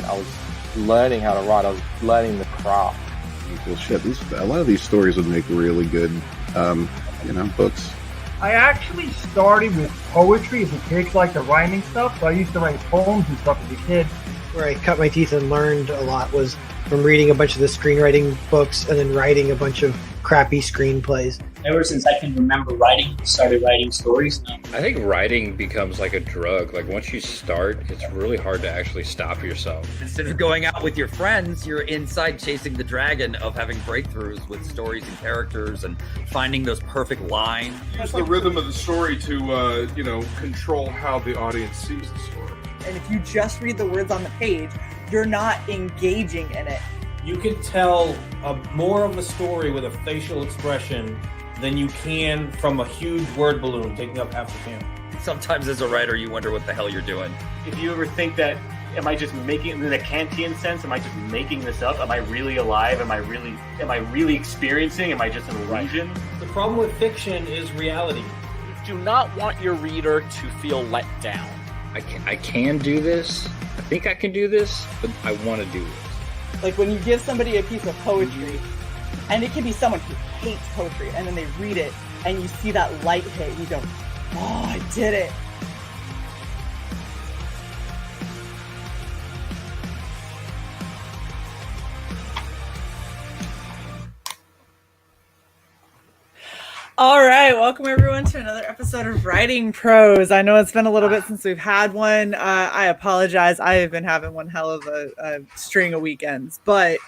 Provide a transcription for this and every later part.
point. I was learning how to write. I was learning the craft. Well, shit, a lot of these stories would make really good, books. I actually started with poetry as a kid, 'cause I like the rhyming stuff. So I used to write poems and stuff as a kid. Where I cut my teeth and learned a lot was from reading a bunch of the screenwriting books and then writing a bunch of crappy screenplays. Ever since I can remember writing, I started writing stories. I think writing becomes like a drug. Like once you start, it's really hard to actually stop yourself. Instead of going out with your friends, you're inside chasing the dragon of having breakthroughs with stories and characters and finding those perfect lines. Use the rhythm of the story to, control how the audience sees the story. And if you just read the words on the page, you're not engaging in it. You can tell more of a story with a facial expression than you can from a huge word balloon taking up half the camera. Sometimes as a writer, you wonder what the hell you're doing. If you ever think that, am I just making it in the Kantian sense? Am I just making this up? Am I really alive? Am I really experiencing? Am I just an illusion? The problem with fiction is reality. You do not want your reader to feel let down. I can do this. I think I can do this, but I want to do this. Like when you give somebody a piece of poetry, and it can be someone who hates poetry, and then they read it, and you see that light hit, and you go, oh, I did it. All right, welcome everyone to another episode of Writing Prose. I know it's been a little bit since we've had one. I apologize. I have been having one hell of a string of weekends, but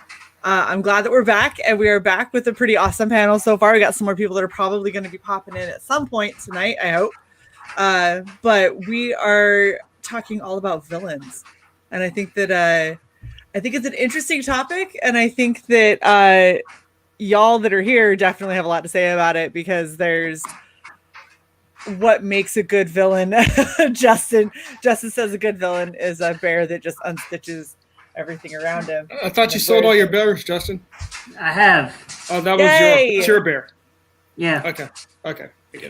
I'm glad that we're back, and we are back with a pretty awesome panel so far. We got some more people that are probably going to be popping in at some point tonight, I hope. But we are talking all about villains, and I think that it's an interesting topic, and I think that y'all that are here definitely have a lot to say about it, because there's what makes a good villain. Justin says a good villain is a bear that just unstitches everything around him. I thought you sold all your bears, Justin. I have. Oh, that was your bear. Yeah. Okay.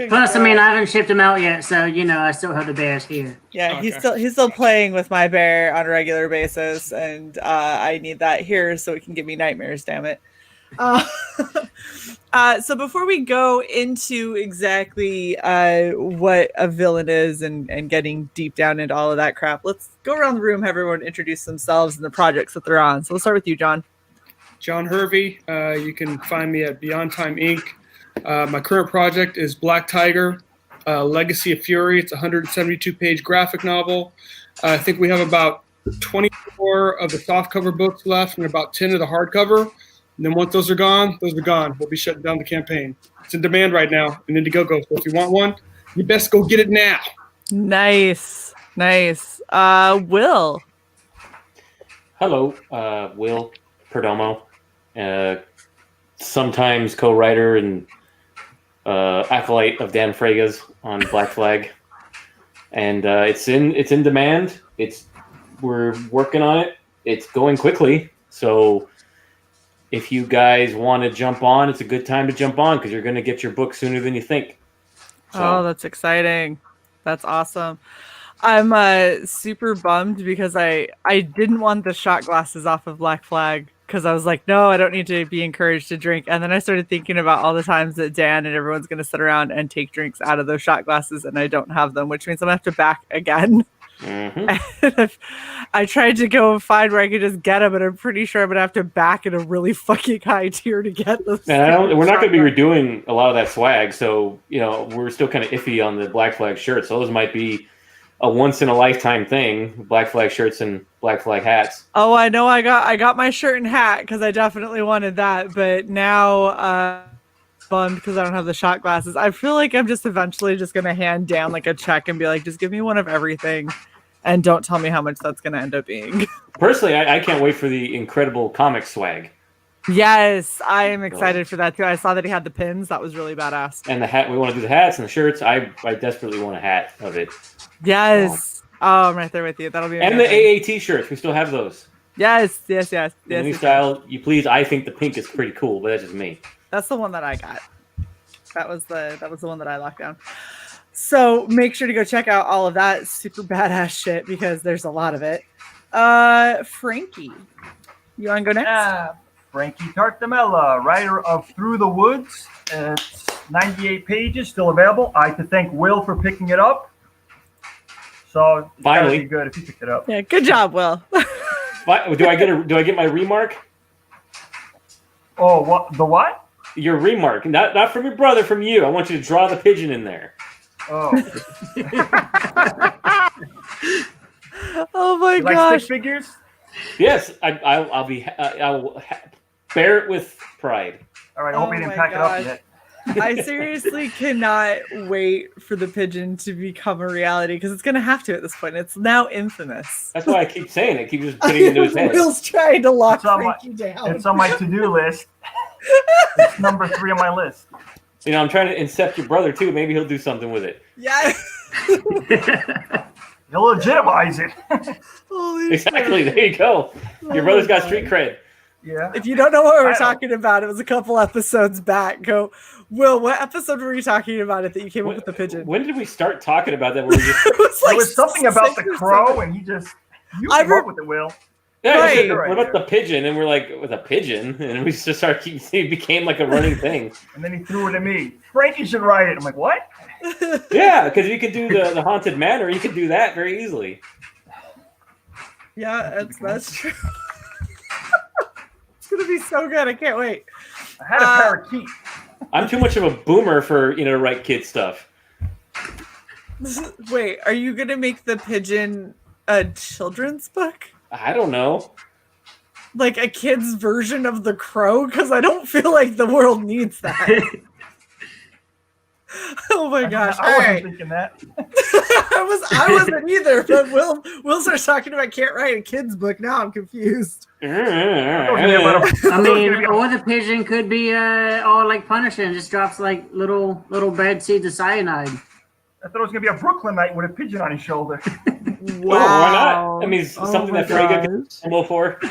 Plus, I haven't shipped them out yet, so I still have the bears here. Yeah, okay. He's still playing with my bear on a regular basis, and I need that here so it can give me nightmares. Damn it. So before we go into exactly what a villain is and getting deep down into all of that crap, let's go around the room, have everyone introduce themselves and the projects that they're on. So we'll start with you, John. John Hervey. You can find me at Beyond Time Inc. My current project is Black Tiger, Legacy of Fury. It's a 172-page graphic novel. I think we have about 24 of the softcover books left and about 10 of the hardcover. And then once those are gone, We'll be shutting down the campaign. It's in demand right now in Indiegogo. So if you want one, you best go get it now. Nice. Will. Hello, Will Perdomo. Sometimes co-writer and acolyte of Dan Frega's on Black Flag. And it's in demand. We're working on it. It's going quickly. So if you guys want to jump on, it's a good time to jump on, because you're going to get your book sooner than you think. So. Oh, that's exciting. That's awesome. I'm super bummed because I didn't want the shot glasses off of Black Flag, because I was like, no, I don't need to be encouraged to drink. And then I started thinking about all the times that Dan and everyone's going to sit around and take drinks out of those shot glasses, and I don't have them, which means I'm going to have to back again. Mm-hmm. I tried to go and find where I could just get them, and I'm pretty sure I'm gonna have to back in a really fucking high tier to get them. And we're not going to be redoing a lot of that swag, so we're still kind of iffy on the Black Flag shirts. Those might be a once in a lifetime thing. Black Flag shirts and Black Flag hats. Oh, I know. I got my shirt and hat because I definitely wanted that, but now bummed because I don't have the shot glasses. I feel like I'm just eventually just gonna hand down like a check and be like, just give me one of everything, and don't tell me how much that's gonna end up being. Personally, I can't wait for the incredible comic swag. Yes, I am excited for that too. I saw that he had the pins. That was really badass. And the hat. We want to do the hats and the shirts. I desperately want a hat of it. Yes. Oh, I'm right there with you. That'll be amazing. And the AA t-shirts. We still have those. Yes. The new style. You please. I think the pink is pretty cool, but that's just me. That's the one that I got. That was the one that I locked down. So make sure to go check out all of that super badass shit, because there's a lot of it. Frankie, you want to go next? Frankie Tartamella, writer of Through the Woods. It's 98 pages, still available. I have to thank Will for picking it up. So it's Finally. be good if you picked it up. Yeah, good job, Will. Do I get my remark? Oh, what? The what? Your remark, not from your brother, from you. I want you to draw the pigeon in there. Oh. Oh my You gosh. like stick figures? Yes, I'll bear it with pride. All right, I hope you didn't pack it up yet. I seriously cannot wait for the pigeon to become a reality because it's going to have to at this point. It's now infamous. That's why I keep saying it. Keep just putting it into his head. Will's trying to lock It's on Frankie down. It's on my to-do list. It's number 3 on my list. You know, I'm trying to incept your brother too. Maybe he'll do something with it. Yeah. He'll legitimize it. Holy Exactly. shit. There you go. Your brother's got street cred. Yeah. If you don't know what we're talking about, it was a couple episodes back. Go, Will, what episode were you talking about it that you came up with the pigeon? When did we start talking about that? Where we just... There was something about the crow, and you came up with it, Will. Yeah, Right. what about the pigeon? And we're like, with a pigeon? And we just it became like a running thing. And then he threw it at me. Frankie should write it. I'm like, what? Yeah, because you can do the haunted manor. You can do that very easily. Yeah, that's true. It's gonna be so good. I can't wait. I had a parakeet. I'm too much of a boomer for to write kid stuff. Wait, are you gonna make the pigeon a children's book? I don't know. Like a kid's version of the crow? Because I don't feel like the world needs that. Oh my gosh! I wasn't thinking that. I wasn't either. But Will starts talking about can't write a kid's book. Now I'm confused. I mean, or the pigeon could be all like Punisher and just drops like little bad seeds of cyanide. I thought it was gonna be a Brooklynite with a pigeon on his shoulder. Wow. Oh, why not? I mean, something that Frege could symbol for.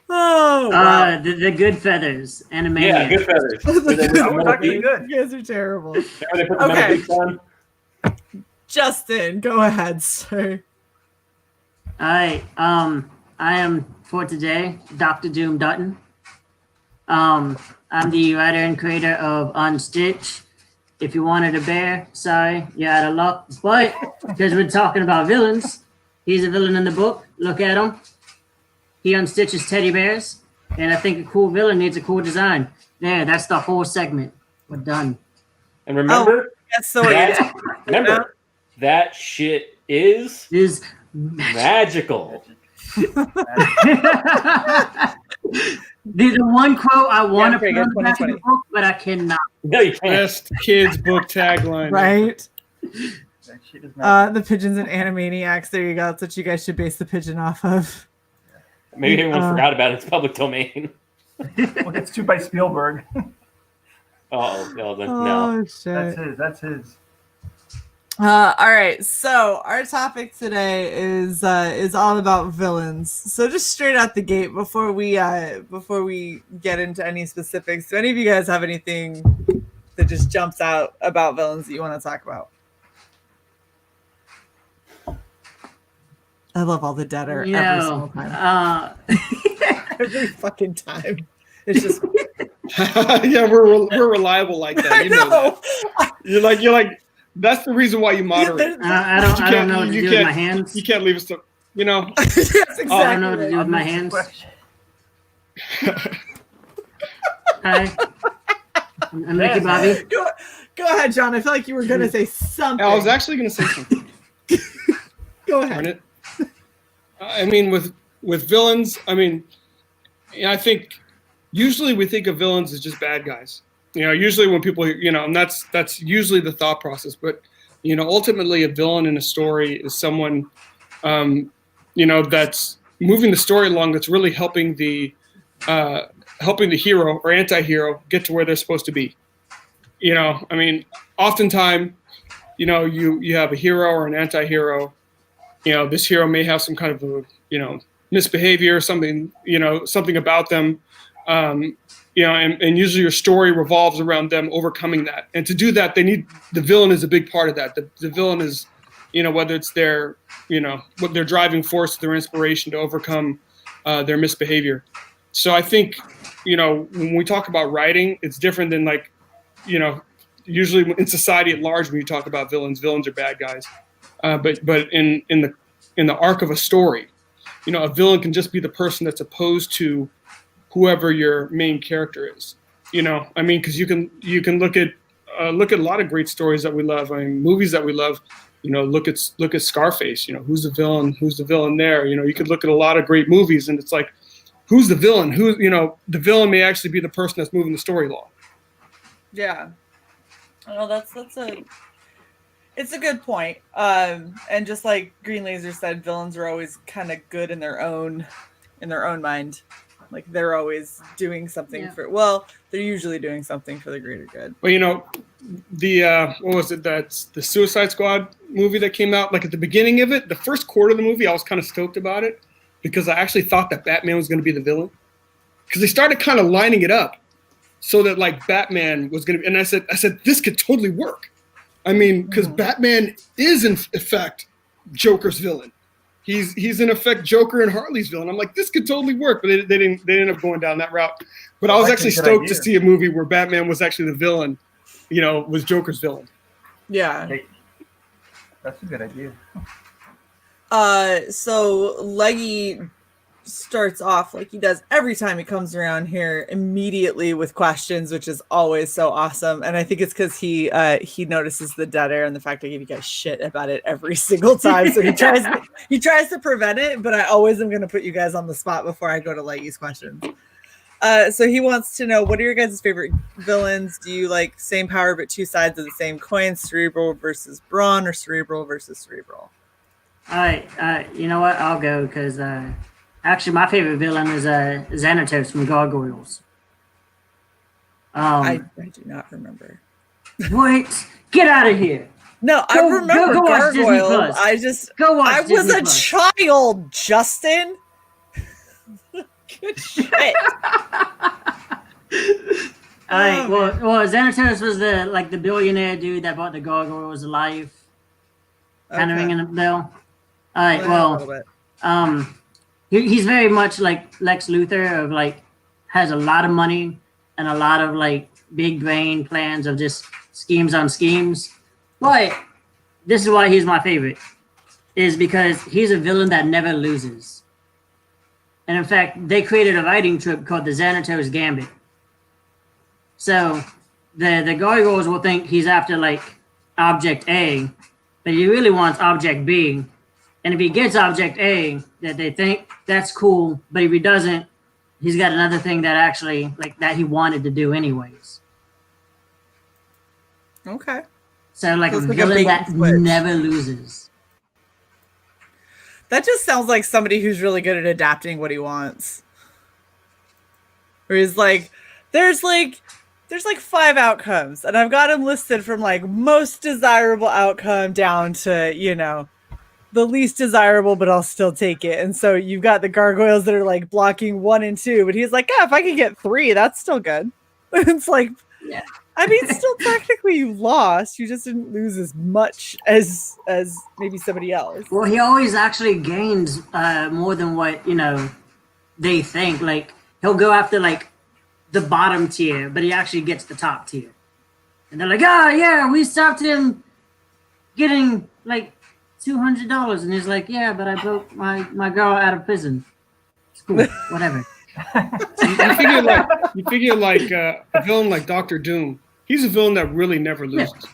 Oh, wow. The good feathers animated. Yeah, good feathers. Good. You guys are terrible. They put the metal beaks on. Justin, go ahead, sir. All right. I am for today Dr. Doom Dutton. I'm the writer and creator of Unstitch. If you wanted a bear, sorry, you're out of luck. But because we're talking about villains, he's a villain in the book. Look at him. He unstitches teddy bears, and I think a cool villain needs a cool design. There, that's the whole segment. We're done. And remember, that shit is magical. There's one quote I want to put on the back of the book, but I cannot. No, you can't. Best kids book tagline. Right? That shit is not The pigeons and Animaniacs. There you go. That's what you guys should base the pigeon off of. Maybe everyone forgot about it. It's public domain. Well, it's too by Spielberg. No. Shit. That's his. All right, so our topic today is all about villains. So just straight out the gate, before we get into any specifics, do any of you guys have anything that just jumps out about villains that you want to talk about? I love all the dead air every single time. Every fucking time. It's just yeah, we're reliable like that. You know that. You're like. That's the reason why you moderate. I don't know what to do with my hands. You can't leave us to, Yes, exactly. I don't know what to do with my hands. Hi. I'm Ricky Bobby. Go ahead, John. I feel like you were going to say something. I was actually going to say something. Go ahead. I mean, with villains, I think usually we think of villains as just bad guys. Usually when people, and that's usually the thought process. But, ultimately a villain in a story is someone, that's moving the story along, that's really helping the hero or anti-hero get to where they're supposed to be. Oftentimes, you have a hero or an anti-hero. This hero may have some kind of, misbehavior, something about them. And usually your story revolves around them overcoming that. And to do that, the villain is a big part of that. The villain is, whether it's their, what their driving force, their inspiration to overcome their misbehavior. So I think, when we talk about writing, it's different than like, usually in society at large, when you talk about villains are bad guys. But in the arc of a story, a villain can just be the person that's opposed to whoever your main character is. Because you can look at a lot of great stories that we love. Movies that we love. Look at Scarface. Who's the villain? Who's the villain there? You could look at a lot of great movies, and it's like, who's the villain? The villain may actually be the person that's moving the story along. Yeah. Well, it's a good point. And just like Green Laser said, villains are always kind of good in their own mind. Like they're always doing something they're usually doing something for the greater good. Well, what was it? That's the Suicide Squad movie that came out. Like at the beginning of it, the first quarter of the movie, I was kind of stoked about it because I actually thought that Batman was going to be the villain because they started kind of lining it up so that like Batman was going to. And I said this could totally work. Because Batman is in effect Joker's villain. He's in effect Joker and Harley's villain. I'm like, this could totally work, but they didn't end up going down that route. But I was actually stoked to see a movie where Batman was actually the villain, was Joker's villain. Yeah. That's a good idea. So Leggy starts off like he does every time he comes around here immediately with questions, which is always so awesome. And I think it's because he notices the dead air and the fact I give you guys shit about it every single time. So he tries to prevent it, but I always am going to put you guys on the spot before I go to Leggy's questions. So he wants to know, what are your guys' favorite villains? Do you like same power but two sides of the same coin, cerebral versus brawn, or cerebral versus cerebral? All right, you know what? I'll go because actually my favorite villain is Xanatos from Gargoyles. I do not remember. What? Get out of here! No, I remember go watch Disney Gargoyles. Plus. I just Go watch I Disney was a Plus. child, Justin. Good shit. All right. Well, Xanatos was the billionaire dude that brought the Gargoyles to life. Kind of ringing a bell. All right. Well, he's very much like Lex Luthor of like has a lot of money and a lot of like big brain plans of just schemes on schemes. But this is why he's my favorite, is because he's a villain that never loses. And in fact, they created a writing trip called the Xanatos Gambit. So the Gargoyles will think he's after like object A, but he really wants object B. And if he gets object A that they think, that's cool. But if he doesn't, he's got another thing that actually like that he wanted to do anyways. Okay. So like So a it's like a villain bait that and switch. never loses. That just sounds like somebody who's really good at adapting what he wants. Where he's like, there's like 5 outcomes, and I've got them listed from like most desirable outcome down to, the least desirable, but I'll still take it. And so you've got the Gargoyles that are like blocking 1 and 2, but he's like, if I can get 3, that's still good. It's like, yeah. I mean, still technically you lost. You just didn't lose as much as maybe somebody else. Well, he always actually gains more than what, they think. Like, he'll go after, like, the bottom tier, but he actually gets the top tier. And they're like, oh, yeah, we stopped him getting, like, $200. And he's like, yeah, but I broke my girl out of prison. It's cool, whatever. You figure like a villain like Dr. Doom. He's a villain that really never loses. Yeah.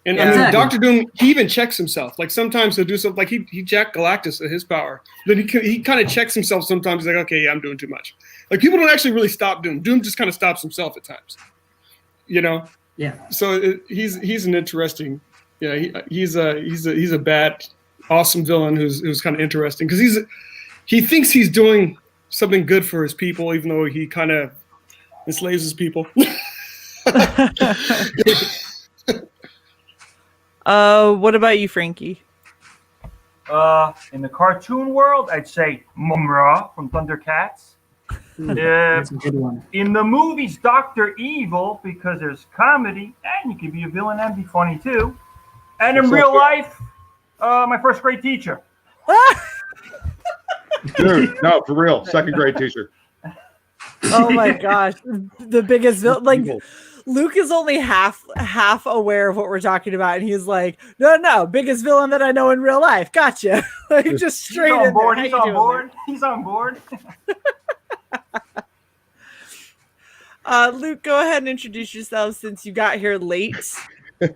And I mean, exactly. Dr. Doom, he even checks himself. Like sometimes he'll do something like he jacked Galactus at his power. Then he kind of checks himself sometimes. He's like, okay, yeah, I'm doing too much. Like people don't actually really stop Doom. Doom just kind of stops himself at times. Yeah. So he's an interesting. Yeah, he's a bad, awesome villain who's kind of interesting because he thinks he's doing something good for his people, even though he kind of enslaves his people. What about you, Frankie? In the cartoon world, I'd say Mumra from Thundercats. That's a good one. In the movies, Dr. Evil, because there's comedy, and you can be a villain and be funny too. And in real life, My first grade teacher. Dude, no, for real. Second grade teacher. Oh my gosh, the biggest villain. Like Evil. Luke is only half aware of what we're talking about, and he's like, no, biggest villain that I know in real life. Gotcha. Like just straight He's on in board. there. He's How you on doing, board. Luke? He's on board. Luke, go ahead and introduce yourself since you got here late.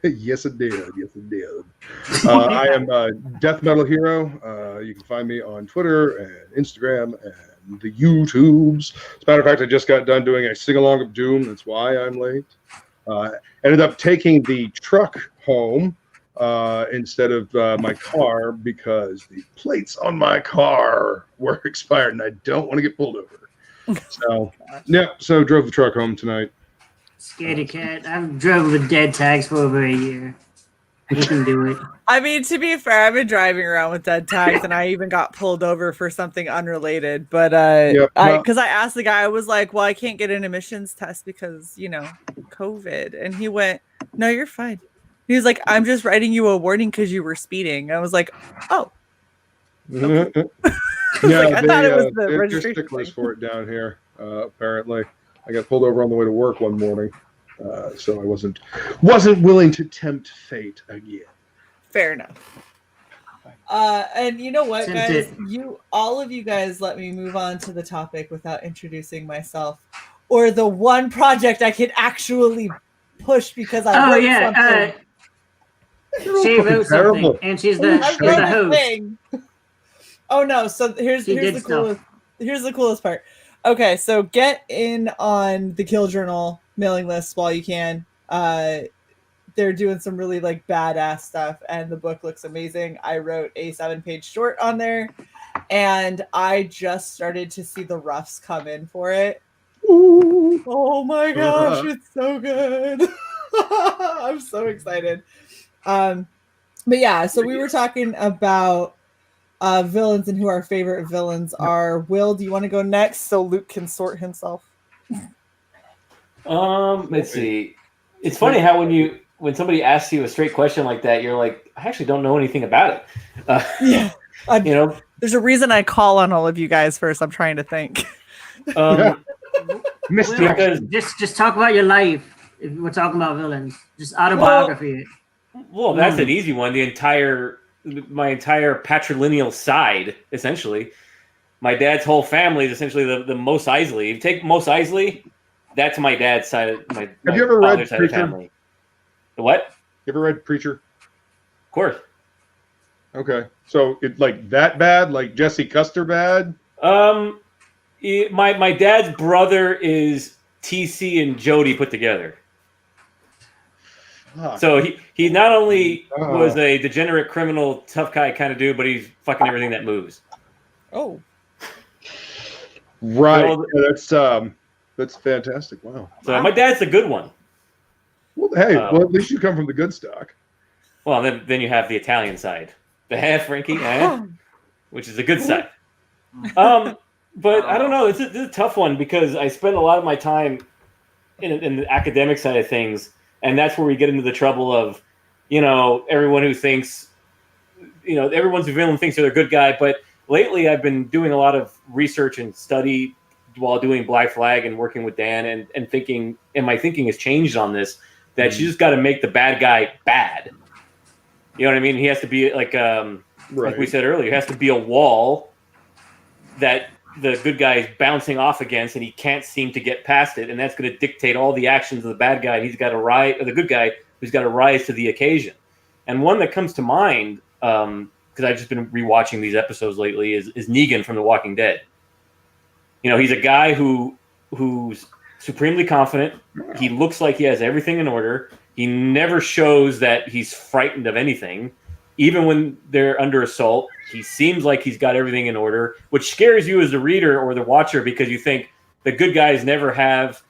Yes, it did. Yes, it did. I am a death metal hero. You can find me on Twitter and Instagram and the YouTubes. As a matter of fact, I just got done doing a sing-along of Doom. That's why I'm late. Ended up taking the truck home instead of my car because the plates on my car were expired and I don't want to get pulled over. So, yeah, so drove the truck home tonight. Scaredy cat. I've driven with dead tags for over a year. You can do it. I mean, to be fair, I've been driving around with dead tags, and I even got pulled over for something unrelated. But because I asked the guy, I was like, "Well, I can't get an emissions test because COVID," and he went, "No, you're fine." He was like, "I'm just writing you a warning because you were speeding." I was like, "Oh." Okay. I thought it was the they're registration sticklers thing. for it down here. Apparently, I got pulled over on the way to work one morning, so I wasn't willing to tempt fate again. Fair enough. And you know what, guys? Tempted. All of you guys let me move on to the topic without introducing myself or the one project I can actually push because I wrote something. She wrote something, and she's the host. Thing. Oh no! So here's the coolest part. Okay, so get in on the Kill Journal mailing list while you can. They're doing some really badass stuff, and the book looks amazing. I wrote a 7-page short on there, and I just started to see the roughs come in for it. Ooh. Oh my gosh, it's so good! I'm so excited. But yeah, so we were talking about villains and who our favorite villains are. Will, do you want to go next so Luke can sort himself? Let's see. It's funny how when somebody asks you a straight question like that, you're like, I actually don't know anything about it. Yeah. There's a reason I call on all of you guys first. I'm trying to think. Because just talk about your life. If we're talking about villains, just autobiography. Well, that's an easy one. My entire patrilineal side, essentially. My dad's whole family is essentially the Mos Eisley. If you take Mos Eisley, that's my dad's side of my Have you ever read father's side of the Preacher? family. The what? You ever read Preacher? Of course. Okay, so it that bad, like Jesse Custer bad? My dad's brother is TC and Jody put together. So he not only was a degenerate criminal, tough guy kind of dude, but he's fucking everything that moves. Oh, right. Yeah, that's fantastic. Wow. So my dad's the good one. Well, hey, at least you come from the good stock. Well, then you have the Italian side, the Frankie, which is the good side. But I don't know. This is a tough one because I spend a lot of my time in the academic side of things. And that's where we get into the trouble of, everyone who thinks, everyone's a villain thinks they're a good guy. But lately I've been doing a lot of research and study while doing Black Flag and working with Dan and thinking, and my thinking has changed on this, that you just got to make the bad guy bad. You know what I mean? He has to be like we said earlier, he has to be a wall that the good guy is bouncing off against, and he can't seem to get past it, and that's going to dictate all the actions of the bad guy. He's got to rise, or the good guy who's got to rise to the occasion. And one that comes to mind, because I've just been rewatching these episodes lately, is Negan from The Walking Dead. He's a guy who's supremely confident. He looks like he has everything in order. He never shows that he's frightened of anything. Even when they're under assault, he seems like he's got everything in order, which scares you as the reader or the watcher because you think the good guys never have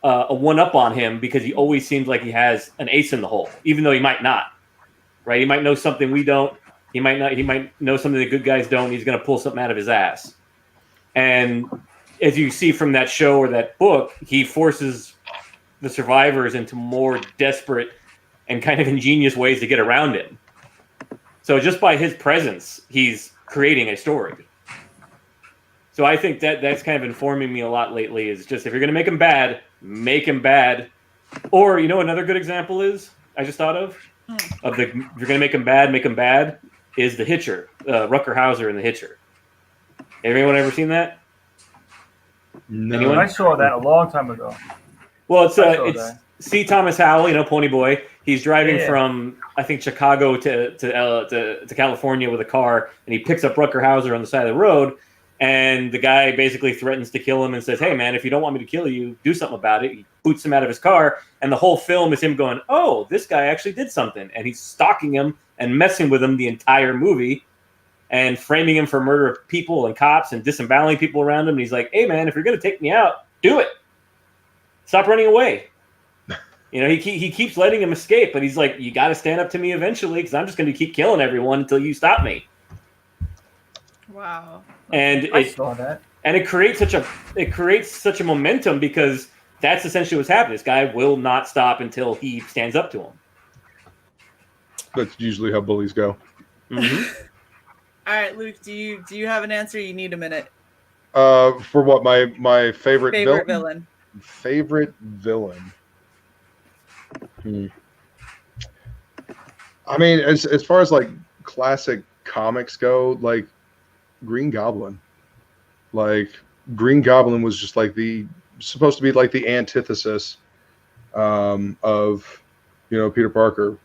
a one-up on him because he always seems like he has an ace in the hole, even though he might not. Right? He might know something we don't. He might not. He might know something the good guys don't. He's going to pull something out of his ass. And as you see from that show or that book, he forces the survivors into more desperate and kind of ingenious ways to get around him. So just by his presence, he's creating a story. So I think that's kind of informing me a lot lately. Is just if you're going to make him bad, make him bad. Or another good example is I just thought of the if you're going to make him bad is The Hitcher, Rutger Hauser in The Hitcher. Anyone ever seen that? No. Anyone? I saw that a long time ago. Well, it's that. C. Thomas Howell, Pony Boy. He's driving from I think Chicago to California with a car, and he picks up Rutger Hauser on the side of the road, and the guy basically threatens to kill him and says, "Hey man, if you don't want me to kill you, do something about it." He boots him out of his car, and the whole film is him going, "Oh, this guy actually did something," and he's stalking him and messing with him the entire movie, and framing him for murder of people and cops and disemboweling people around him. And he's like, "Hey man, if you're gonna take me out, do it. Stop running away." He keeps letting him escape, but he's like, "You got to stand up to me eventually, because I'm just going to keep killing everyone until you stop me." Wow. And I saw that. And it creates such a momentum, because that's essentially what's happening. This guy will not stop until he stands up to him. That's usually how bullies go. Mm-hmm. All right, Luke, do you have an answer? You need a minute. For what my favorite villain? Favorite villain. I mean, as far as like classic comics go, like Green Goblin. Like Green Goblin was just like supposed to be like the antithesis of Peter Parker,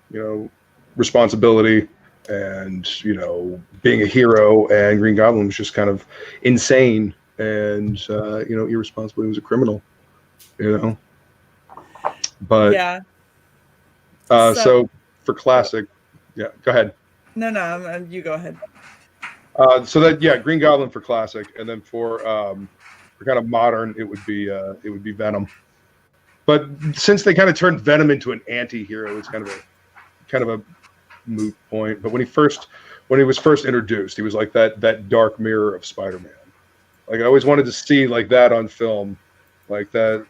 responsibility and being a hero, and Green Goblin was just kind of insane and irresponsible. He was a criminal, But yeah. So for classic, yeah, go ahead. No, you go ahead. Green Goblin for classic, and then for kind of modern, it would be Venom. But since they kind of turned Venom into an anti-hero, it's kind of a moot point. But when he was first introduced, he was like that dark mirror of Spider-Man. Like I always wanted to see like that on film, like that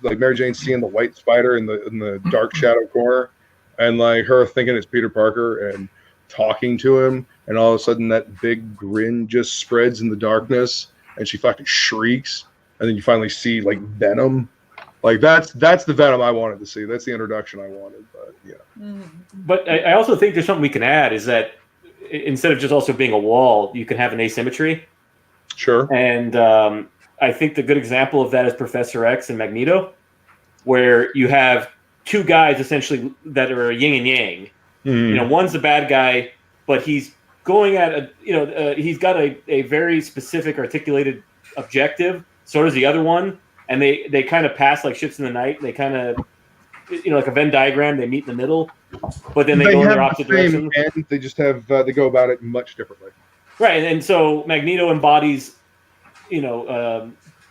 Mary Jane seeing the white spider in the dark shadow corner, and like her thinking it's Peter Parker and talking to him, and all of a sudden that big grin just spreads in the darkness, and she fucking shrieks, and then you finally see like Venom. Like that's the Venom I wanted to see. That's the introduction I wanted. But yeah. Mm-hmm. But I also think there's something we can add, is that instead of just also being a wall, you can have an asymmetry. Sure. And I think the good example of that is Professor X and Magneto, where you have two guys essentially that are yin and yang. Mm. One's the bad guy, but he's going at he's got a very specific articulated objective. So does the other one. And they kind of pass like ships in the night. They kind of, like a Venn diagram, they meet in the middle, but then they go in their opposite direction. And they just have, they go about it much differently. Right. And so Magneto embodies,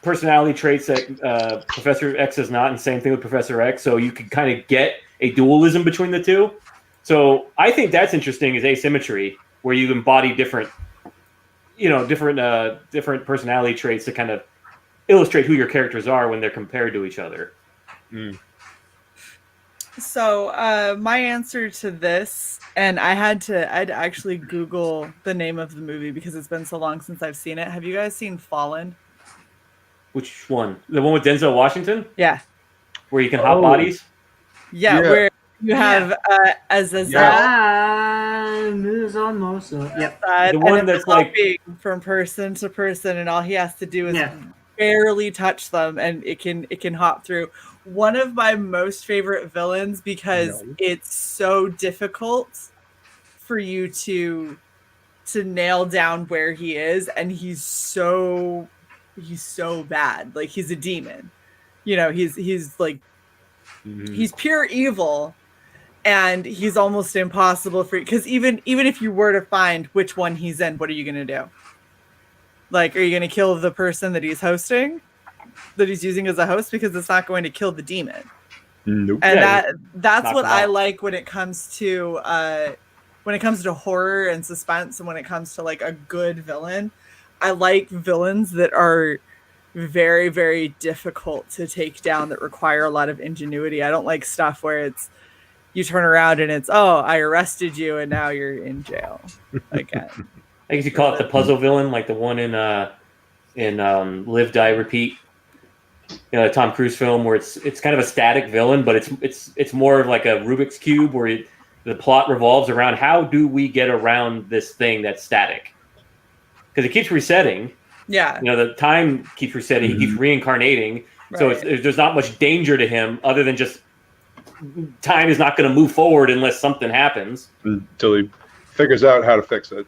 personality traits that Professor X is not, and same thing with Professor X. So you can kind of get a dualism between the two. So I think that's interesting, is asymmetry, where you embody different personality traits to kind of illustrate who your characters are when they're compared to each other. Mm. So my answer to this, and I'd actually Google the name of the movie because it's been so long since I've seen it. Have you guys seen Fallen? Which one? The one with Denzel Washington? Yeah. Where you can hop bodies? Yeah, where you have Azazel. Yep. The one that's like from person to person, and all he has to do is barely touch them, and it can hop through. One of my most favorite villains, because it's so difficult for you to nail down where he is, and he's so bad. Like, he's a demon. He's like he's pure evil, and he's almost impossible for you, because even if you were to find which one he's in, what are you going to do? Like, are you going to kill the person that he's hosting, that he's using as a host? Because it's not going to kill the demon. Nope. And that's what I like when it comes to horror and suspense, and when it comes to like a good villain. I like villains that are very, very difficult to take down, that require a lot of ingenuity. I don't like stuff where you turn around and it's, oh, I arrested you and now you're in jail again. I guess you call it the puzzle villain, like the one in Live, Die, Repeat. You know, the Tom Cruise film where it's kind of a static villain, but it's more of like a Rubik's Cube where the plot revolves around how do we get around this thing that's static? Because it keeps resetting. Yeah. You know, the time keeps resetting. He keeps reincarnating. Right. So there's not much danger to him other than just time is not going to move forward unless something happens. Until he figures out how to fix it.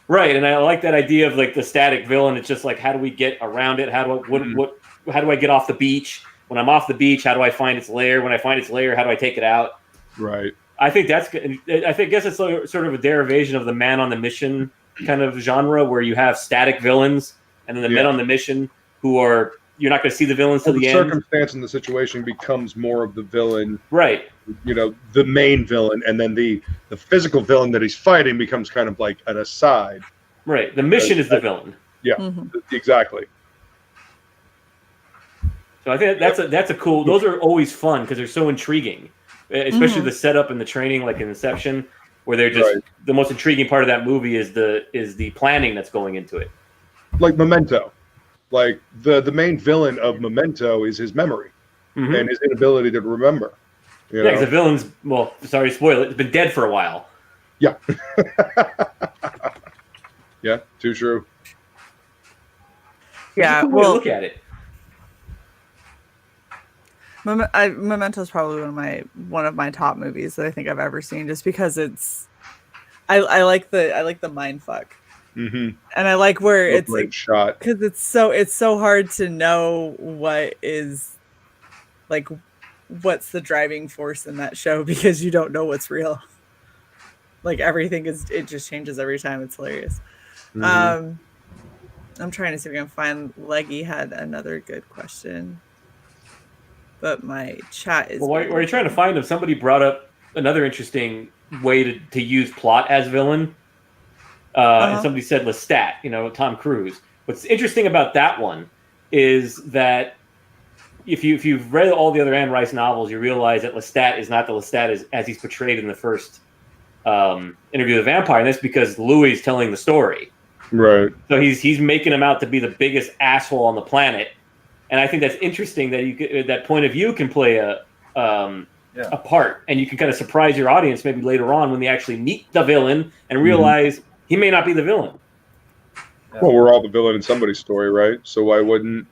Right, and I like that idea of like the static villain. It's just like, how do we get around it? How do I get off the beach? When I'm off the beach, how do I find its lair? When I find its lair, how do I take it out? Right. I think guess it's sort of a derivation of the man on the mission kind of genre, where you have static villains and then the men on the mission who are, you're not going to see the villains till the end. The circumstance in the situation becomes more of the villain, right? You know, the main villain, and then the physical villain that he's fighting becomes kind of like an aside. Right. The mission is the villain. Yeah, exactly. So I think that's a cool. Those are always fun because they're so intriguing, especially the setup and the training, like in Inception, where they're just the most intriguing part of that movie is the planning that's going into it. Like Memento. Like the main villain of Memento is his memory and his inability to remember. Yeah, because the villain's, well, sorry to spoil it, it's been dead for a while. Yeah. Yeah, too true. Yeah, well, look at it. Memento is probably one of my top movies that I think I've ever seen, just because I like the mind fuck. And I like where it's like, shot, because it's so hard to know what's the driving force in that show, because you don't know what's real. Like everything it just changes every time. It's hilarious. I'm trying to see if I can find. Leggy had another good question, but my chat is. Well, while you're trying to find them, somebody brought up another interesting way to use plot as villain. And somebody said Lestat, you know, Tom Cruise. What's interesting about that one is that if you've read all the other Anne Rice novels, you realize that Lestat is not the Lestat as he's portrayed in the first Interview with the Vampire, and that's because Louis is telling the story. Right. So he's making him out to be the biggest asshole on the planet, and I think that's interesting that that point of view can play a part, and you can kind of surprise your audience maybe later on when they actually meet the villain and realize he may not be the villain. Well, we're all the villain in somebody's story, right? So why wouldn't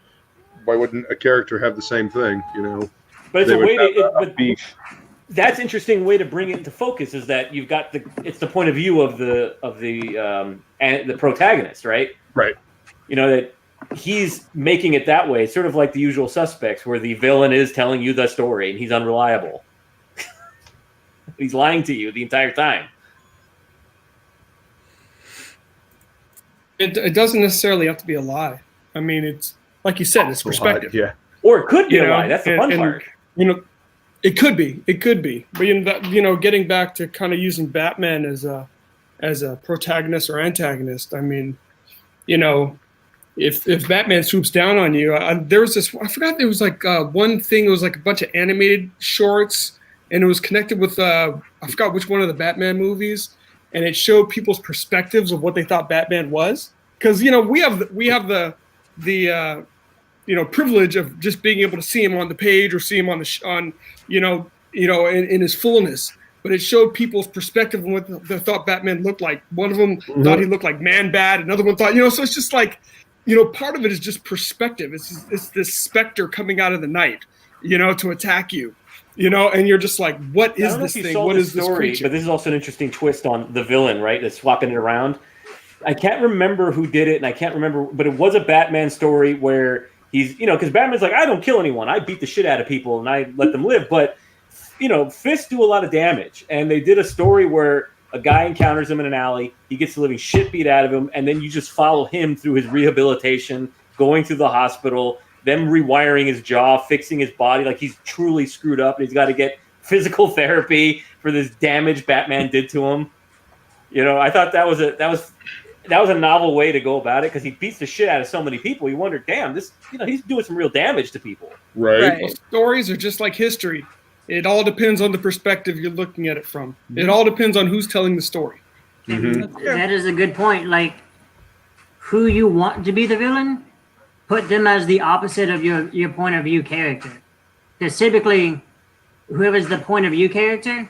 a character have the same thing? You know. But it's a way that's interesting way to bring it into focus, is that you've got it's the point of view of the protagonist, right? Right. You know, that he's making it that way, sort of like The Usual Suspects, where the villain is telling you the story and he's unreliable. He's lying to you the entire time. It doesn't necessarily have to be a lie. I mean, it's like you said, it's perspective. Yeah. Or it could be a lie. That's the fun part. You know, it could be. But you know, getting back to kind of using Batman as a protagonist or antagonist. I mean, you know, if Batman swoops down on you, there was this. I forgot there was like one thing. It was like a bunch of animated shorts, and it was connected with I forgot which one of the Batman movies. And it showed people's perspectives of what they thought Batman was, because you know we have the you know privilege of just being able to see him on the page or see him on in his fullness. But it showed people's perspective of what they thought Batman looked like. One of them thought he looked like Man-Bat. Another one thought, you know. So it's just like, you know, part of it is just perspective. It's this specter coming out of the night, you know, to attack you. You know, and you're just like, what is this thing? What is this creature? But this is also an interesting twist on the villain, right? That's swapping it around. I can't remember who did it, and I can't remember, but it was a Batman story where he's, you know, because Batman's like, I don't kill anyone. I beat the shit out of people, and I let them live. But, you know, fists do a lot of damage. And they did a story where a guy encounters him in an alley. He gets the living shit beat out of him, and then you just follow him through his rehabilitation, going through the hospital, them rewiring his jaw, fixing his body, like he's truly screwed up and he's got to get physical therapy for this damage Batman did to him. You know, I thought that was a novel way to go about it, because he beats the shit out of so many people. You wonder, damn, this, you know, he's doing some real damage to people. Right. Well, stories are just like history. It all depends on the perspective you're looking at it from. It all depends on who's telling the story. That is a good point. Like, who you want to be the villain, put them as the opposite of your point of view character. Because typically, whoever's the point of view character,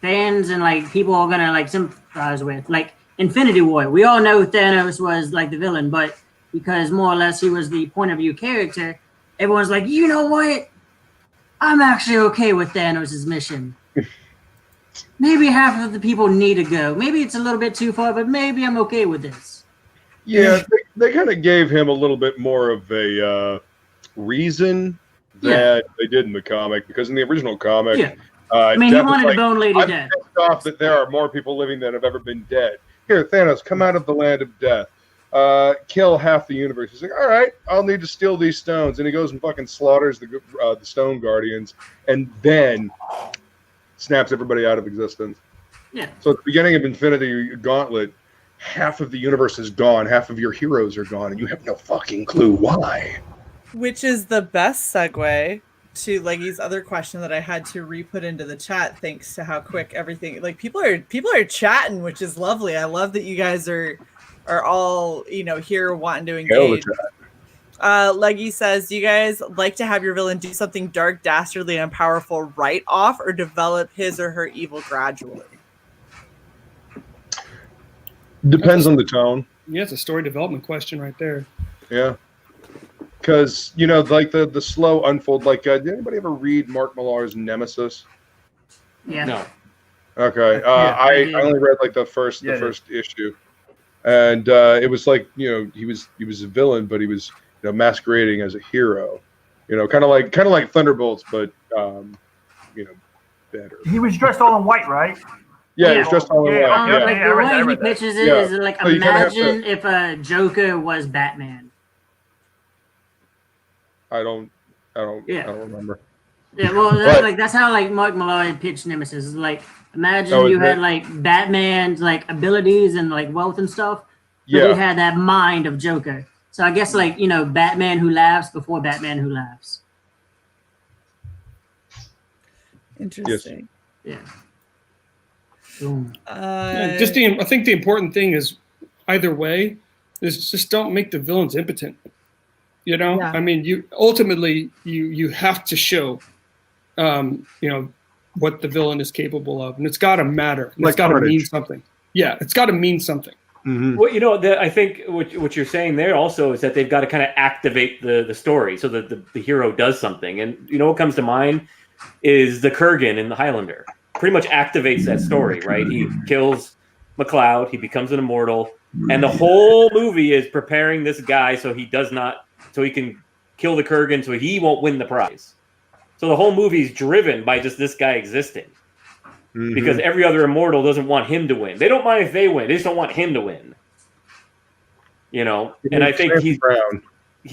fans and like people are gonna like sympathize with. Like Infinity War, we all know Thanos was like the villain, but because more or less he was the point of view character, everyone's like, you know what? I'm actually okay with Thanos' mission. Maybe half of the people need to go. Maybe it's a little bit too far, but maybe I'm okay with this. Yeah, they kind of gave him a little bit more of a reason that they did in the comic, because in the original comic, I mean, he wanted to bone Lady I'm Death. pissed off that there are more people living than have ever been dead. Here, Thanos, come out of the land of death. Kill half the universe. He's like, all right, I'll need to steal these stones. And he goes and fucking slaughters the Stone Guardians, and then snaps everybody out of existence. Yeah. So at the beginning of Infinity Gauntlet, half of the universe is gone, half of your heroes are gone, and you have no fucking clue why. Which is the best segue to Leggy's other question that I had to re-put into the chat, thanks to how quick everything, like people are chatting, which is lovely. I love that you guys are all, here wanting to engage. Leggy says, do you guys like to have your villain do something dark, dastardly, and powerful right off, or develop his or her evil gradually? Depends on the tone. Yeah, it's a story development question right there. Yeah. Because, like the slow unfold, like, did anybody ever read Mark Millar's Nemesis? Yeah. No. Okay. I only read like the first issue. And it was like, he was a villain, but he was masquerading as a hero. Kind of like Thunderbolts, but better. He was dressed all in white, right? Yeah, he was dressed all in white. Like the way he pitches it is like, So you kinda have imagine if a Joker was Batman. I don't remember. Yeah, well, that's how like Mark Millar pitched Nemesis. It's like, imagine you had like Batman's like abilities and like wealth and stuff, but he had that mind of Joker. So I guess like Batman who laughs before Batman who laughs. Interesting. Yeah. I think the important thing is either way is just don't make the villains impotent. I mean, you ultimately you have to show, what the villain is capable of, and it's got to matter. It's got to mean something. Yeah, it's got to mean something. Mm-hmm. Well, I think what you're saying there also is that they've got to kind of activate the story so that the hero does something. And what comes to mind is the Kurgan in the Highlander. Pretty much activates that story, right? He kills McLeod, he becomes an immortal, and the whole movie is preparing this guy so he can kill the Kurgan so he won't win the prize. So the whole movie is driven by just this guy existing. Mm-hmm. Because every other immortal doesn't want him to win. They don't mind if they win. They just don't want him to win. And I think he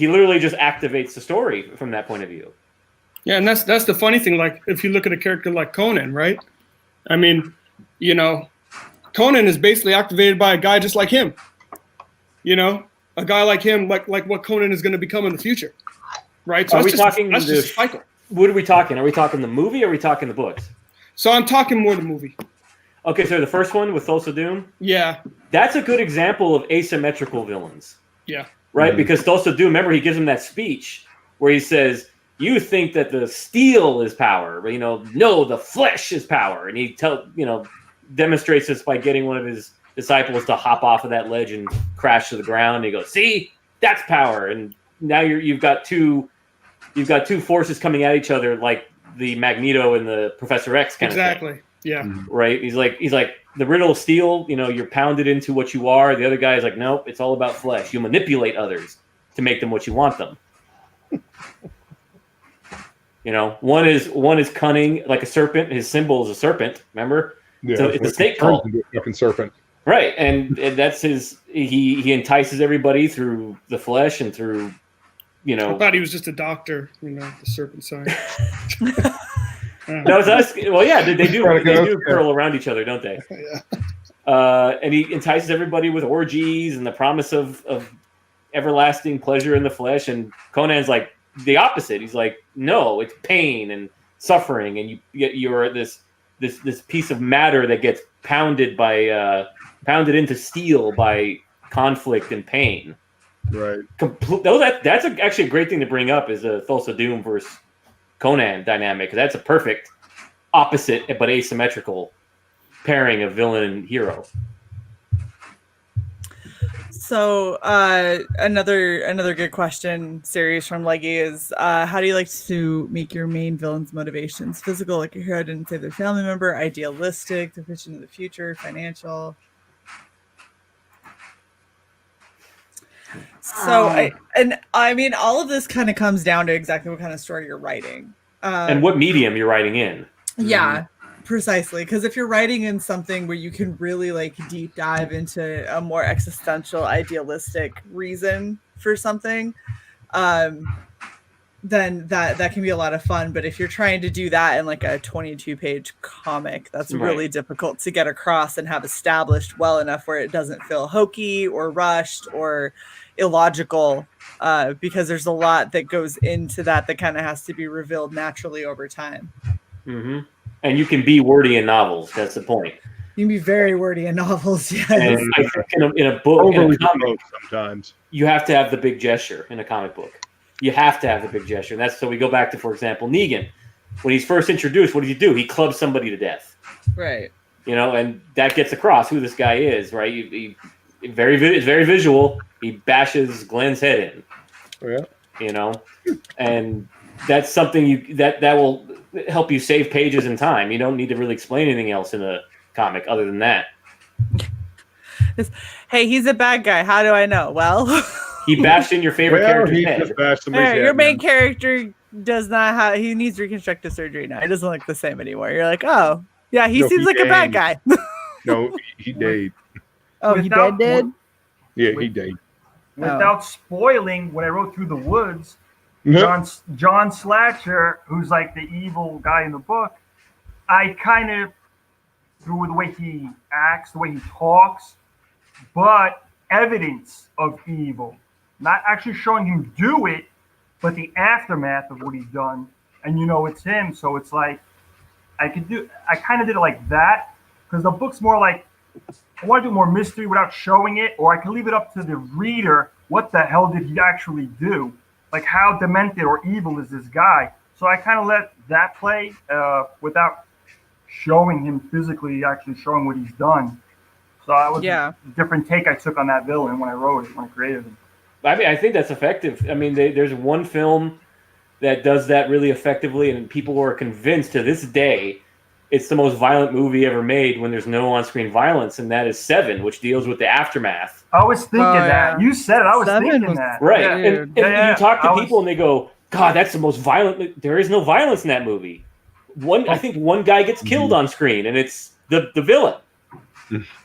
literally just activates the story from that point of view. Yeah, and that's the funny thing. Like, if you look at a character like Conan, right? I mean, Conan is basically activated by a guy just like him. A guy like him, like what Conan is going to become in the future, right? So are we talking? That's just a cycle. What are we talking? Are we talking the movie or are we talking the books? So I'm talking more the movie. Okay, so the first one with Thulsa Doom? Yeah. That's a good example of asymmetrical villains. Yeah. Right? Mm-hmm. Because Thulsa Doom, remember, he gives him that speech where he says, you think that the steel is power, but, no, the flesh is power. And he demonstrates this by getting one of his disciples to hop off of that ledge and crash to the ground. And he goes, see, that's power. And now you've got two forces coming at each other, like the Magneto and the Professor X kind of thing. Exactly. Yeah. Right. He's like the riddle of steel. You're pounded into what you are. The other guy is like, nope, it's all about flesh. You manipulate others to make them what you want them. One is cunning, like a serpent. His symbol is a serpent. Remember? Yeah. So it's a snake cult. Fucking serpent. Right, and that's his. He entices everybody through the flesh and through, I thought he was just a doctor, the serpent side. No, it's us. Well, yeah, they do curl around each other, don't they? Yeah. And he entices everybody with orgies and the promise of everlasting pleasure in the flesh. And Conan's like the opposite. He's like, no, it's pain and suffering, and you're this piece of matter that gets pounded into steel by conflict and pain. Right. That's actually a great thing to bring up, is a Thulsa Doom versus Conan dynamic. That's a perfect opposite but asymmetrical pairing of villain and hero. So another good question series from Leggy is how do you like to make your main villain's motivations? Physical, like your hero didn't save their family member; idealistic, the vision of the future; financial. So I mean, all of this kind of comes down to exactly what kind of story you're writing and what medium you're writing in. Yeah, precisely. Because if you're writing in something where you can really like deep dive into a more existential, idealistic reason for something, then that can be a lot of fun. But if you're trying to do that in like a 22-page comic, that's really difficult to get across and have established well enough where it doesn't feel hokey or rushed or illogical, because there's a lot that goes into that kind of has to be revealed naturally over time. Mm-hmm. And you can be wordy in novels. That's the point. You can be very wordy in novels. Yes. And I think in a book, in a comic, sometimes you have to have the big gesture in a comic book. You have to have the big gesture. And that's so we go back to, for example, Negan. When he's first introduced, what does he do? He clubs somebody to death. Right. You know, and that gets across who this guy is, right? It's very visual. He bashes Glenn's head in. Yeah. You know, and that's something that will help you save pages and time. You don't need to really explain anything else in a comic other than that. Hey, he's a bad guy. How do I know? Well, he bashed in your favorite character's head. Your main character does not have. He needs reconstructive surgery now. He doesn't look the same anymore. You're like, oh, yeah, he seems like a bad guy. No, he died. Oh, he dead? Yeah, he died. Without spoiling, when I wrote Through the Woods, Yep. John Slatcher, who's like the evil guy in the book, I kind of, through the way he acts, the way he talks, but evidence of evil. Not actually showing him do it, but the aftermath of what he's done. And you know it's him, so it's like, I kind of did it like that, because the book's more like, I want to do more mystery without showing it, or I can leave it up to the reader. What the hell did he actually do? Like, how demented or evil is this guy? So I kind of let that play without showing him physically, actually showing what he's done. So I was a different take I took on that villain when I wrote it, when I created him. I mean, I think that's effective. I mean, there's one film that does that really effectively, and people are convinced to this day it's the most violent movie ever made when there's no on-screen violence, and that is Seven, which deals with the aftermath. I was thinking that. You said it. I was thinking that. Right. Yeah. And you talk to people, and they go, God, that's the most violent. There is no violence in that movie. I think one guy gets killed on screen, and it's the villain.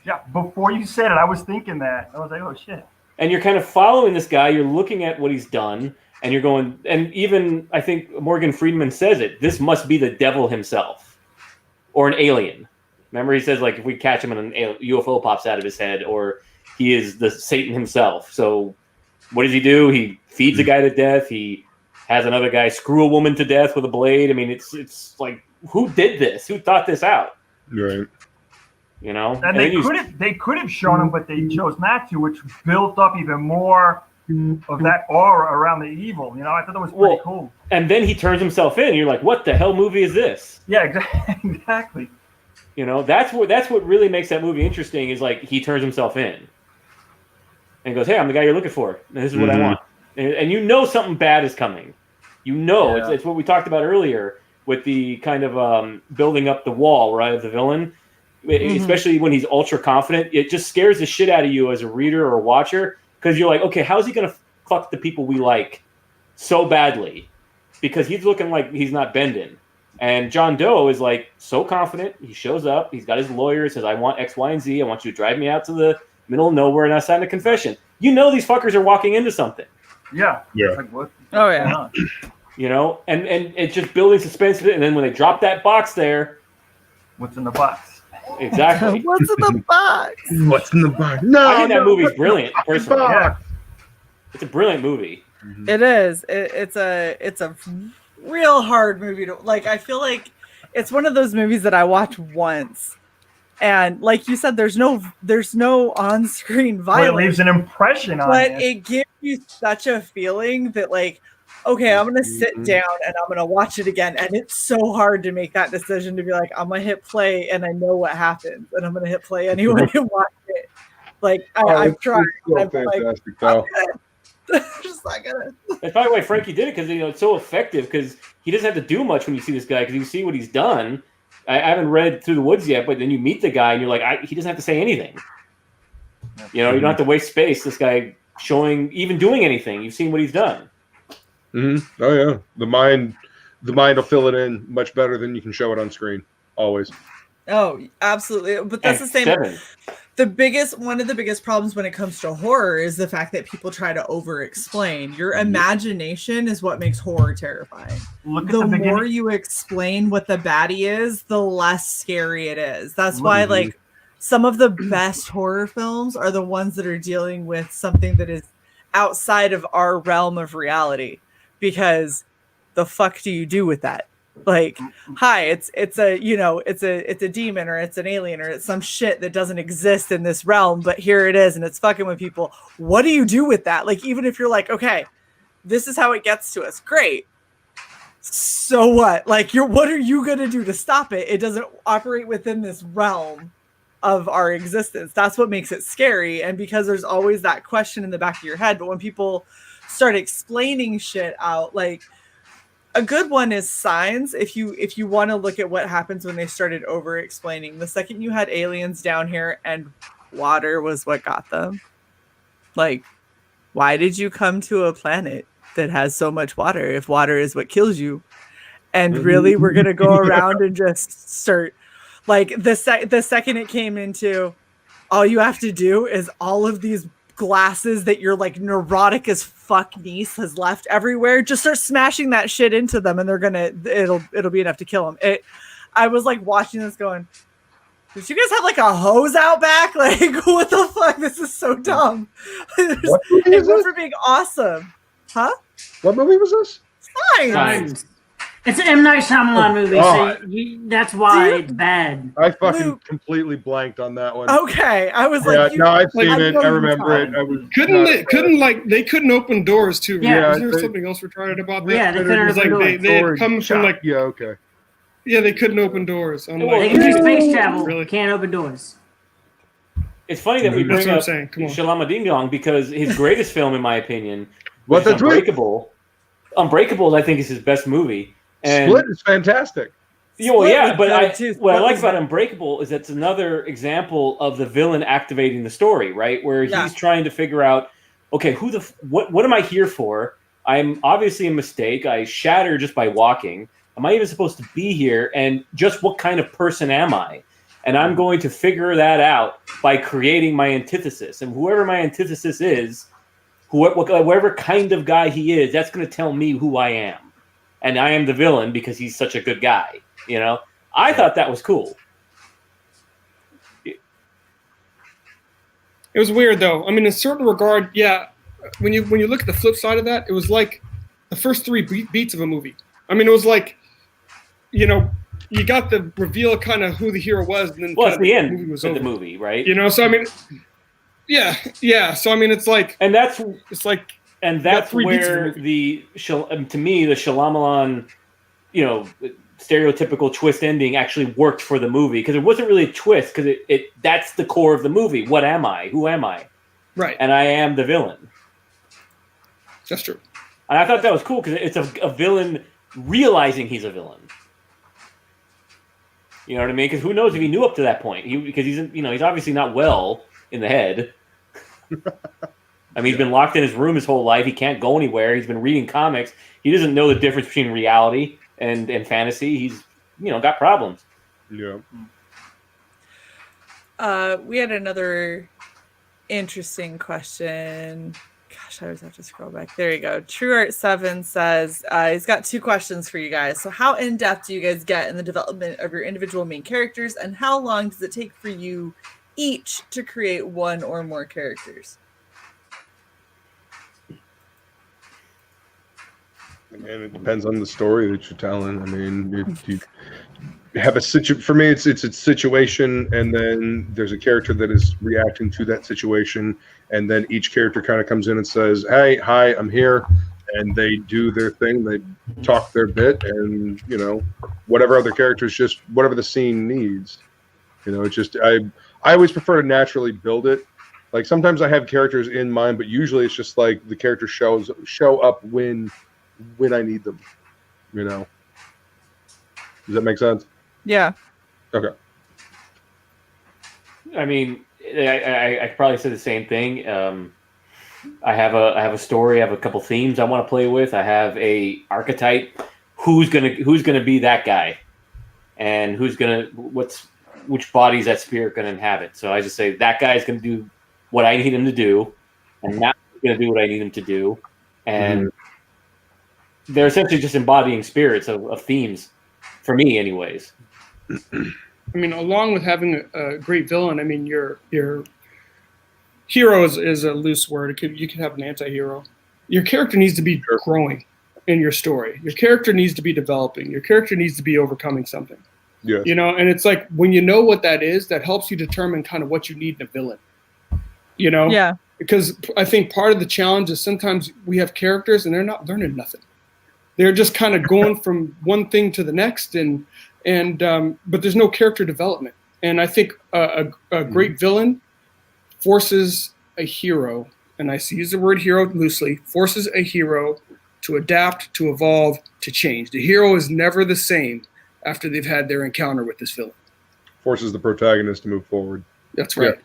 Yeah, before you said it, I was thinking that. I was like, oh, shit. And you're kind of following this guy. You're looking at what he's done, and you're going, and even I think Morgan Freeman says it, this must be the devil himself. Or an alien. Remember, he says, like, if we catch him and a UFO pops out of his head, or he is the Satan himself. So what does he do? He feeds a guy to death. He has another guy screw a woman to death with a blade. I mean, it's like, who did this? Who thought this out? Right. You know? And they could have shown him, but they chose not to, which built up even more of that aura around the evil. You know, I thought that was pretty cool. And then he turns himself in. And you're like, what the hell movie is this? Yeah, exactly. You know, that's what really makes that movie interesting is like he turns himself in and goes, hey, I'm the guy you're looking for. And this is what I want. And you know something bad is coming. You know, it's what we talked about earlier with the kind of building up the wall, right, of the villain. Especially when he's ultra confident. It just scares the shit out of you as a reader or a watcher because you're like, okay, how's he going to fuck the people we like so badly? Because he's looking like he's not bending. And John Doe is like so confident. He shows up. He's got his lawyer. Says, I want X, Y, and Z. I want you to drive me out to the middle of nowhere and I sign a confession. You know these fuckers are walking into something. Yeah. Yeah. Like, what? Oh, yeah. You know? And it's just building suspense. And then when they drop that box there. What's in the box? Exactly. What's in the box? What's in the box? No, I think that movie's brilliant, personally. Yeah. It's a brilliant movie. It is. It's a real hard movie to like. I feel like it's one of those movies that I watch once, and like you said, there's no on-screen Well, violence. it leaves an impression on But you. it gives you such a feeling that like, okay, I'm gonna sit down and I'm gonna watch it again, and it's so hard to make that decision to be like, I'm gonna hit play and I know what happens, and I'm gonna hit play anyway and watch it. Like I've tried. It's so fantastic, though. Just not gonna. That's probably why Frankie did it, because it's so effective, because he doesn't have to do much when you see this guy, because you see what he's done. I haven't read Through the Woods yet, but then you meet the guy and you're like, he doesn't have to say anything. You don't have to waste space. This guy even doing anything. You've seen what he's done. Mm-hmm. Oh yeah, the mind will fill it in much better than you can show it on screen. Always. Oh, absolutely. But that's the same. 7. One of the biggest problems when it comes to horror is the fact that people try to over-explain. Your imagination is what makes horror terrifying. The more you explain what the baddie is, the less scary it is. That's why, like, some of the best horror films are the ones that are dealing with something that is outside of our realm of reality. Because the fuck do you do with that? Like, hi, it's a demon, or it's an alien, or it's some shit that doesn't exist in this realm, but here it is and it's fucking with people. What do you do with that? Like, even if you're like, okay, this is how it gets to us, great, so what? Like, what are you gonna do to stop it? It doesn't operate within this realm of our existence. That's what makes it scary. And because there's always that question in the back of your head, but when people start explaining shit out, like, a good one is Signs. If you want to look at what happens when they started over explaining, the second you had aliens down here and water was what got them. Like, why did you come to a planet that has so much water if water is what kills you? And really, we're gonna go around and just start, like, the second it came into, all you have to do is all of these glasses that your like neurotic as fuck niece has left everywhere, just start smashing that shit into them, and it'll be enough to kill them. I was like watching this going, did you guys have like a hose out back? Like, what the fuck? This is so dumb. It went for being awesome. Huh? What movie was this? Signs. It's an M. Night Shyamalan movie, so that's why it's bad. I fucking completely blanked on that one. Okay, I was no, I've seen it. I remember it. They couldn't open doors too. Yeah, is there something else retarded about that? Yeah, they couldn't open doors. They had come from like okay. Yeah, they couldn't open doors. They can do space travel. Really? Can't open doors. It's funny that we bring up Shalama Ding Dong, because his greatest film, in my opinion, was Unbreakable. Unbreakable, I think, is his best movie. And Split is fantastic. What I like about Unbreakable is that's another example of the villain activating the story, right? Where he's trying to figure out, okay, what am I here for? I'm obviously a mistake. I shatter just by walking. Am I even supposed to be here? And just what kind of person am I? And I'm going to figure that out by creating my antithesis. And whoever my antithesis is, whatever kind of guy he is, that's going to tell me who I am. And I am the villain because he's such a good guy. I thought that was cool. It was weird, though. I mean, in a certain regard, yeah. When you look at the flip side of that, it was like the first 3 beats of a movie. I mean, it was like, you got the reveal kind of who the hero was, and then it's the end movie was of over. the movie, right? So I mean, yeah. So I mean, it's like, and that's to where to me the Shyamalan, stereotypical twist ending actually worked for the movie, because it wasn't really a twist, because that's the core of the movie. What am I? Who am I? Right. And I am the villain. That's true. And I thought that was cool, because it's a villain realizing he's a villain. You know what I mean? Because who knows if he knew up to that point? Because he's obviously not well in the head. I mean, he's been locked in his room his whole life. He can't go anywhere. He's been reading comics. He doesn't know the difference between reality and fantasy. He's, got problems. Yeah. We had another interesting question. Gosh, I always have to scroll back. There you go. True Art 7 says he's got 2 questions for you guys. So how in-depth do you guys get in the development of your individual main characters, and how long does it take for you each to create one or more characters? And it depends on the story that you're telling. I mean, if you have for me, it's a situation, and then there's a character that is reacting to that situation, and then each character kind of comes in and says, "Hey, hi, I'm here," and they do their thing, they talk their bit, and whatever other characters, just whatever the scene needs. It's just I always prefer to naturally build it. Like sometimes I have characters in mind, but usually it's just like the characters show up when I need them. Does that make sense? Yeah. Okay. I mean, I could probably say the same thing. I have a story. I have a couple themes I want to play with. I have a archetype. Who's gonna be that guy, and which body is that spirit gonna inhabit? So I just say that guy is gonna do what I need him to do, and now he's gonna do what I need him to do, and they're essentially just embodying spirits of themes, for me, anyways. I mean, along with having a great villain, I mean, your hero is a loose word. You can have an anti-hero. Your character needs to be growing in your story. Your character needs to be developing. Your character needs to be overcoming something. Yeah. And it's like when you know what that is, that helps you determine kind of what you need in a villain. Yeah. Because I think part of the challenge is sometimes we have characters and they're not learning nothing. They're just kind of going from one thing to the next, but there's no character development. And I think a great villain forces a hero, and I use the word hero loosely, forces a hero to adapt, to evolve, to change. The hero is never the same after they've had their encounter with this villain. Forces the protagonist to move forward. That's right.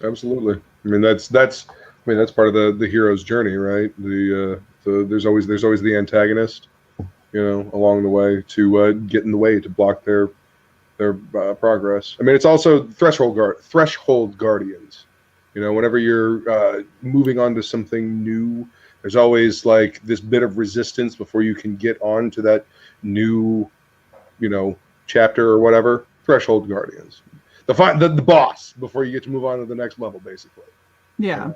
Yeah. Absolutely. I mean, that's part of the hero's journey, right? There's always the antagonist, along the way to get in the way, to block their progress. I mean, it's also threshold guardians. Whenever you're moving on to something new, there's always like this bit of resistance before you can get on to that new, chapter or whatever. Threshold guardians, the boss before you get to move on to the next level, basically. Yeah.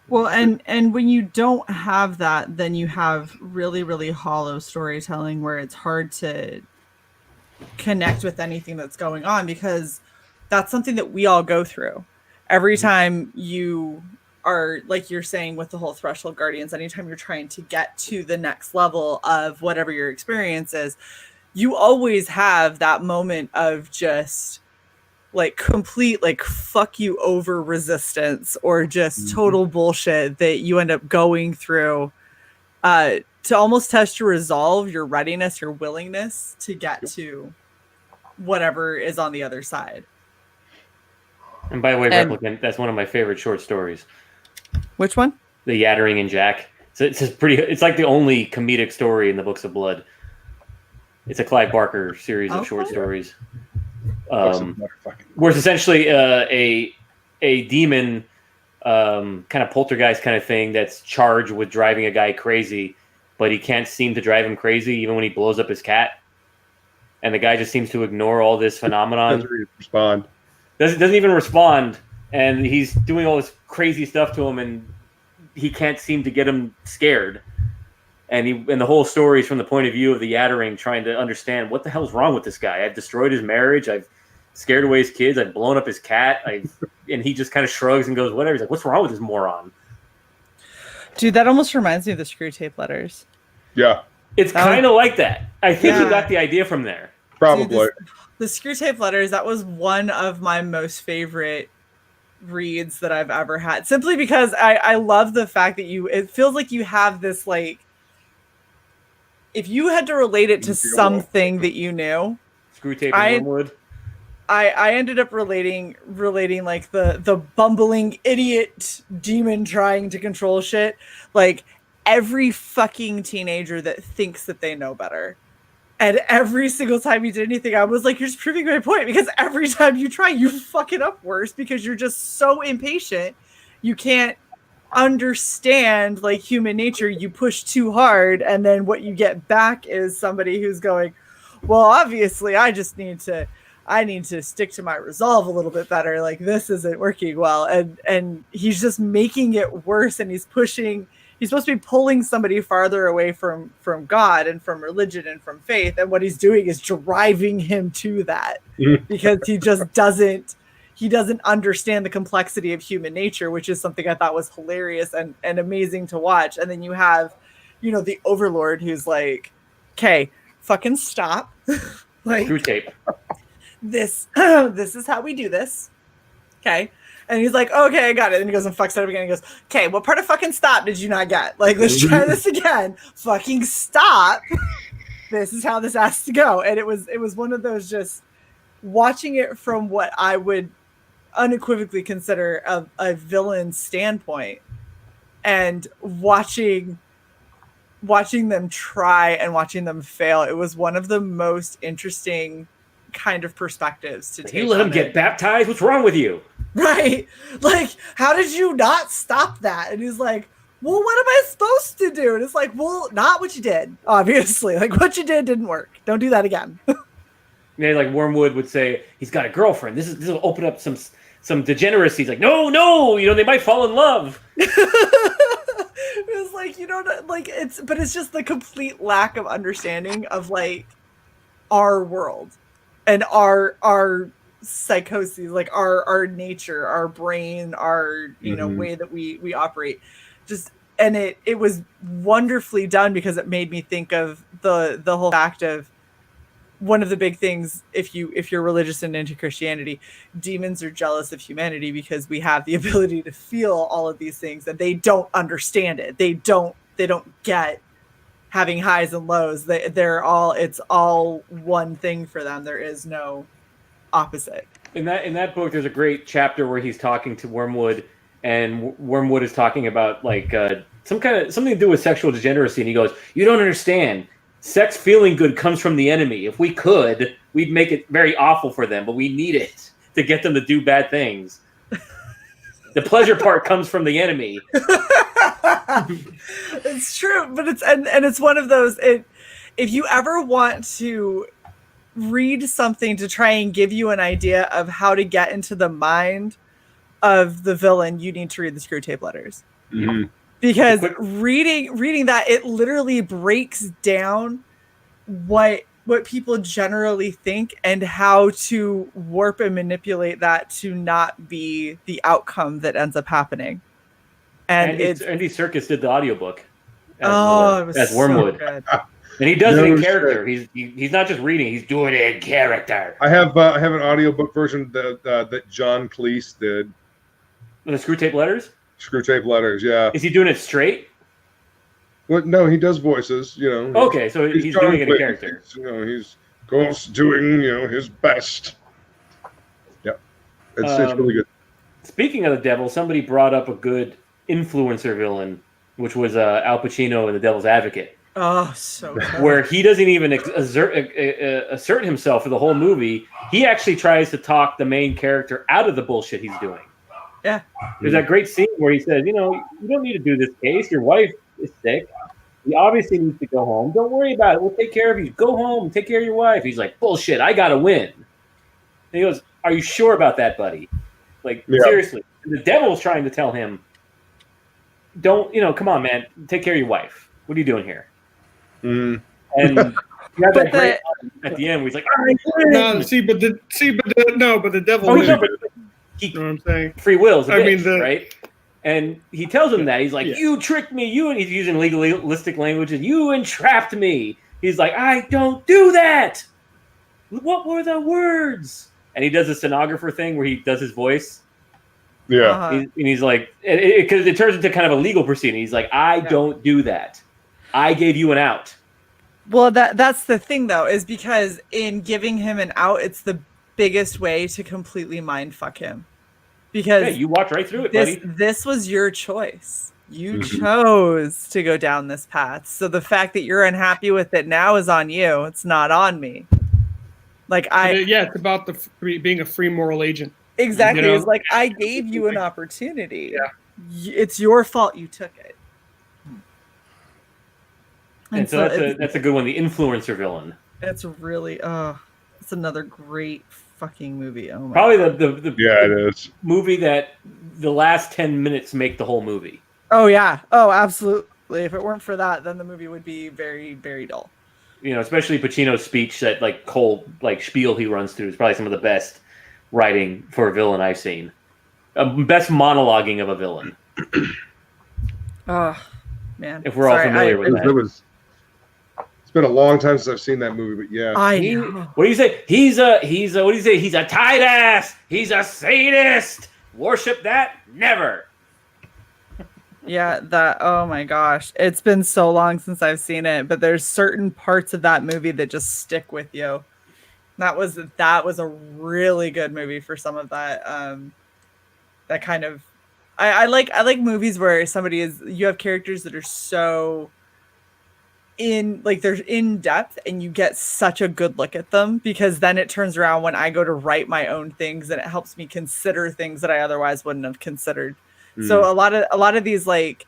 Well, and when you don't have that, then you have really, really hollow storytelling where it's hard to connect with anything that's going on, because that's something that we all go through. Every time you are, like you're saying with the whole threshold guardians, anytime you're trying to get to the next level of whatever your experience is, you always have that moment of just like complete like fuck you over resistance, or just total bullshit that you end up going through to almost test your resolve, your readiness, your willingness to get to whatever is on the other side. And by the way, Replicant, that's one of my favorite short stories. Which one? The Yattering and Jack. It's like the only comedic story in the Books of Blood. It's a Clive Barker series of short stories. Where it's essentially a demon kind of poltergeist kind of thing that's charged with driving a guy crazy, but he can't seem to drive him crazy even when he blows up his cat. And the guy just seems to ignore all this phenomenon. Doesn't respond. Doesn't even respond, and he's doing all this crazy stuff to him, and he can't seem to get him scared. And the whole story is from the point of view of the Yattering trying to understand what the hell's wrong with this guy. I've destroyed his marriage. I've scared away his kids. I've blown up his cat. And he just kind of shrugs and goes, whatever. He's like, what's wrong with this moron? Dude, that almost reminds me of the Screw Tape Letters. Yeah. It's kind of like that. I think he got the idea from there. Probably. Dude, the Screw Tape Letters, that was one of my most favorite reads that I've ever had. Simply because I love the fact that it feels like you have this, like, if you had to relate it to something that you knew. Screw Tape and Wormwood. I ended up relating like the bumbling idiot demon trying to control shit. Like every fucking teenager that thinks that they know better. And every single time you did anything, I was like, you're just proving my point, because every time you try, you fuck it up worse because you're just so impatient. You can't understand like human nature. You push too hard, and then what you get back is somebody who's going, well, obviously I need to stick to my resolve a little bit better. Like this isn't working well. And he's just making it worse, and he's pushing he's supposed to be pulling somebody farther away from God and from religion and from faith, and what he's doing is driving him to that because he just doesn't understand the complexity of human nature, which is something I thought was hilarious and amazing to watch. And then you have, you know, the overlord who's like, okay, fucking stop. Like, Screw tape. This is how we do this. Okay. And he's like, okay, I got it. And he goes and fucks it up again. He goes, okay, what part of fucking stop did you not get? Like, let's try this again. Fucking stop. This is how this has to go. And it was one of those, just watching it from what I would unequivocally consider a villain standpoint, and watching them try and watching them fail. It was one of the most interesting kind of perspectives to take. You let him get baptized? What's wrong with you? Right. Like, how did you not stop that? And he's like, well, what am I supposed to do? And it's like, well, not what you did, obviously. Like, what you did didn't work. Don't do that again. Yeah, like Wormwood would say, he's got a girlfriend. This will open up some degeneracy. He's like, no, you know, they might fall in love. It was like, you know, like it's just the complete lack of understanding of like our world and our psychoses, like our nature, our brain, our, you know, way that we operate. Just, and it was wonderfully done because it made me think of the whole fact of one of the big things, if you're religious and into Christianity, demons are jealous of humanity because we have the ability to feel all of these things, and they don't understand it. They don't get having highs and lows. It's all one thing for them. There is no opposite. In that book, there's a great chapter where he's talking to Wormwood, and Wormwood is talking about like something to do with sexual degeneracy, and he goes, "You don't understand. Sex feeling good comes from the enemy. If we could, we'd make it very awful for them, but we need it to get them to do bad things. The pleasure part comes from the enemy." It's true, but it's one of those. If you ever want to read something to try and give you an idea of how to get into the mind of the villain, you need to read the Screw Tape Letters. Mm-hmm. Because reading that, it literally breaks down what people generally think and how to warp and manipulate that to not be the outcome that ends up happening. And Andy Serkis did the audiobook it was as Wormwood. So good. And he does it in character. He's not just reading; he's doing it in character. I have an audiobook version that John Cleese did. The Screw Tape Letters. Screw Tape Letters, yeah. Is he doing it straight? Well, no, he does voices. You know. Okay, so he's doing it in character. He's doing his best. Yeah, it's really good. Speaking of the devil, somebody brought up a good influencer villain, which was Al Pacino in The Devil's Advocate. Oh, so good. Where he doesn't even assert himself for the whole movie. He actually tries to talk the main character out of the bullshit he's doing. Yeah. There's that great scene where he says, you don't need to do this case. Your wife is sick. He obviously needs to go home. Don't worry about it. We'll take care of you. Go home and take care of your wife. He's like, bullshit, I got to win. And he goes, are you sure about that, buddy? Like, seriously. And the devil's trying to tell him, come on, man. Take care of your wife. What are you doing here? Mm. And you have that great line at the end where he's like, all right, but the devil. You know what I'm saying? Free will is a bitch, right? And he tells him that. He's like, you tricked me. And he's using legalistic language, and you entrapped me. He's like, I don't do that. What were the words? And he does a stenographer thing where he does his voice. Yeah. And he's like, because it turns into kind of a legal proceeding. He's like, I don't do that. I gave you an out. Well, that's the thing, though, is because in giving him an out, it's the biggest way to completely mind fuck him. Because you walked right through it, buddy. This was your choice. You chose to go down this path. So the fact that you're unhappy with it now is on you. It's not on me. Like it's about being a free moral agent. Exactly. It's like, I gave you an opportunity. Yeah. It's your fault you took it. And so that's a good one. The influencer villain. It's really it's another great fucking movie. Oh my Probably God. the it is movie that the last 10 minutes make the whole movie. Oh yeah. Oh, absolutely. If it weren't for that, then the movie would be very, very dull. You know, especially Pacino's speech, that like whole like spiel he runs through is probably some of the best writing for a villain I've seen. Best monologuing of a villain. Oh man. If we're all familiar with that. It's been a long time since I've seen that movie, but yeah. What do you say? He's a what do you say? He's a tight ass. He's a sadist. Worship that? Never. Yeah, oh my gosh. It's been so long since I've seen it, but there's certain parts of that movie that just stick with you. That was a really good movie for some of that. That kind of I like movies where you have characters that are so they're in depth and you get such a good look at them, because then it turns around when I go to write my own things and it helps me consider things that I otherwise wouldn't have considered. So a lot of these like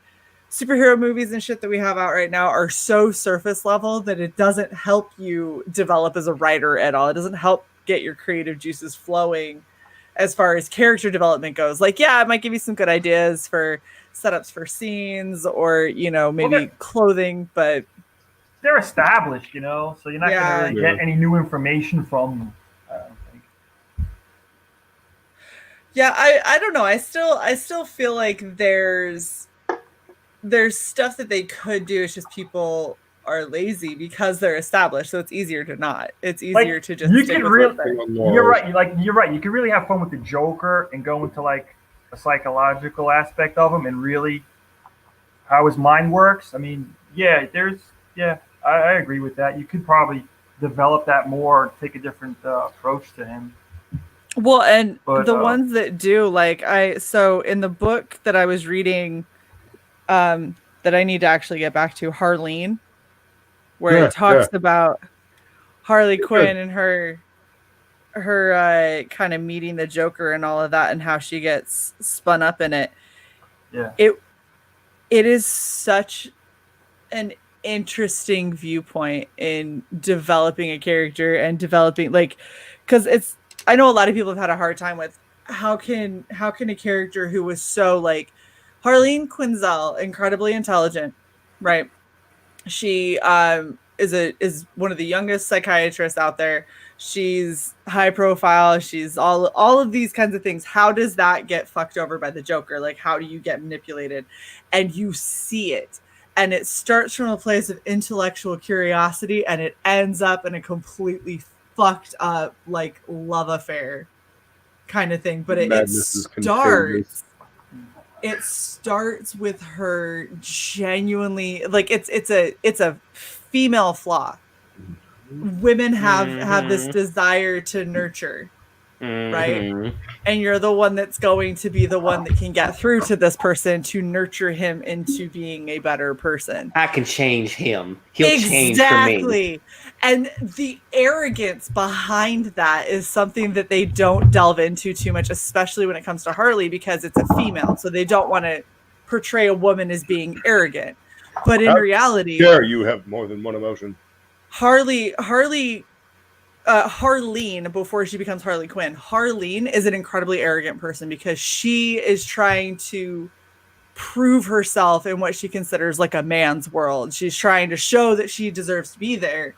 superhero movies and shit that we have out right now are so surface level that it doesn't help you develop as a writer at all. It doesn't help get your creative juices flowing as far as character development goes. Like, yeah, it might give you some good ideas for setups for scenes or, you know, maybe clothing, but they're established, you know, so you're not going to really get any new information from them. Yeah, I don't know. I still feel like there's stuff that they could do. It's just people are lazy because they're established, so it's easier to not. It's easier to just. You're right. You're right. You can really have fun with the Joker and go into like a psychological aspect of him and really how his mind works. I mean, I agree with that. You could probably develop that more, take a different approach to him. Well, and the ones that do, like so in the book that I was reading, that I need to actually get back to, Harleen, where it talks about Harley Quinn and her kind of meeting the Joker and all of that and how she gets spun up in it. Yeah. It is such an interesting viewpoint in developing a character and developing because I know a lot of people have had a hard time with how can a character who was so like Harleen Quinzel, incredibly intelligent, right? She is one of the youngest psychiatrists out there. She's high profile. She's all of these kinds of things. How does that get fucked over by the Joker? Like, how do you get manipulated? And you see it. And it starts from a place of intellectual curiosity and it ends up in a completely fucked up like love affair kind of thing. But it starts with her genuinely like it's a female flaw. Women have this desire to nurture, right? And you're the one that's going to be the one that can get through to this person to nurture him into being a better person. I can change him. He'll change for me. And the arrogance behind that is something that they don't delve into too much, especially when it comes to Harley, because it's a female. So they don't want to portray a woman as being arrogant. But in reality, you have more than one emotion. Harleen, before she becomes Harley Quinn, Harleen is an incredibly arrogant person because she is trying to prove herself in what she considers like a man's world. She's trying to show that she deserves to be there.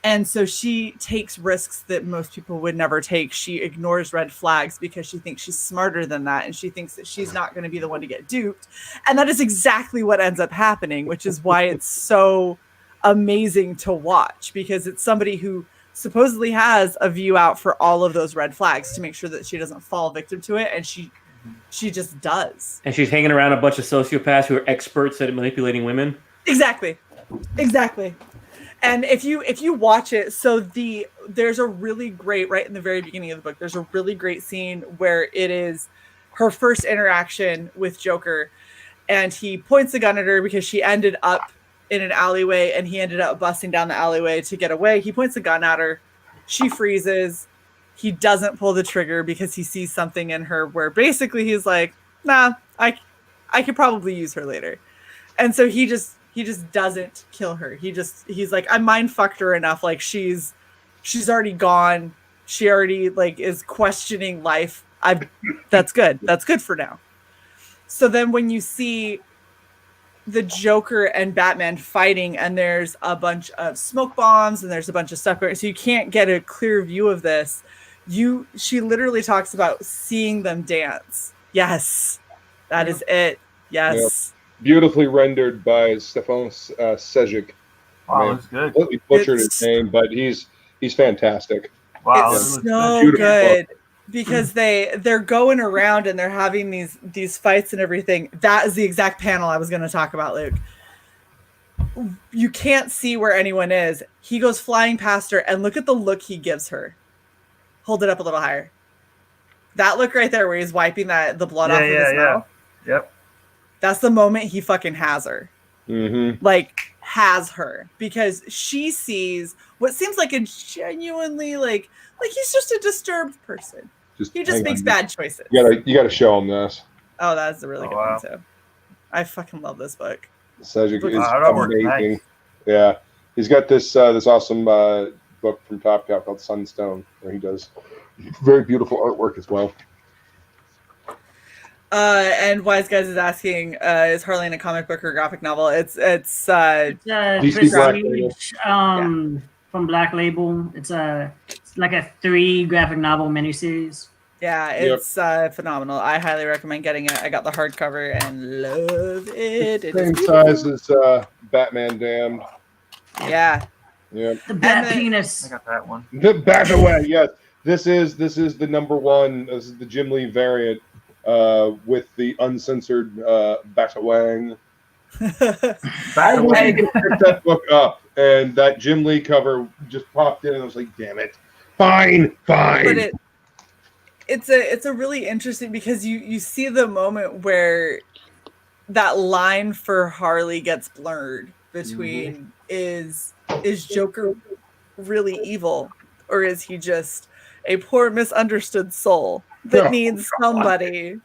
And so she takes risks that most people would never take. She ignores red flags because she thinks she's smarter than that. And she thinks that she's not going to be the one to get duped. And that is exactly what ends up happening, which is why it's so amazing to watch, because it's somebody who supposedly has a view out for all of those red flags to make sure that she doesn't fall victim to it. And she just does. And she's hanging around a bunch of sociopaths who are experts at manipulating women. Exactly. And if you watch it, so there's a really great, right in the very beginning of the book, there's a really great scene where it is her first interaction with Joker, and he points a gun at her because she ended up in an alleyway and he ended up busting down the alleyway to get away. He points a gun at her. She freezes. He doesn't pull the trigger because he sees something in her where basically he's like, nah, I could probably use her later. And so he just doesn't kill her. He's like, I mind fucked her enough. Like she's already gone. She already like is questioning life. That's good. That's good for now. So then when you see the Joker and Batman fighting, and there's a bunch of smoke bombs and there's a bunch of stuff going, so you can't get a clear view of this. She literally talks about seeing them dance. Yes, that is it. Yes. Yeah. Beautifully rendered by Stefan Sejic. Wow, that's good. Completely butchered his name, but he's fantastic. Wow, it's so good because they're going around and they're having these fights and everything. That is the exact panel I was going to talk about, Luke. You can't see where anyone is. He goes flying past her, and look at the look he gives her. Hold it up a little higher. That look right there where he's wiping the blood off of his mouth. Yep. That's the moment he fucking has her. Mm-hmm. Like, has her. Because she sees what seems like a genuinely, like he's just a disturbed person. He just makes bad choices. You gotta show him this. Oh, that's a really good one, too. I fucking love this book. Sejic is amazing. Nice. Yeah. He's got this awesome book from Top Cow called Sunstone, where he does very beautiful artwork as well. And Wise Guys is asking, is Harley in a comic book or graphic novel? It's Prestige, from Black Label. It's like a 3 graphic novel miniseries. Yeah, it's phenomenal. I highly recommend getting it. I got the hardcover and love it. Same size as Batman Damned. Yeah. Yeah. The Bat Penis. I got that one. The Back Away, yes. This is the #1. This is the Jim Lee variant with the uncensored Batawang. I wanted to pick that book up, and that Jim Lee cover just popped in, and I was like, damn it. Fine. But it's a really interesting, because you see the moment where that line for Harley gets blurred between is Joker really evil, or is he just a poor misunderstood soul that needs somebody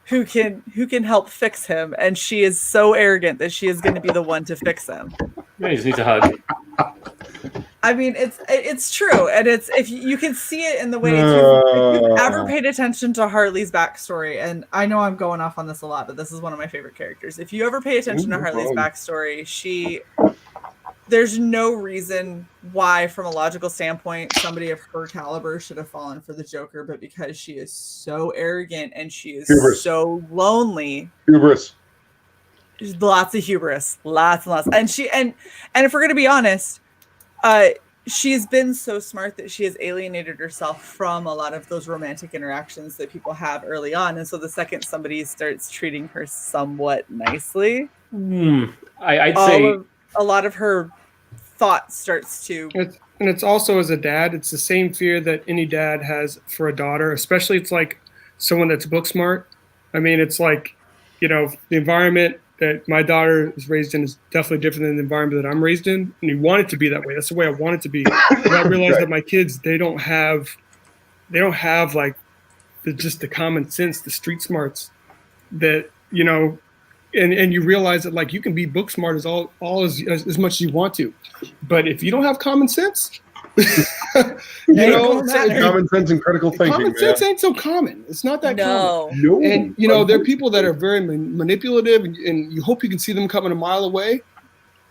who can help fix him, and she is so arrogant that she is going to be the one to fix him. Yeah, he just needs a hug. I mean, it's true, and it's, if you can see it in the way, if you've ever paid attention to Harley's backstory, and I know I'm going off on this a lot, but this is one of my favorite characters. If you ever pay attention to Harley's backstory, there's no reason why, from a logical standpoint, somebody of her caliber should have fallen for the Joker, but because she is so arrogant and she is so lonely. Hubris. There's lots of hubris. Lots and lots. And if we're going to be honest, she's been so smart that she has alienated herself from a lot of those romantic interactions that people have early on. And so the second somebody starts treating her somewhat nicely, I'd say a lot of her thought starts to. And it's also, as a dad, it's the same fear that any dad has for a daughter, especially it's like someone that's book smart. I mean, it's like, the environment that my daughter is raised in is definitely different than the environment that I'm raised in. And you want it to be that way. That's the way I want it to be. But I realized that my kids, they don't have like just the common sense, the street smarts that, and you realize that, like, you can be book smart as much as you want to, but if you don't have common sense, common sense and critical thinking. Common sense ain't so common. It's not that common. No. And there are people that are very manipulative, and you hope you can see them coming a mile away.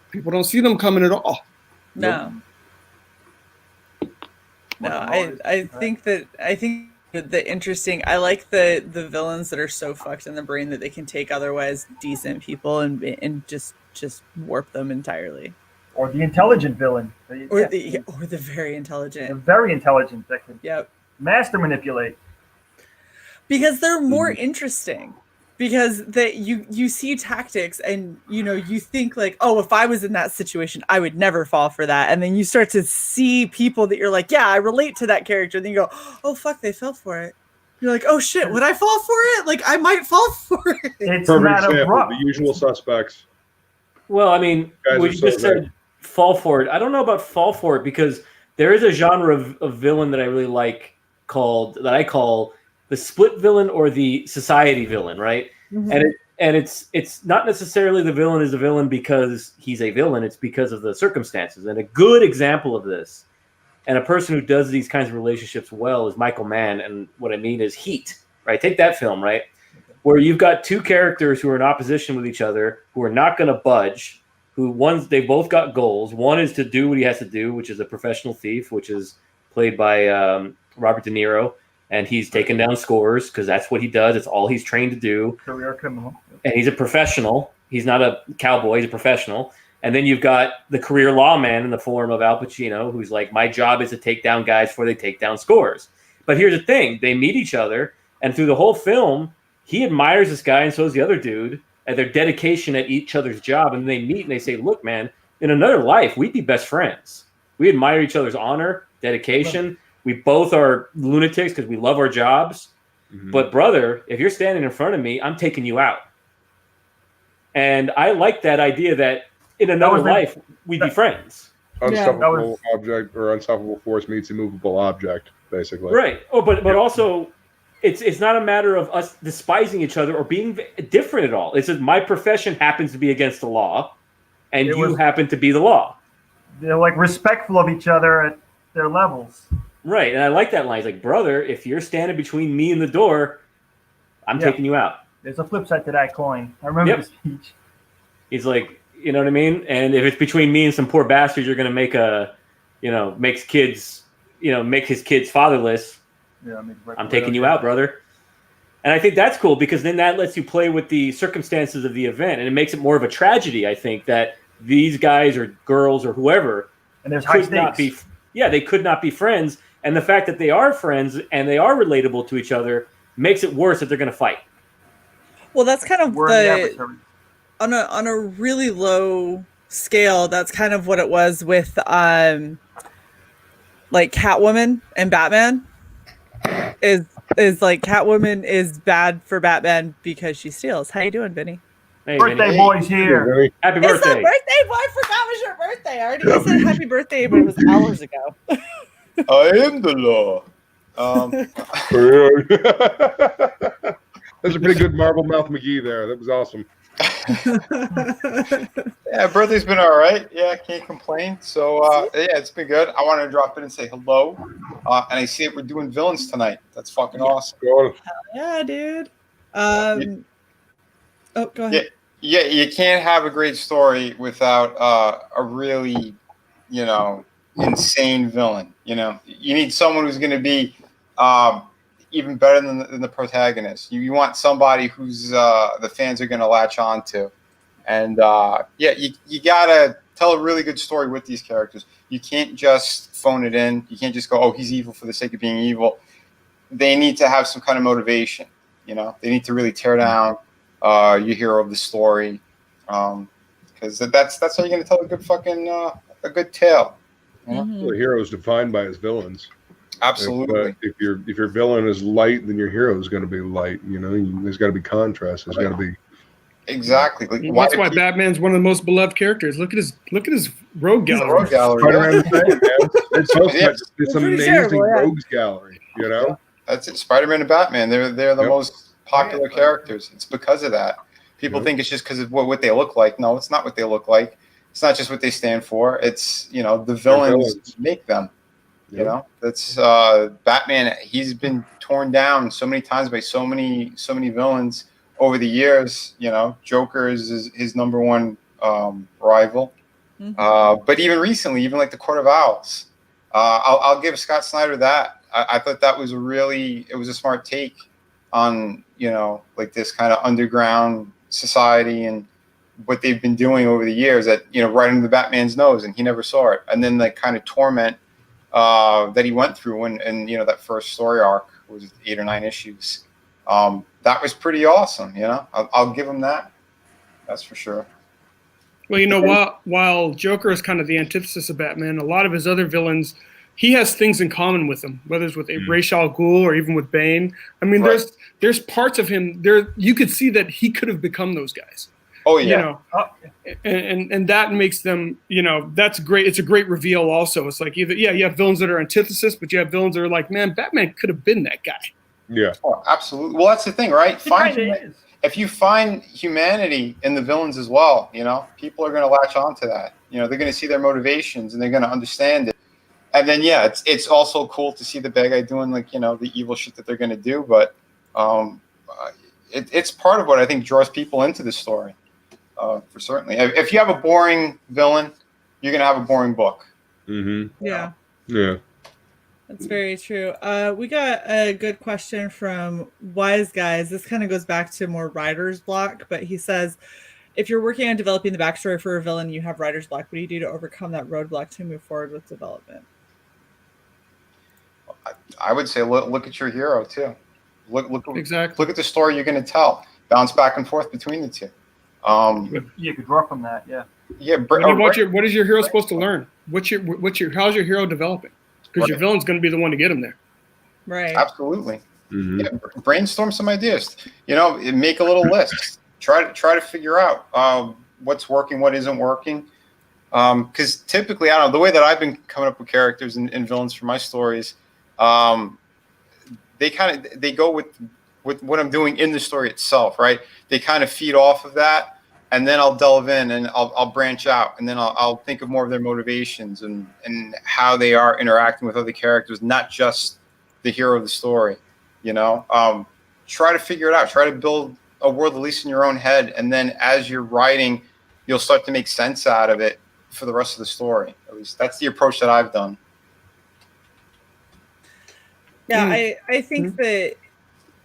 People don't see them coming at all. No. I think the interesting, I like the villains that are so fucked in the brain that they can take otherwise decent people and just warp them entirely. Or the intelligent villain. Or the very intelligent. The very intelligent that can master manipulate. Because they're more interesting. Because you see tactics and you think like, oh, if I was in that situation, I would never fall for that. And then you start to see people that you're like, yeah, I relate to that character. And then you go, oh fuck, they fell for it. You're like, oh shit, would I fall for it? Like, I might fall for it. It's Perfect not example, abrupt. The Usual Suspects. Well, I mean, we just said fall for it. I don't know about fall for it, because there is a genre of villain that I really like that I call the split villain or the society villain, right? Mm-hmm. And it's not necessarily the villain is a villain because he's a villain. It's because of the circumstances. And a good example of this, and a person who does these kinds of relationships well, is Michael Mann. And what I mean is Heat, right? Take that film, right? where you've got two characters who are in opposition with each other, who are not going to budge. They both got goals. One is to do what he has to do, which is a professional thief, which is played by Robert De Niro, and he's taking down scores because that's what he does. It's all he's trained to do. Career criminal. And he's a professional. He's not a cowboy. He's a professional. And then you've got the career lawman in the form of Al Pacino, who's like, my job is to take down guys before they take down scores. But here's the thing. They meet each other, and through the whole film, he admires this guy, and so does the other dude, at their dedication at each other's job. And they meet, and they say, look, man, in another life, we'd be best friends. We admire each other's honor, dedication. We both are lunatics because we love our jobs. Mm-hmm. But, brother, if you're standing in front of me, I'm taking you out. And I like that idea that in another life, we'd be friends. Unstoppable object or unstoppable force meets immovable object, basically. Right. Oh, but also, it's not a matter of us despising each other or being different at all. It's just my profession happens to be against the law, and you happen to be the law. They're like respectful of each other at their levels. Right. And I like that line. It's like, brother, if you're standing between me and the door, I'm taking you out. There's a flip side to that coin. I remember the speech. He's like, you know what I mean? And if it's between me and some poor bastard, you're going to make make his kids fatherless. Yeah, I'm taking you out, brother. And I think that's cool because then that lets you play with the circumstances of the event. And it makes it more of a tragedy, I think, that these guys or girls or whoever and there's high stakes. They could not be friends. And the fact that they are friends and they are relatable to each other makes it worse that they're going to fight. Well, that's kind of on a really low scale. That's kind of what it was with like Catwoman and Batman. Is like Catwoman is bad for Batman because she steals. How you doing, Vinny? Hey, birthday boy's here. Happy birthday. It's the birthday boy. I forgot it was your birthday. I already said happy birthday, but it was hours ago. I am the law. That's a pretty good Marble Mouth McGee there. That was awesome. Yeah, birthday's been all right. Yeah, I can't complain. So, it's been good. I wanted to drop in and say hello. And I see that we're doing villains tonight. That's fucking awesome. Yeah, dude. Go ahead. Yeah, you can't have a great story without a really, insane villain. You need someone who's going to be even better than the protagonist. You want somebody who's the fans are going to latch on to. And, you got to tell a really good story with these characters. You can't just phone it in. You can't just go, oh, he's evil for the sake of being evil. They need to have some kind of motivation. They need to really tear down your hero of the story. Because that's how you're going to tell a good fucking a good tale. Well, the hero is defined by his villains. Absolutely. If your villain is light, then your hero is going to be light. There's got to be contrast. There's got to be exactly. That's why Batman's one of the most beloved characters. Look at his rogue gallery. Rogue gallery. It's amazing rogues gallery. That's it. Spider-Man and Batman. They're the most popular characters. It's because of that. People think it's just because of what they look like. No, it's not what they look like. It's not just what they stand for. It's the villains make them. That's Batman. He's been torn down so many times by so many villains over the years. Joker is his number one rival. But even recently, even like the Court of Owls, I'll give Scott Snyder that. I thought that was it was a smart take on like this kind of underground society and what they've been doing over the years that right under the Batman's nose, and he never saw it. And then the kind of torment that he went through and that first story arc was 8 or 9 issues. That was pretty awesome. I'll give him that. That's for sure. Well, while Joker is kind of the antithesis of Batman, a lot of his other villains, he has things in common with them, whether it's with Ra's al Ghul or even with Bane. I mean, there's parts of him there you could see that he could have become those guys. Oh yeah. And that makes them, that's great. It's a great reveal also. It's like you have villains that are antithesis, but you have villains that are like, man, Batman could have been that guy. Yeah. Oh, absolutely. Well, that's the thing, right? If you find humanity in the villains as well, people are going to latch on to that. They're going to see their motivations and they're going to understand it. And then, it's also cool to see the bad guy doing the evil shit that they're going to do. But it's part of what I think draws people into the story. For certainly, if you have a boring villain, you're gonna have a boring book. Mm-hmm. Yeah. Yeah. That's very true. We got a good question from Wise Guys. This kind of goes back to more writer's block, but he says, if you're working on developing the backstory for a villain, you have writer's block. What do you do to overcome that roadblock to move forward with development? I would say look at your hero too. Look at the story you're going to tell. Bounce back and forth between the two. You could draw from that. Yeah. Yeah. What is your hero supposed to learn? How's your hero developing? Because your villain's going to be the one to get him there. Right. Absolutely. Mm-hmm. Yeah, brainstorm some ideas. Make a little list. Try to figure out what's working, what isn't working. Because typically, I don't know, the way that I've been coming up with characters and villains for my stories, they go with what I'm doing in the story itself, right? They kind of feed off of that. And then I'll delve in and I'll branch out, and then I'll think of more of their motivations and how they are interacting with other characters, not just the hero of the story. Try to figure it out. Try to build a world at least in your own head, and then as you're writing, you'll start to make sense out of it for the rest of the story. At least that's the approach that I've done. Yeah, I think that,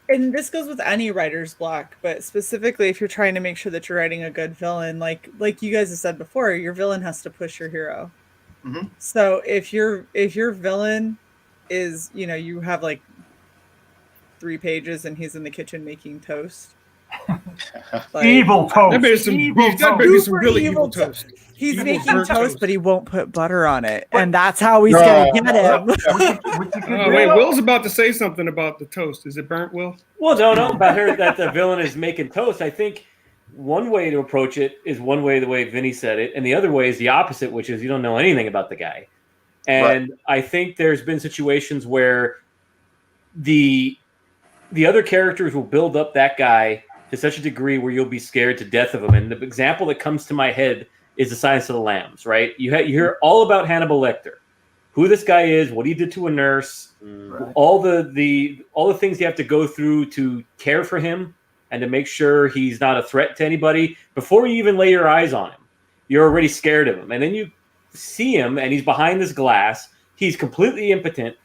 and this goes with any writer's block, but specifically if you're trying to make sure that you're writing a good villain, like you guys have said before, your villain has to push your hero. Mm-hmm. So if your villain is, you have like 3 pages and he's in the kitchen making toast. Evil toast. That may be some really evil toast. He's Evil making toast, but he won't put butter on it, and that's how he's No. gonna get him. Oh, wait, Will's about to say something about the toast. Is it burnt, Will? Well, no, about her that the villain is making toast. I think one way to approach it is one way, the way Vinny said it, and the other way is the opposite, which is you don't know anything about the guy. And I think there's been situations where the other characters will build up that guy to such a degree where you'll be scared to death of him. And the example that comes to my head is the Silence of the Lambs, right? You hear all about Hannibal Lecter, who this guy is, what he did to a nurse, all the things you have to go through to care for him and to make sure he's not a threat to anybody. Before you even lay your eyes on him, you're already scared of him. And then you see him and he's behind this glass. He's completely impotent,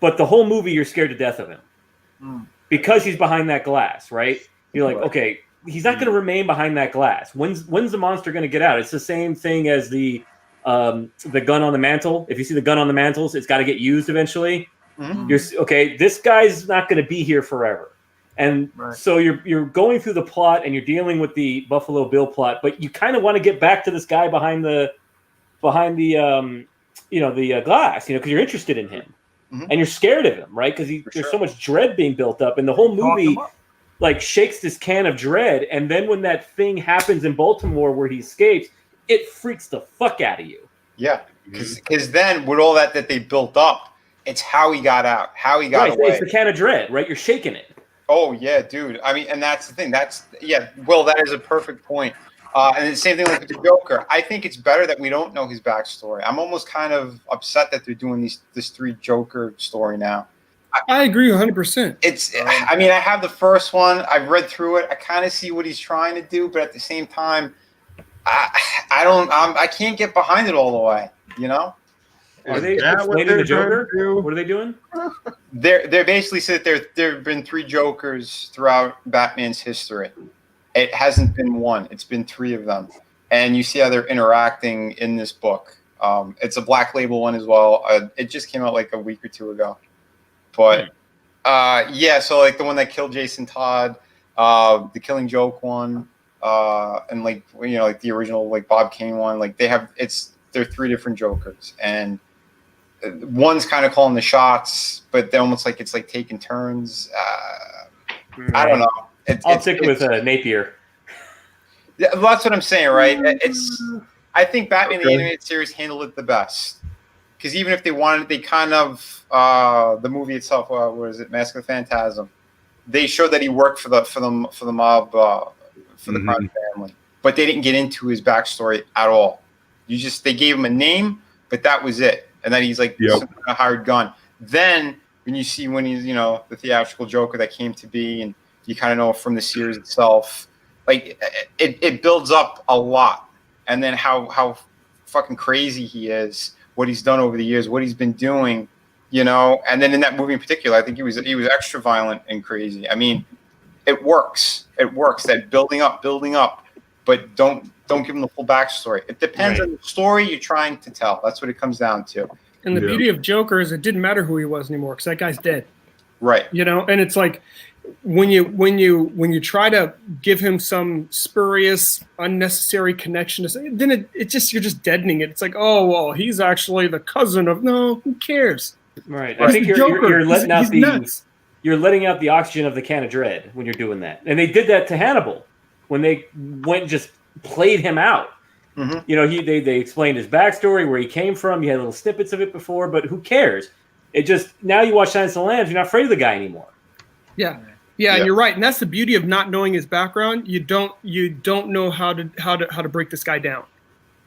but the whole movie you're scared to death of him because he's behind that glass, right? You're like, okay, he's not going to remain behind that glass. When's the monster going to get out? It's the same thing as the gun on the mantle. If you see the gun on the mantles, it's got to get used eventually. Mm-hmm. This guy's not going to be here forever. And so you're going through the plot and you're dealing with the Buffalo Bill plot, but you kind of want to get back to this guy behind the glass, because you're interested in him and you're scared of him, right? Because there's so much dread being built up, and the whole movie shakes this can of dread. And then when that thing happens in Baltimore where he escapes, it freaks the fuck out of you. Yeah, because then with all that they built up, it's how he got out, how he got away. It's the can of dread, right? You're shaking it. Oh yeah, dude. I mean, and that's the thing. Will, that is a perfect point. And the same thing with the Joker. I think it's better that we don't know his backstory. I'm almost kind of upset that they're doing this 3 Joker story now. I agree 100%. I mean, I have the first one. I've read through it. I kind of see what he's trying to do, but at the same time, I can't get behind it all the way. Are they explaining the Joker? What are they doing? They're basically said there have been 3 Jokers throughout Batman's history. It hasn't been one. It's been 3 of them, and you see how they're interacting in this book. It's a Black Label one as well. It just came out like a week or 2 ago. But so like the one that killed Jason Todd, the Killing Joke one, and like the original like Bob Kane one, like they're 3 different Jokers, and one's kind of calling the shots, but they're almost like it's like taking turns. I don't know. I'll stick with Napier. Yeah, that's what I'm saying, right? I think Batman the Animated Series handled it the best. Because even if they wanted, they kind of the movie itself. What is it, Mask of the Phantasm? They showed that he worked for the mob, for the crime family, but they didn't get into his backstory at all. They gave him a name, but that was it, and then he's like some kind of hired gun. Then when you see when he's the theatrical Joker that came to be, and You kind of know from the series itself. Like it builds up a lot, and then how fucking crazy he is, what he's done over the years, what he's been doing, you know. And then in that movie in particular, I think he was extra violent and crazy. I mean, it works. It works. That building up, but don't give him the full backstory. It depends on the story you're trying to tell. That's what it comes down to. And the beauty of Joker is it didn't matter who he was anymore because that guy's dead. Right. You know, and it's like when you try to give him some spurious, unnecessary connection, then it just you're just deadening it. It's like, oh well, he's actually the cousin of no. Who cares? Right. I think you're letting out you're letting out the oxygen of the can of dread when you're doing that, and they did that to Hannibal when they went and just played him out. Mm-hmm. You know, they explained his backstory, where he came from. You had little snippets of it before, but who cares? It just now you watch Silence of the Lambs, you're not afraid of the guy anymore. Yeah, and you're right, and that's the beauty of not knowing his background. You don't know how to break this guy down.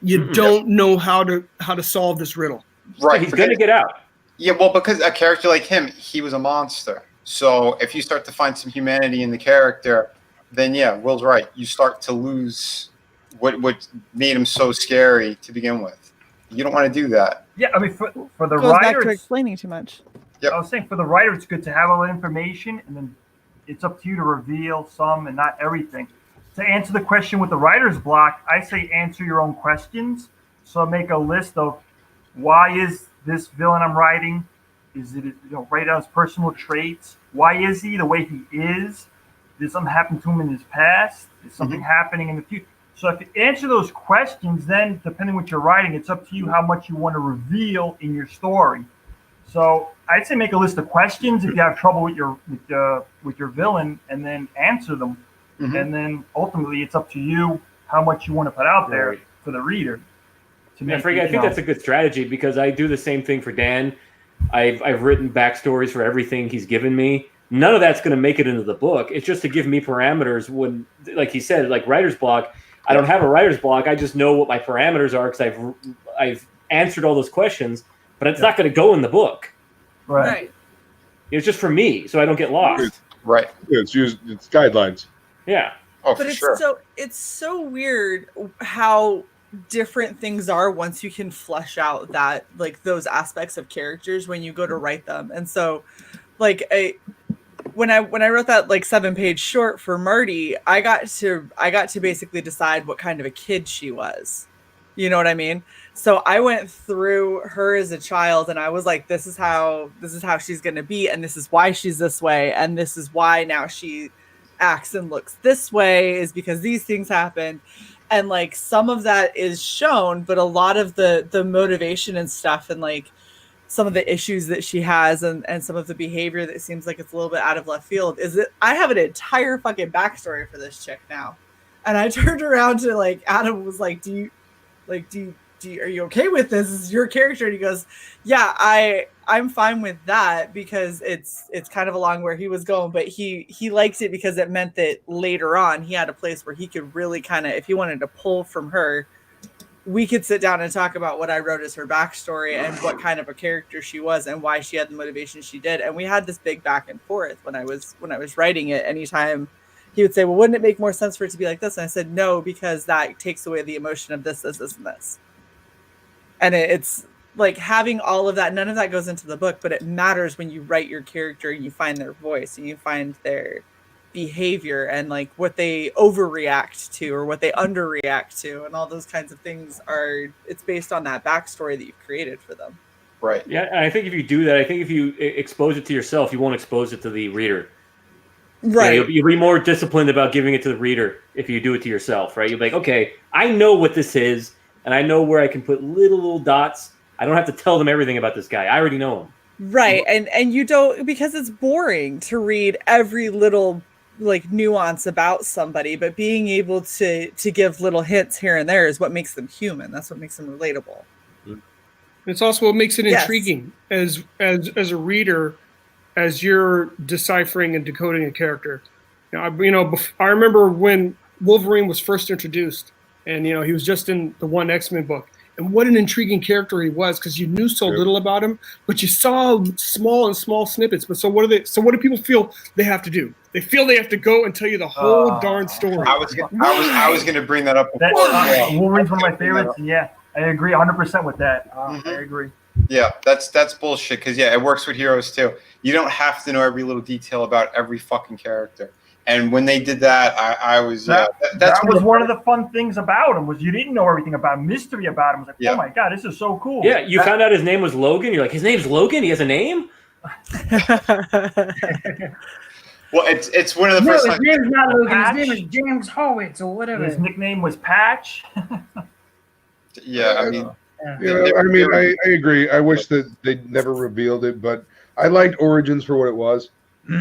You don't know how to solve this riddle. Right, he's gonna get out. Yeah, well, because a character like him, he was a monster. So if you start to find some humanity in the character, then yeah, Will's right. You start to lose what made him so scary to begin with. You don't want to do that. Yeah, I mean, for the Goes back writer, to explaining too much. Yep. I was saying for the writer, it's good to have all that information, and then it's up to you to reveal some and not everything. To answer the question with the writer's block, I say answer your own questions. So make a list of why is this villain I'm writing? Is it, write down his personal traits? Why is he the way he is? Did something happen to him in his past? Is something happening in the future? So if you answer those questions, then depending what you're writing, it's up to you how much you want to reveal in your story. So I'd say make a list of questions if you have trouble with your villain, and then answer them. And then ultimately, it's up to you how much you want to put out there for the reader. I think that's a good strategy, because I do the same thing for Dan. I've written backstories for everything he's given me. None of that's going to make it into the book. It's just to give me parameters when, like he said, like writer's block. I don't have a writer's block. I just know what my parameters are because I've answered all those questions, but it's not going to go in the book. Right. It's just for me, so I don't get lost. Right. Yeah, it's guidelines. Yeah. Oh, But for it's sure. it's so weird how different things are once you can flesh out that like those aspects of characters when you go to write them. And so like when I wrote that like 7-page short for Marty, I got to basically decide what kind of a kid she was. You know what I mean? So I went through her as a child, and I was like, this is how she's going to be, and this is why she's this way, and this is why now she acts and looks this way, is because these things happened. And like some of that is shown, but a lot of the motivation and stuff, and like some of the issues that she has, and some of the behavior that seems like it's a little bit out of left field, is that I have an entire fucking backstory for this chick now. And I turned around to like Adam, was like, are you okay with this? This is your character. And he goes, yeah, I'm fine with that, because it's kind of along where he was going, but he liked it because it meant that later on he had a place where he could really kind of, if he wanted to pull from her, we could sit down and talk about what I wrote as her backstory and what kind of a character she was and why she had the motivation she did. And we had this big back and forth when I was writing it. Anytime he would say, well, wouldn't it make more sense for it to be like this? And I said, no, because that takes away the emotion of this, and this. And it's like having all of that. None of that goes into the book, but it matters when you write your character and you find their voice and you find their behavior and like what they overreact to or what they underreact to, and all those kinds of things it's based on that backstory that you've created for them. Right. Yeah, and I think if you do that, I think if you expose it to yourself, you won't expose it to the reader. Right. Yeah, you'll be more disciplined about giving it to the reader if you do it to yourself, right? You'll be like, okay, I know what this is, and I know where I can put little dots. I don't have to tell them everything about this guy. I already know him. Right. And you don't, because it's boring to read every little like nuance about somebody, but being able to give little hints here and there is what makes them human. That's what makes them relatable. It's also what makes it intriguing as a reader, as you're deciphering and decoding a character. I remember when Wolverine was first introduced, and he was just in the one X-Men book, and what an intriguing character he was, because you knew so little about him, but you saw small snippets. But so what do people feel they have to do? They feel they have to go and tell you the whole darn story. I was going to bring that up before. Wolverine's one of my favorites. Yeah, I agree 100% with that. I agree. Yeah, that's bullshit. Because it works with heroes too. You don't have to know every little detail about every fucking character. And when they did that, I was that was one of the fun things about him, was you didn't know everything about him. Mystery about him was like, oh my god, this is so cool. Yeah, you found out his name was Logan. You're like, his name's Logan. He has a name. Well, it's one of the first times. His name's not Logan. His name is James Horwitz or whatever. His nickname was Patch. Yeah, I mean. I agree. I wish that they never revealed it, but I liked Origins for what it was.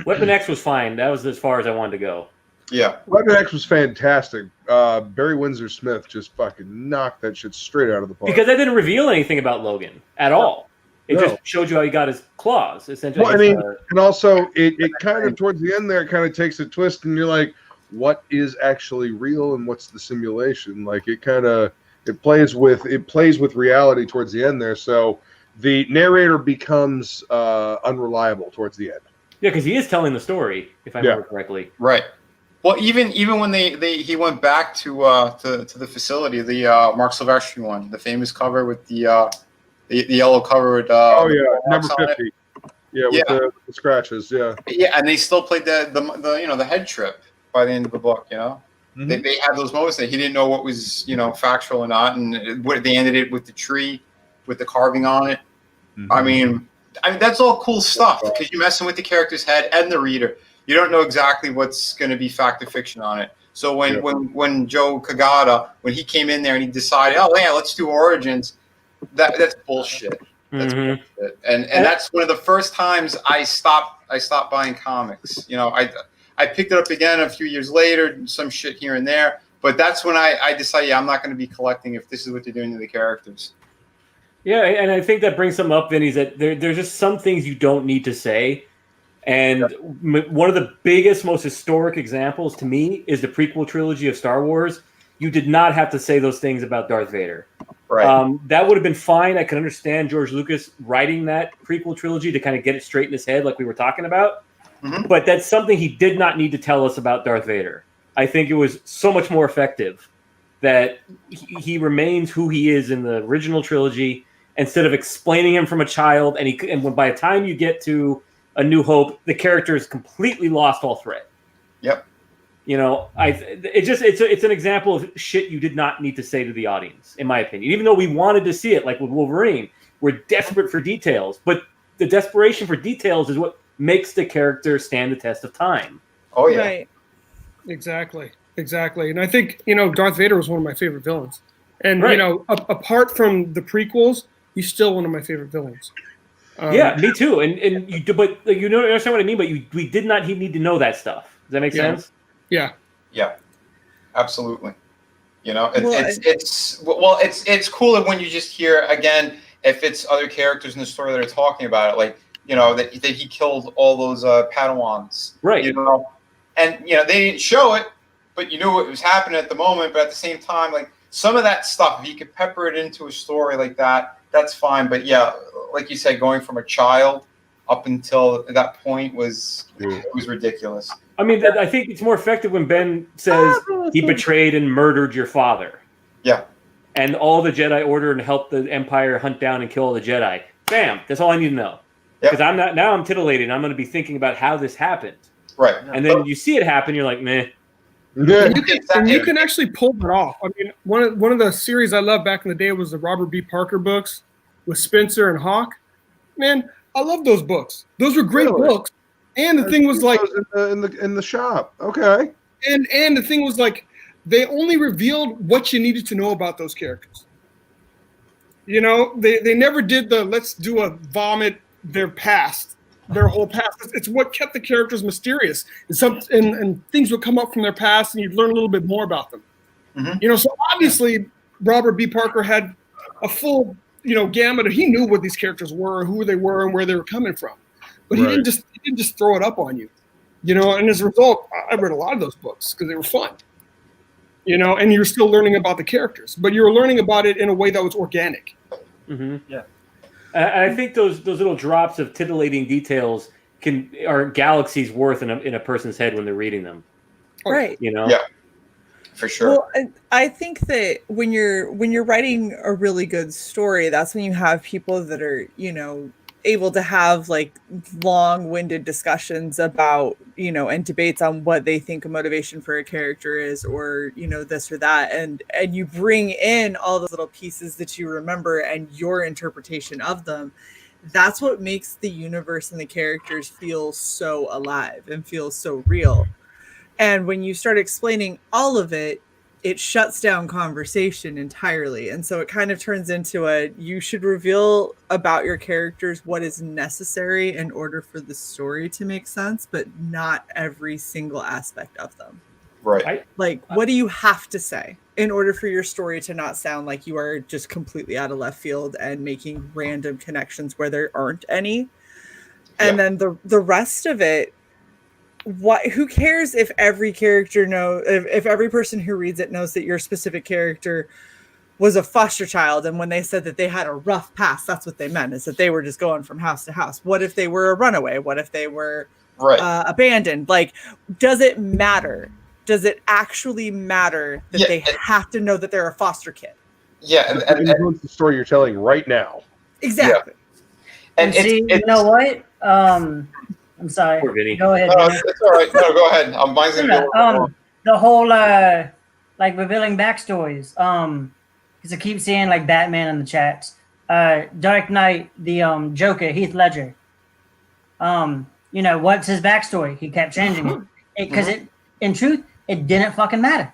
Weapon X was fine. That was as far as I wanted to go. Yeah. Weapon X was fantastic. Barry Windsor Smith just fucking knocked that shit straight out of the park. Because that didn't reveal anything about Logan at all. It just showed you how he got his claws, essentially. Well, I mean, and also it kind of towards the end there, it kind of takes a twist, and you're like, what is actually real and what's the simulation? Like it plays with reality towards the end there. So the narrator becomes unreliable towards the end. Yeah, because he is telling the story, if I remember correctly. Right. Well, even when he went back to the facility, the Mark Silvestri one, the famous cover with the yellow cover with number 50. Yeah, with the scratches. Yeah. Yeah, and they still played the head trip by the end of the book. You know, they had those moments that he didn't know what was factual or not, and they ended it with the tree, with the carving on it. I mean, that's all cool stuff because you're messing with the character's head and the reader. You don't know exactly what's going to be fact or fiction on it. So when Joe Kagata, when he came in there and he decided, oh yeah, let's do Origins, that's bullshit. That's bullshit. And that's one of the first times I stopped buying comics. I picked it up again a few years later, some shit here and there, but that's when I decided, I'm not going to be collecting if this is what they're doing to the characters. Yeah, and I think that brings something up, Vinny, is that there's just some things you don't need to say. And one of the biggest, most historic examples to me is the prequel trilogy of Star Wars. You did not have to say those things about Darth Vader. Right. That would have been fine. I could understand George Lucas writing that prequel trilogy to kind of get it straight in his head like we were talking about. But that's something he did not need to tell us about Darth Vader. I think it was so much more effective that he remains who he is in the original trilogy instead of explaining him from a child. And when by the time you get to A New Hope, the character is completely lost all thread. Yep. It's an example of shit you did not need to say to the audience, in my opinion. Even though we wanted to see it, like with Wolverine, we're desperate for details. But the desperation for details is what makes the character stand the test of time. Oh yeah. Right. Exactly. And I think Darth Vader was one of my favorite villains. And apart from the prequels, he's still one of my favorite villains. Yeah, me too. And you do, but you understand what I mean. But we did not need to know that stuff. Does that make sense? Yeah. Yeah. Absolutely. It's cooler when you just hear again if it's other characters in the story that are talking about it, like that he killed all those Padawans, right? And they didn't show it, but you knew what was happening at the moment. But at the same time, like some of that stuff, if you could pepper it into a story like that, that's fine. But yeah, like you said, going from a child up until that point was ridiculous. I mean, I think it's more effective when Ben says he betrayed and murdered your father. Yeah. And all the Jedi Order and helped the Empire hunt down and kill all the Jedi. Bam! That's all I need to know. Because I'm titillated. I'm going to be thinking about how this happened. Right. And then you see it happen, you're like, meh. And you can actually pull that off. I mean, one of the series I loved back in the day was the Robert B. Parker books with Spencer and Hawk. Man, I love those books. Those were great books. And the thing was like in the shop. Okay. And the thing was like they only revealed what you needed to know about those characters. They never did the let's do a vomit their past, their whole past. It's what kept the characters mysterious. And things would come up from their past and you'd learn a little bit more about them. So obviously Robert B. Parker had a full, gamut. He knew what these characters were, who they were, and where they were coming from. But he didn't just throw it up on you, And as a result, I read a lot of those books because they were fun. You know, and you're still learning about the characters, but you're learning about it in a way that was organic. Mm-hmm. Yeah. I think those little drops of titillating details are galaxies worth in a person's head when they're reading them. Right. You know. Yeah. For sure. Well, I think that when you're writing a really good story, that's when you have people that are, you know, able to have like long-winded discussions about, you know, and debates on what they think a motivation for a character is, or, you know, this or that, and you bring in all those little pieces that you remember and your interpretation of them. That's what makes the universe and the characters feel so alive and feel so real. And when you start explaining all of it, it shuts down conversation entirely. And so it kind of turns into you should reveal about your characters what is necessary in order for the story to make sense, but not every single aspect of them. Right. Like, what do you have to say in order for your story to not sound like you are just completely out of left field and making random connections where there aren't any? And then the rest of it, who cares if every character if every person who reads it knows that your specific character was a foster child, and when they said that they had a rough past, that's what they meant, is that they were just going from house to house. What if they were a runaway? What if they were abandoned? Like, does it matter? Does it actually matter that they have to know that they're a foster kid? Yeah, and influence the story you're telling right now. Exactly. Yeah. And see, you know what? I'm sorry. Go ahead. It's all right. No, go ahead. Mine's gonna be the whole like revealing backstories. Because I keep seeing like Batman in the chats. Dark Knight, the Joker, Heath Ledger. You know, what's his backstory? He kept changing it because in truth, it didn't fucking matter.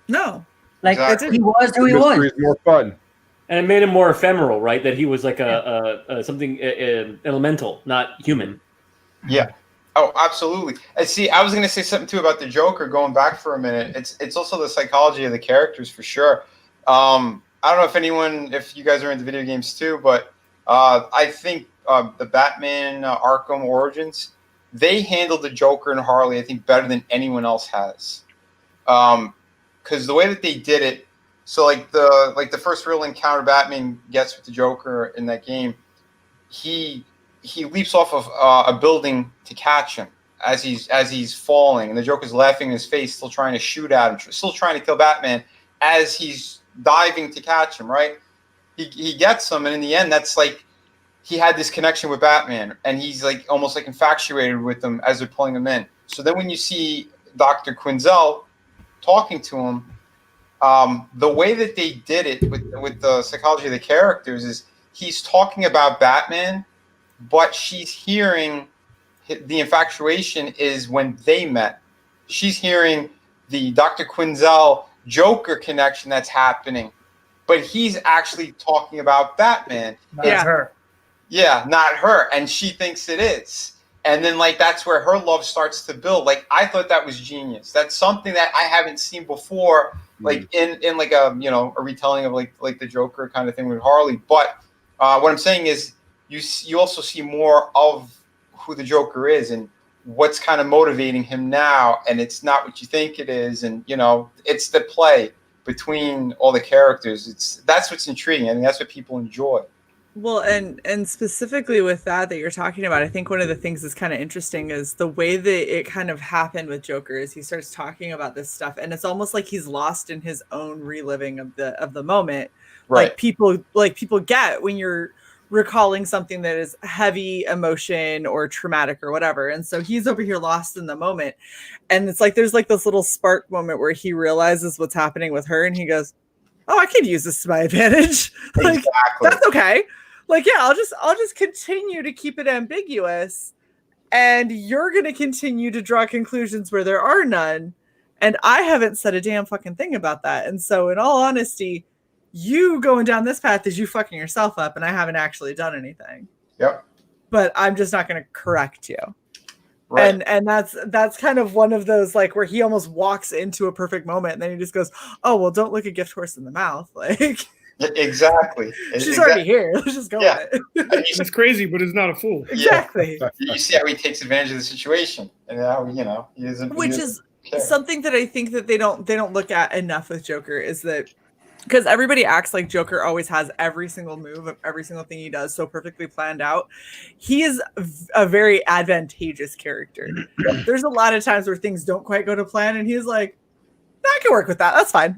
No, like he was who he was. Mystery is more fun. And it made him more ephemeral, right? That he was like something elemental, not human. Yeah. Oh, absolutely. And see, I was going to say something too about the Joker. Going back for a minute, it's also the psychology of the characters for sure. I don't know if you guys are into video games too, but I think the Batman Arkham Origins, they handled the Joker and Harley, I think, better than anyone else has. Because the way that they did it, so like the first real encounter Batman gets with the Joker in that game, he leaps off of a building to catch him as he's falling, and the Joker's laughing in his face, still trying to shoot at him, still trying to kill Batman as he's diving to catch him. Right? He gets him, and in the end, that's like he had this connection with Batman, and he's like almost like infatuated with him as they're pulling him in. So then when you see Dr. Quinzel talking to him, the way that they did it with the psychology of the characters is he's talking about Batman, but she's hearing the infatuation is when they met. She's hearing the Dr. Quinzel Joker connection that's happening, but he's actually talking about Batman. Not her. Yeah, not her. And she thinks it is. And then like that's where her love starts to build. Like I thought that was genius. That's something that I haven't seen before, like in like a a retelling of like the Joker kind of thing with Harley. But what I'm saying is you also see more of who the Joker is and what's kind of motivating him now, and it's not what you think it is, and it's the play between all the characters. That's what's intriguing. I mean, that's what people enjoy. Well, and specifically with that you're talking about, I think one of the things that's kind of interesting is the way that it kind of happened with Joker is he starts talking about this stuff, and it's almost like he's lost in his own reliving of the moment. Right. Like people get when you're recalling something that is heavy emotion or traumatic or whatever. And so he's over here lost in the moment. And it's like there's like this little spark moment where he realizes what's happening with her and he goes, "Oh, I could use this to my advantage." Like, exactly. That's okay. Like, yeah, I'll just continue to keep it ambiguous, and you're gonna continue to draw conclusions where there are none. And I haven't said a damn fucking thing about that. And so in all honesty, you going down this path is you fucking yourself up, and I haven't actually done anything. Yep. But I'm just not going to correct you. Right. And that's kind of one of those like where he almost walks into a perfect moment, and then he just goes, "Oh well, don't look a gift horse in the mouth." Like exactly. She's already here. Let's just go with it. It's crazy, but it's not a fool. Exactly. You see how he takes advantage of the situation, and how he isn't. Which is something that I think that they don't look at enough with Joker is that because everybody acts like Joker always has every single move of every single thing he does so perfectly planned out. He is a very advantageous character. There's a lot of times where things don't quite go to plan, and he's like, I can work with that. That's fine.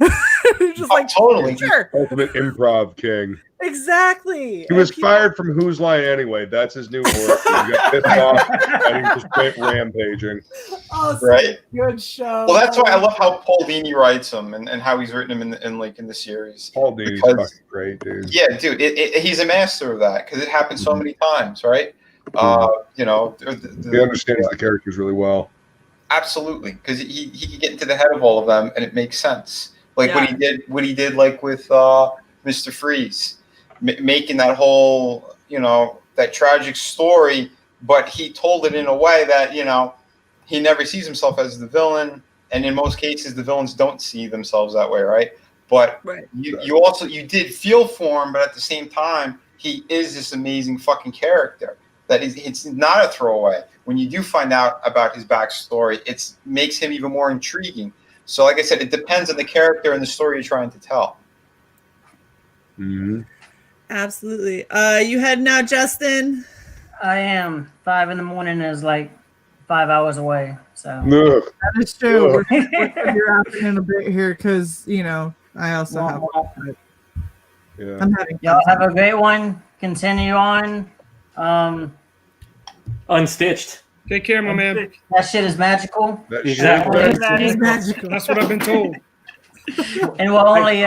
Just like totally. Sure. Ultimate improv king. Exactly. He was fired from Who's Line anyway. That's his new work. He got pissed off and he just went rampaging. Oh, Right? Good show. Well, that's why I love how Paul Dini writes him and how he's written him in the series. Paul Dini's fucking great, dude. Yeah, dude, he's a master of that because it happens so many times, right? You know, He understands the characters really well. Absolutely, because he can get into the head of all of them, and it makes sense. Like what he did, like with Mr. Freeze, making that whole, you know, that tragic story, but he told it in a way that, you know, he never sees himself as the villain, and in most cases, the villains don't see themselves that way, right? But you did feel for him, but at the same time, he is this amazing fucking character. It's not a throwaway. When you do find out about his backstory, it makes him even more intriguing. So, like I said, it depends on the character and the story you're trying to tell. Mm-hmm. Absolutely. You heading out, Justin? I am. 5 a.m. is like 5 hours away. So that is true. You're out in a bit here because you know I also have. Yeah. I'm having. Y'all have a great one. Continue on. Unstitched. Take care, my man. That shit is magical. Exactly. It's magical. That's what I've been told. And we're only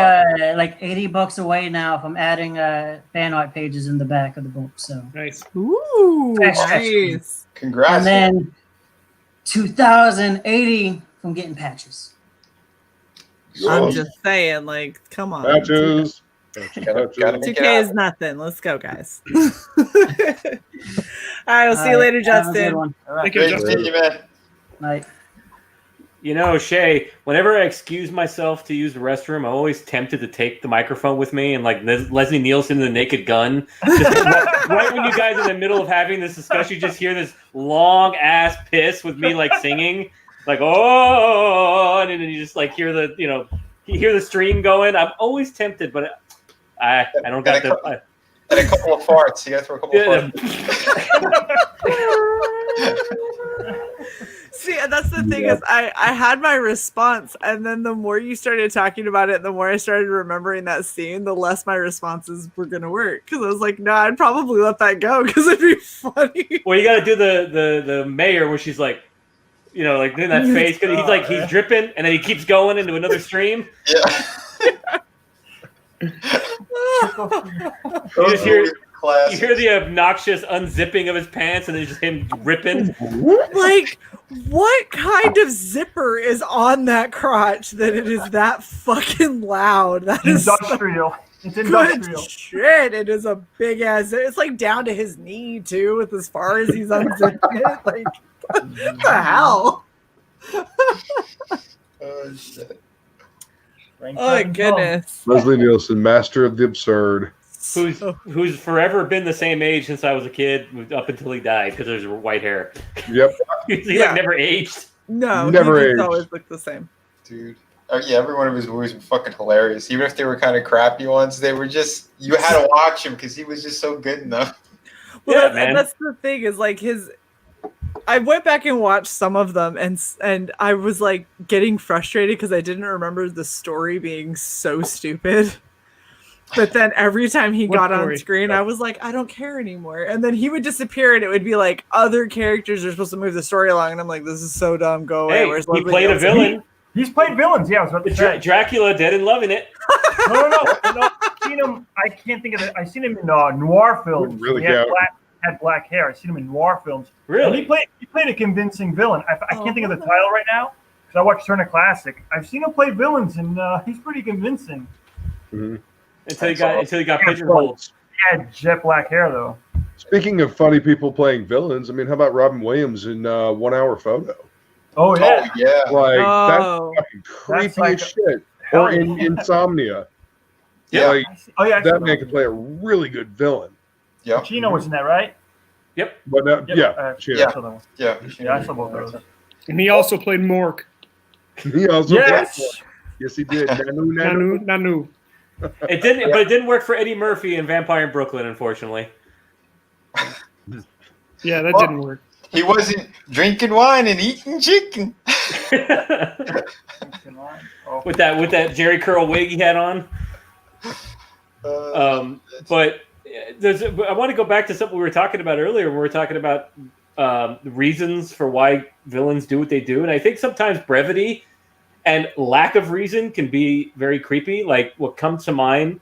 like $80 away now from adding fan art pages in the back of the book. So nice. Ooh, nice. Congrats. And then 2,080 from getting patches. I'm just saying, like, come on. Patches. 2K is nothing. Let's go, guys. All right, we'll see you later, Justin. All right. Great to see you, man. Night. You know, Shay, whenever I excuse myself to use the restroom, I'm always tempted to take the microphone with me and like Leslie Nielsen in The Naked Gun. Just right when you guys are in the middle of having this discussion, you just hear this long ass piss with me like singing, like, oh, and then you just like hear the, you hear the stream going. I'm always tempted, but I don't got the. And a couple of farts. You got to throw a couple of farts. See, that's the thing is I had my response, and then the more you started talking about it, the more I started remembering that scene, the less my responses were going to work. Because I was like, no, I'd probably let that go because it'd be funny. Well, you got to do the mayor where she's like, like doing that face. Cause he's dripping, and then he keeps going into another stream. Yeah. You hear the obnoxious unzipping of his pants, and then just him ripping. Like, what kind of zipper is on that crotch that it is that fucking loud? That is industrial. It's industrial. Good shit. It is a big ass. It's like down to his knee too, with as far as he's unzipping it. Like, what the hell? Oh shit. Oh my goodness. Leslie Nielsen, master of the absurd. Who's forever been the same age since I was a kid up until he died because there's white hair. Yep. He like never aged. No, never he aged. always look the same. Dude. Yeah, every one of his movies were fucking hilarious. Even if they were kind of crappy ones, they were just, you had to watch him because he was just so good in them. Well, that's the thing is like I went back and watched some of them and I was like getting frustrated because I didn't remember the story being so stupid. But then every time he got on screen, I was like, I don't care anymore. And then he would disappear and it would be like other characters are supposed to move the story along. And I'm like, this is so dumb. Go away. Hey, he played a villain. He's played villains. Yeah, I was about to say. Dracula, dead and loving it. No. I've seen him. I can't think of it. I've seen him in noir films. Really he had black hair. I've seen him in noir films. Really? And he played a convincing villain. I can't think of the title right now because I watched Turner Classic. I've seen him play villains, and he's pretty convincing. Mm-hmm. Until he got pigeonholed. He had jet black hair though. Speaking of funny people playing villains, I mean, how about Robin Williams in 1 Hour Photo? Oh yeah, like that's fucking creepy as shit. Or in Insomnia, yeah, that man can play a really good villain. Yeah, Chino was in that, right? Yep. But Yeah, I saw both of those. And he also played Mork. He also Yes. played for- Yes, he did. Nanu. It didn't, but it didn't work for Eddie Murphy in Vampire in Brooklyn, unfortunately. Yeah, that Well, didn't work. He wasn't drinking wine and eating chicken. with that Jerry curl wig he had on. But I want to go back to something we were talking about earlier. When we were talking about the reasons for why villains do what they do, and I think sometimes brevity and lack of reason can be very creepy. Like what comes to mind,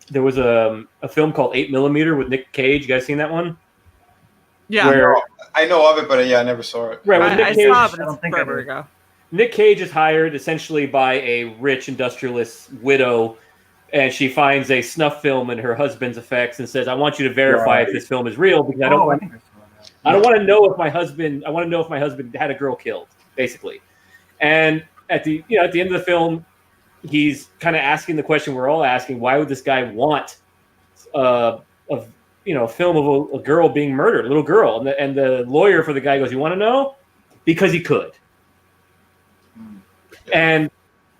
there was a film called 8mm with Nick Cage. You guys seen that one? Yeah. Where, I know of it, but yeah, I never saw it. Right, well, I saw it, but it's forever ago. Nick Cage is hired essentially by a rich industrialist widow, and she finds a snuff film in her husband's effects and says, "I want you to verify if this film is real because I don't want to know if my husband. I want to know if my husband had a girl killed, basically." And at the end of the film, he's kind of asking the question we're all asking: why would this guy want a film of a girl being murdered, a little girl? And the lawyer for the guy goes, "You want to know? Because he could." And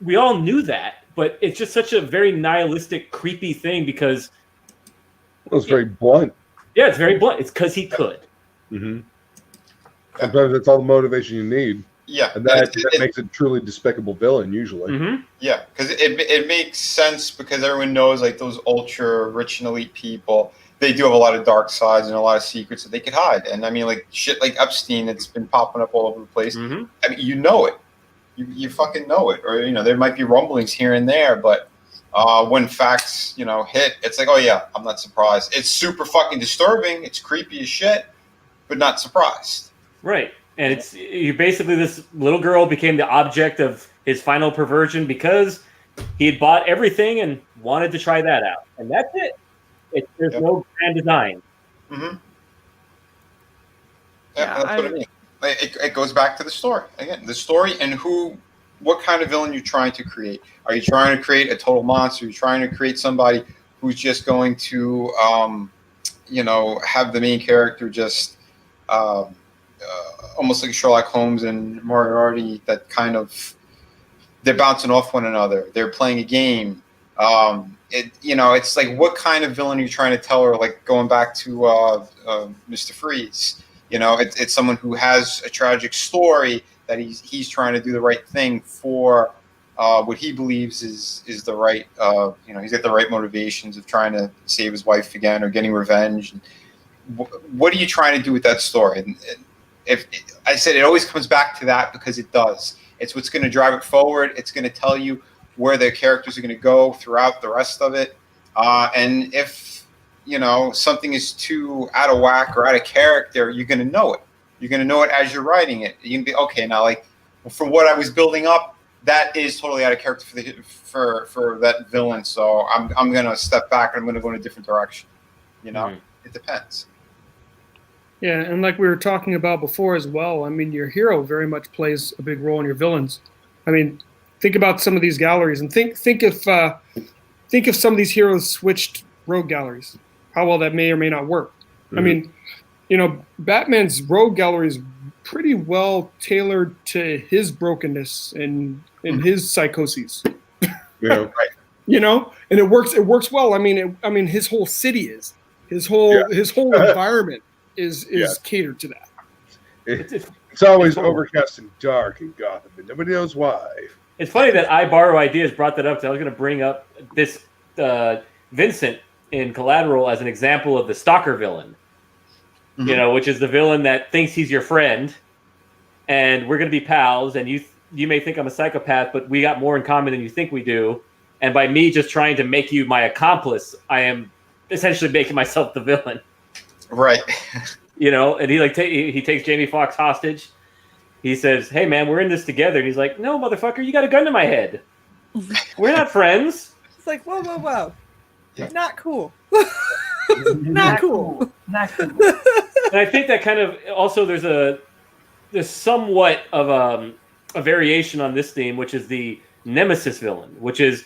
we all knew that, but it's just such a very nihilistic, creepy thing because it was very blunt. Yeah, it's very blunt. It's because he could. Mm-hmm. Sometimes that's all the motivation you need. Yeah, and that makes it truly despicable villain usually. Mm-hmm. Yeah, because it makes sense because everyone knows like those ultra rich and elite people, they do have a lot of dark sides and a lot of secrets that they could hide. And I mean, like shit like Epstein that's been popping up all over the place. Mm-hmm. I mean, you know it. You fucking know it. Or, there might be rumblings here and there, but when facts, hit, it's like, oh yeah, I'm not surprised. It's super fucking disturbing. It's creepy as shit, but not surprised. Right. And it's basically this little girl became the object of his final perversion because he had bought everything and wanted to try that out. And that's it. There's no grand design. Mm-hmm. Yeah, that's what I mean. It goes back to the story. Again, the story and what kind of villain you're trying to create. Are you trying to create a total monster? Are you trying to create somebody who's just going to, have the main character just almost like Sherlock Holmes and Moriarty, that kind of, they're bouncing off one another. They're playing a game. It's like, what kind of villain are you trying to tell her? Like going back to Mr. Freeze. It's someone who has a tragic story that he's trying to do the right thing for what he believes is the right. He's got the right motivations of trying to save his wife again or getting revenge. What are you trying to do with that story? And if I said it always comes back to that because it does. It's what's going to drive it forward. It's going to tell you where the characters are going to go throughout the rest of it. And if something is too out of whack or out of character, you're going to know it. You're going to know it as you're writing it. You can be, okay, now, like, for what I was building up, that is totally out of character for that villain. So I'm going to step back and I'm going to go in a different direction. It depends. Yeah, and like we were talking about before as well, I mean, your hero very much plays a big role in your villains. I mean, think about some of these galleries and think if some of these heroes switched rogue galleries, how well that may or may not work. Mm-hmm. I mean, Batman's rogue gallery is pretty well tailored to his brokenness and his psychoses. Yeah. Right. And it works well. I mean, his whole city his whole environment is catered to that. It's always overcast and dark in Gotham, and nobody knows why. It's funny that I Borrow Ideas brought that up, because I was going to bring up this Vincent in Collateral as an example of the stalker villain, which is the villain that thinks he's your friend, and we're going to be pals, and you may think I'm a psychopath, but we got more in common than you think we do, and by me just trying to make you my accomplice, I am essentially making myself the villain. Right. And he takes Jamie Foxx hostage. He says, "Hey man, we're in this together." And he's like, "No, motherfucker, you got a gun to my head. We're not friends." It's like, whoa. Yeah. Not cool. Not cool. Not cool. And I think that kind of also there's somewhat of a variation on this theme, which is the nemesis villain, which is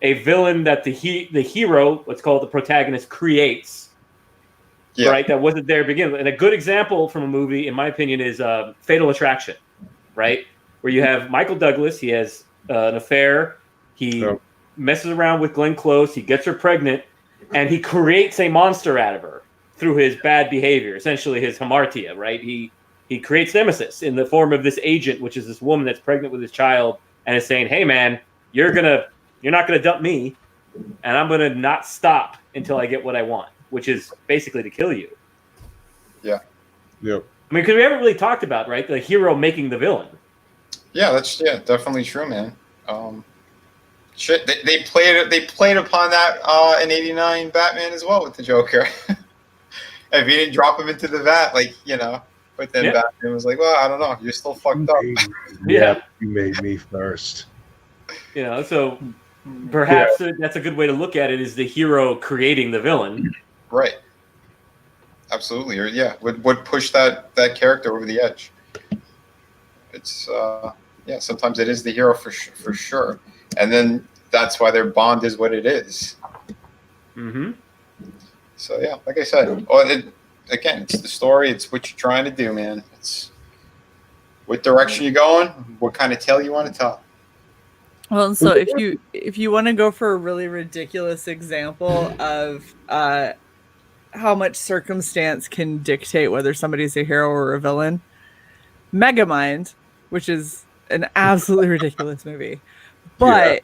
a villain that the hero, let's call it the protagonist, creates. Yeah. Right, that wasn't there to begin with. And a good example from a movie, in my opinion, is Fatal Attraction, right? where you have Michael Douglas. He has an affair. He messes around with Glenn Close. He gets her pregnant, and he creates a monster out of her through his bad behavior, essentially his hamartia, right? He creates Nemesis in the form of this agent, which is this woman that's pregnant with his child, and is saying, "Hey, man, you're not gonna dump me, and I'm gonna not stop until I get what I want," which is basically to kill you. Yeah. Yep. I mean, because we haven't really talked about, right, the hero making the villain. Yeah, that's definitely true, man. Shit, they played upon that in '89 Batman as well with the Joker. If he didn't drop him into the vat, like, you know, but then Batman was like, well, I don't know, you're still fucked up. Yeah, you made me first. You know, so perhaps that's a good way to look at it, is the hero creating the villain. Right. Absolutely. Or would push that character over the edge. It's sometimes it is the hero for sure. And then that's why their bond is what it is. Mm-hmm. So yeah, like I said, again, it's the story. It's what you're trying to do, man. It's what direction you're going, what kind of tale you want to tell. Well, and so if you want to go for a really ridiculous example of how much circumstance can dictate whether somebody's a hero or a villain, Megamind, which is an absolutely ridiculous movie, but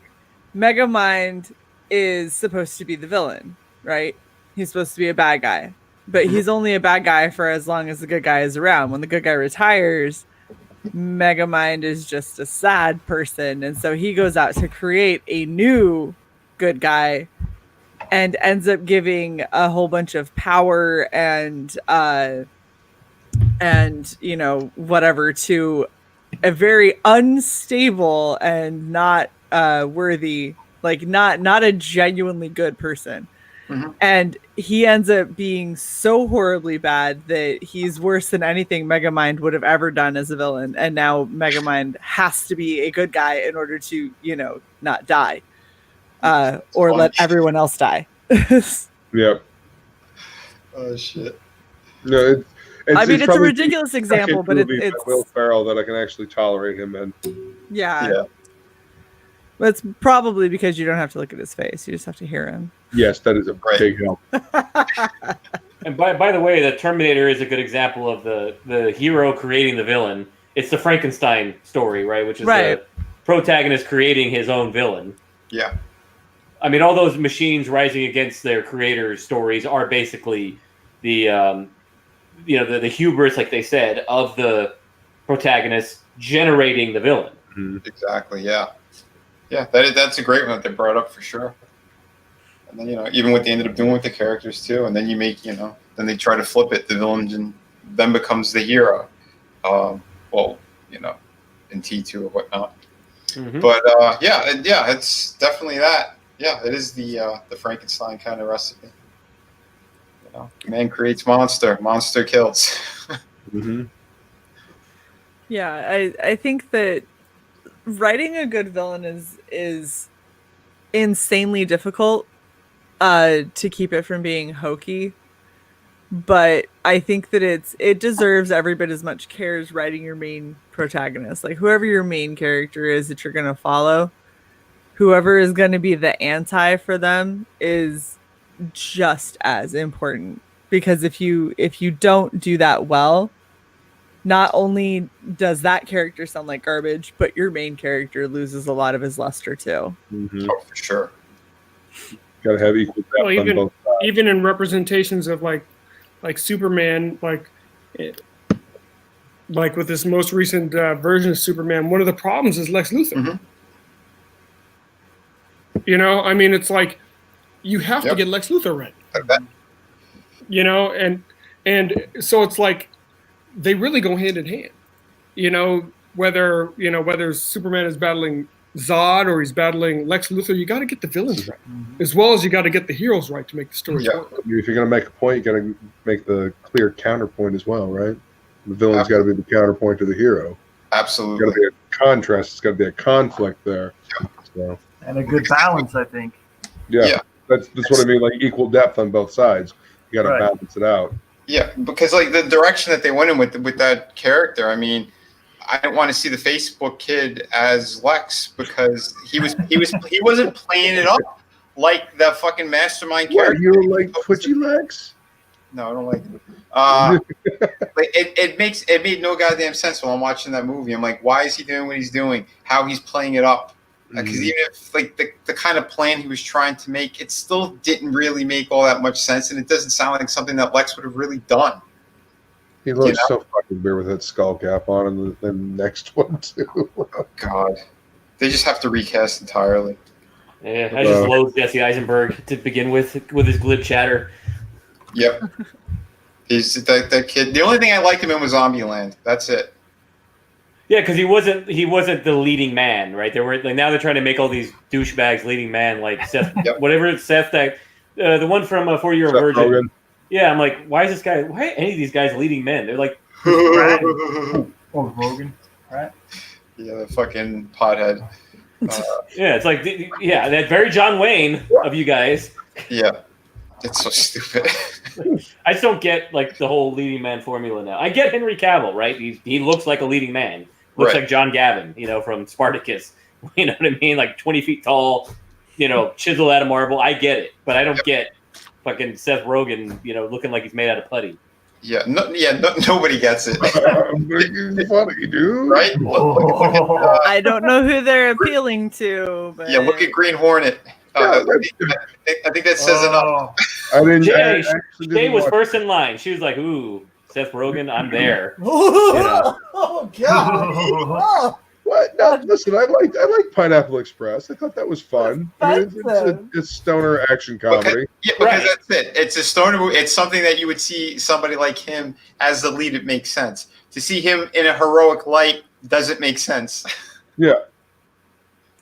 Megamind is supposed to be the villain, right? He's supposed to be a bad guy, but he's only a bad guy for as long as the good guy is around. When the good guy retires, Megamind is just a sad person, and so he goes out to create a new good guy and ends up giving a whole bunch of power and you know, whatever, to a very unstable and not worthy, like not a genuinely good person. Mm-hmm. And he ends up being so horribly bad that he's worse than anything Megamind would have ever done as a villain. And now Megamind has to be a good guy in order to, you know, not die, or let everyone else die. Yep. Oh shit. No, it's a ridiculous example, but it's Will Ferrell that I can actually tolerate him in. Yeah. But it's probably because you don't have to look at his face; you just have to hear him. Yes, that is a big help. And by the way, the Terminator is a good example of the hero creating the villain. It's the Frankenstein story, right? Which is the protagonist creating his own villain. Yeah. I mean, all those machines rising against their creators' stories are basically the the hubris, like they said, of the protagonist generating the villain. Exactly. Yeah. Yeah. That's a great one that they brought up for sure. And then, you know, even what they ended up doing with the characters too, and then you make, you know, then they try to flip it. The villain then becomes the hero. Well, you know, in T2 or whatnot. Mm-hmm. But it's definitely that. Yeah, it is the Frankenstein kind of recipe. You know, man creates monster kills. Mm-hmm. Yeah, I think that writing a good villain is insanely difficult to keep it from being hokey. But I think that it deserves every bit as much care as writing your main protagonist. Like, whoever your main character is that you're going to follow, whoever is going to be the anti for them is just as important. Because if you don't do that well, not only does that character sound like garbage, but your main character loses a lot of his luster too. Mm-hmm. Oh, for sure. Got to have equal depth on both sides. Even in representations of like Superman, like with this most recent version of Superman, one of the problems is Lex Luthor. Mm-hmm. You know, I mean, it's like you have to get Lex Luthor right. You know, and so it's like they really go hand in hand. You know, whether Superman is battling Zod or he's battling Lex Luthor, you got to get the villains right, as well as you got to get the heroes right to make the story work. I mean, if you're going to make a point, you got to make the clear counterpoint as well, right? The villain's got to be the counterpoint to the hero. Absolutely. It's got to be a contrast. It's got to be a conflict there. So. And a good balance, I think. Yeah. That's what I mean. Like equal depth on both sides. You got to balance it out. Yeah, because like the direction that they went in with that character, I mean, I didn't want to see the Facebook kid as Lex because he wasn't playing it up like the fucking mastermind character. What, you don't like Twitchy Lex? No, I don't like it. It made no goddamn sense when I'm watching that movie. I'm like, why is he doing what he's doing? How he's playing it up? Because even if like the kind of plan he was trying to make, it still didn't really make all that much sense, and it doesn't sound like something that Lex would have really done. He looks so fucking weird with that skull cap on in the next one too. Oh God, they just have to recast entirely. Yeah, I just loathe Jesse Eisenberg to begin with his glib chatter. Yep, he's that kid. The only thing I liked him in was Zombieland. That's it. Yeah, because he wasn't the leading man, right? There were like now they're trying to make all these douchebags leading man, like Seth, whatever it's Seth that the one from 4 Year Virgin. Rogen. Yeah, I'm like, why is any of these guys leading men? They're like, Rogan, right? Yeah, the fucking pothead. Yeah, it's like that very John Wayne of you guys. Yeah, it's so stupid. I just don't get like the whole leading man formula now. I get Henry Cavill, right? He looks like a leading man. Looks like John Gavin, from Spartacus. You know what I mean? Like 20 feet tall, chiseled out of marble. I get it, but I don't get fucking Seth Rogen, looking like he's made out of putty. Yeah, nobody gets it. It's funny, dude. Right? I don't know who they're appealing to, but Yeah, look at Green Hornet. I think that says enough. Jay was first in line. She was like, "Ooh, Seth Rogen, I'm there." Oh God! What? No, listen. I liked Pineapple Express. I thought that was fun. It's stoner action comedy. Because that's it. It's a stoner movie. It's something that you would see somebody like him as the lead. It makes sense. To see him in a heroic light doesn't make sense. Yeah.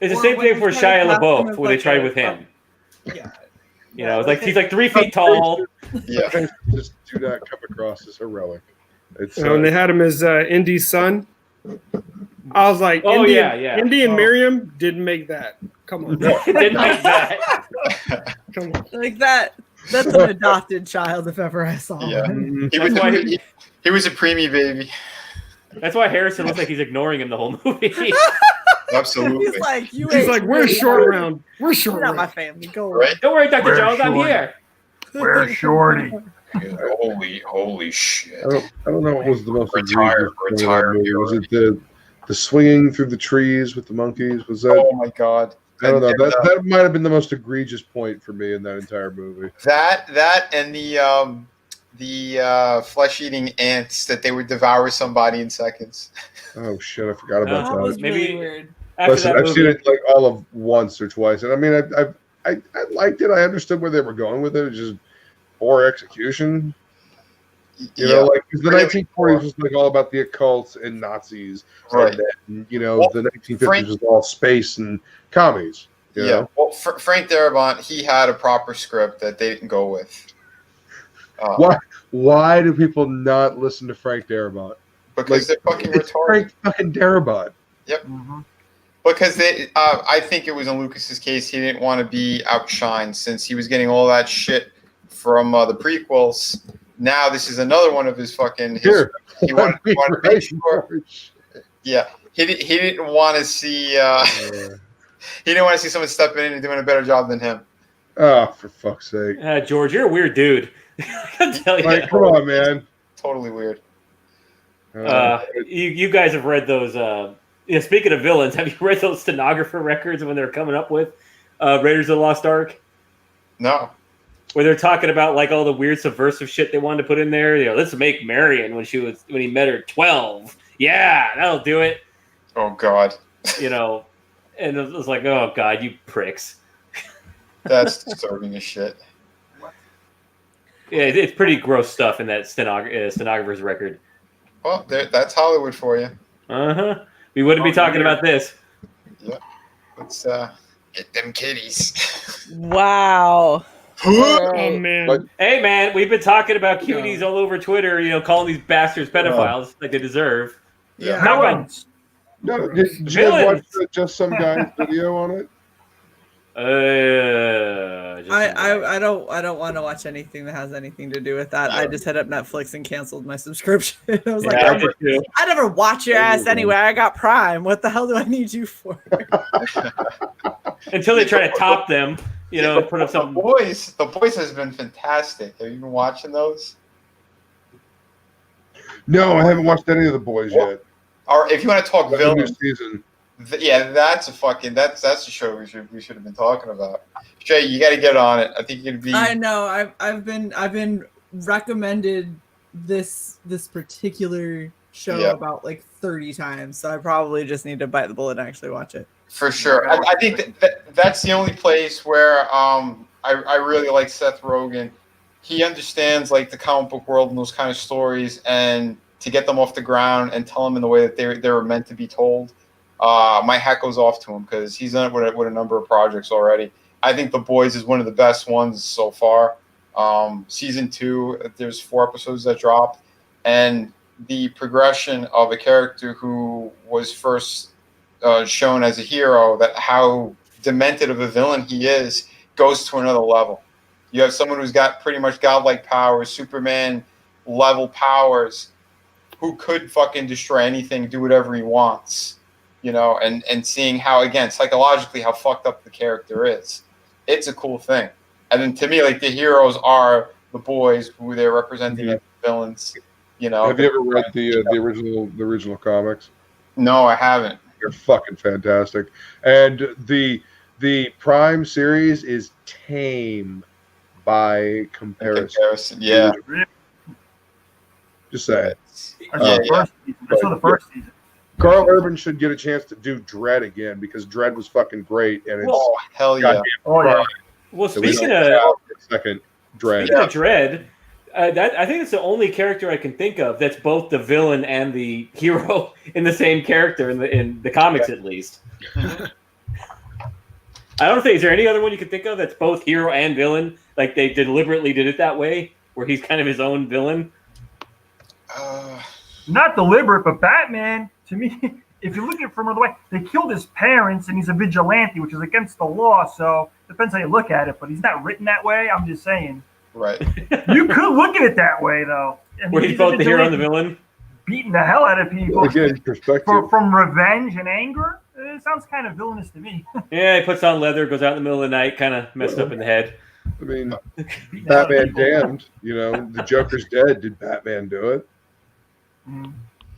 It's the same thing for Shia LaBeouf when they tried with him. Yeah. It's like he's like 3 feet tall. Yeah. Just do not come across as heroic. It's when they had him as Indy's son, I was like, Indy and Miriam didn't make that. Come on. Didn't make that. Come on. like that. That's an adopted child if ever I saw one. He was a preemie baby. That's why Harrison looks like he's ignoring him the whole movie. Absolutely. He's like, He's like, we're short round. We're short You're not round. my family. Go away. Don't worry, Dr. Jones, I'm Shorty? here. Where's Shorty? Holy shit! I don't know what was the most Retired movie. Was it the swinging through the trees with the monkeys? Was that? Oh my God! I don't know. That might have been the most egregious point for me in that entire movie. That and the flesh-eating ants that they would devour somebody in seconds. Oh shit! I forgot about That that. was really weird. Listen, I've seen it like all of once or twice, and I mean, I liked it. I understood where they were going with it. It's just poor execution. You know, like because the 1940s was like all about the occult and Nazis, right? And then, the 1950s was all space and commies. You know? Well, Frank Darabont, he had a proper script that they didn't go with. Why do people not listen to Frank Darabont? Because they're fucking retarded. Frank fucking Darabont. Yep. Because I think it was in Lucas's case, he didn't want to be outshined since he was getting all that shit from the prequels. Now this is another one of his fucking. He wanted to make sure. Yeah, he didn't want to see. He didn't want to see someone stepping in and doing a better job than him. Oh, for fuck's sake! George, you're a weird dude. I tell you. Like, come on, man. Totally weird. You guys have read those. Speaking of villains, have you read those stenographer records when they're coming up with Raiders of the Lost Ark? No. Where they're talking about like all the weird subversive shit they wanted to put in there. Let's make Marion when he met her 12. Yeah, that'll do it. Oh God. And it was like, oh God, you pricks. That's disturbing as shit. Yeah, it's pretty gross stuff in that stenographer's record. Well, that's Hollywood for you. We wouldn't be talking about this. Yep. Let's get them kitties. Wow. Oh man! Hey man, we've been talking about cuties all over Twitter. Calling these bastards pedophiles like they deserve. Yeah. How about did you guys watch Just Some Guy's video on it? I don't want to watch anything that has anything to do with that. I just hit up Netflix and canceled my subscription. I was like, I never watch your ass anyway. I got Prime. What the hell do I need you for? Until they try to top them, you know, put up something. The Boys has been fantastic. Have you been watching those? No, I haven't watched any of the boys yet. Or if you want to talk villains, season. Yeah, that's a show we should have been talking about. Jay, you got to get on it. I think you'd be. I know. I've been recommended this particular show about like 30 times, so I probably just need to bite the bullet and actually watch it. For sure, I think that's the only place where I really like Seth Rogen. He understands like the comic book world and those kind of stories, and to get them off the ground and tell them in the way that they were meant to be told. My hat goes off to him because he's done it with a number of projects already. I think The Boys is one of the best ones so far. Season 2, there's 4 episodes that dropped, and the progression of a character who was first shown as a hero, that how demented of a villain he is, goes to another level. You have someone who's got pretty much godlike powers, Superman level powers, who could fucking destroy anything, do whatever he wants, you know, and seeing how, again, psychologically how fucked up the character is. It's a cool thing. And then to me, like, the heroes are the boys, who they're representing as villains, you know. Have you ever read the original comics? No, I haven't. They're fucking fantastic. And the Prime series is tame by comparison. Yeah. Just say it. I saw the first season. Carl Urban should get a chance to do Dread again because Dread was fucking great, and it's hell yeah. Well, so speaking of Dread, I think it's the only character I can think of that's both the villain and the hero in the same character in the comics, at least. I don't think, is there any other one you can think of that's both hero and villain? Like they deliberately did it that way, where he's kind of his own villain. Not deliberate, but Batman, to me, if you look at it from another way, they killed his parents and he's a vigilante, which is against the law. So depends how you look at it, but he's not written that way. I'm just saying. Right. You could look at it that way, though. I mean, where he's both the hero and the villain? Beating the hell out of people. Again, perspective. From revenge and anger. It sounds kind of villainous to me. Yeah, he puts on leather, goes out in the middle of the night, kind of messed up in the head. I mean, Batman damned. You know, the Joker's dead. Did Batman do it?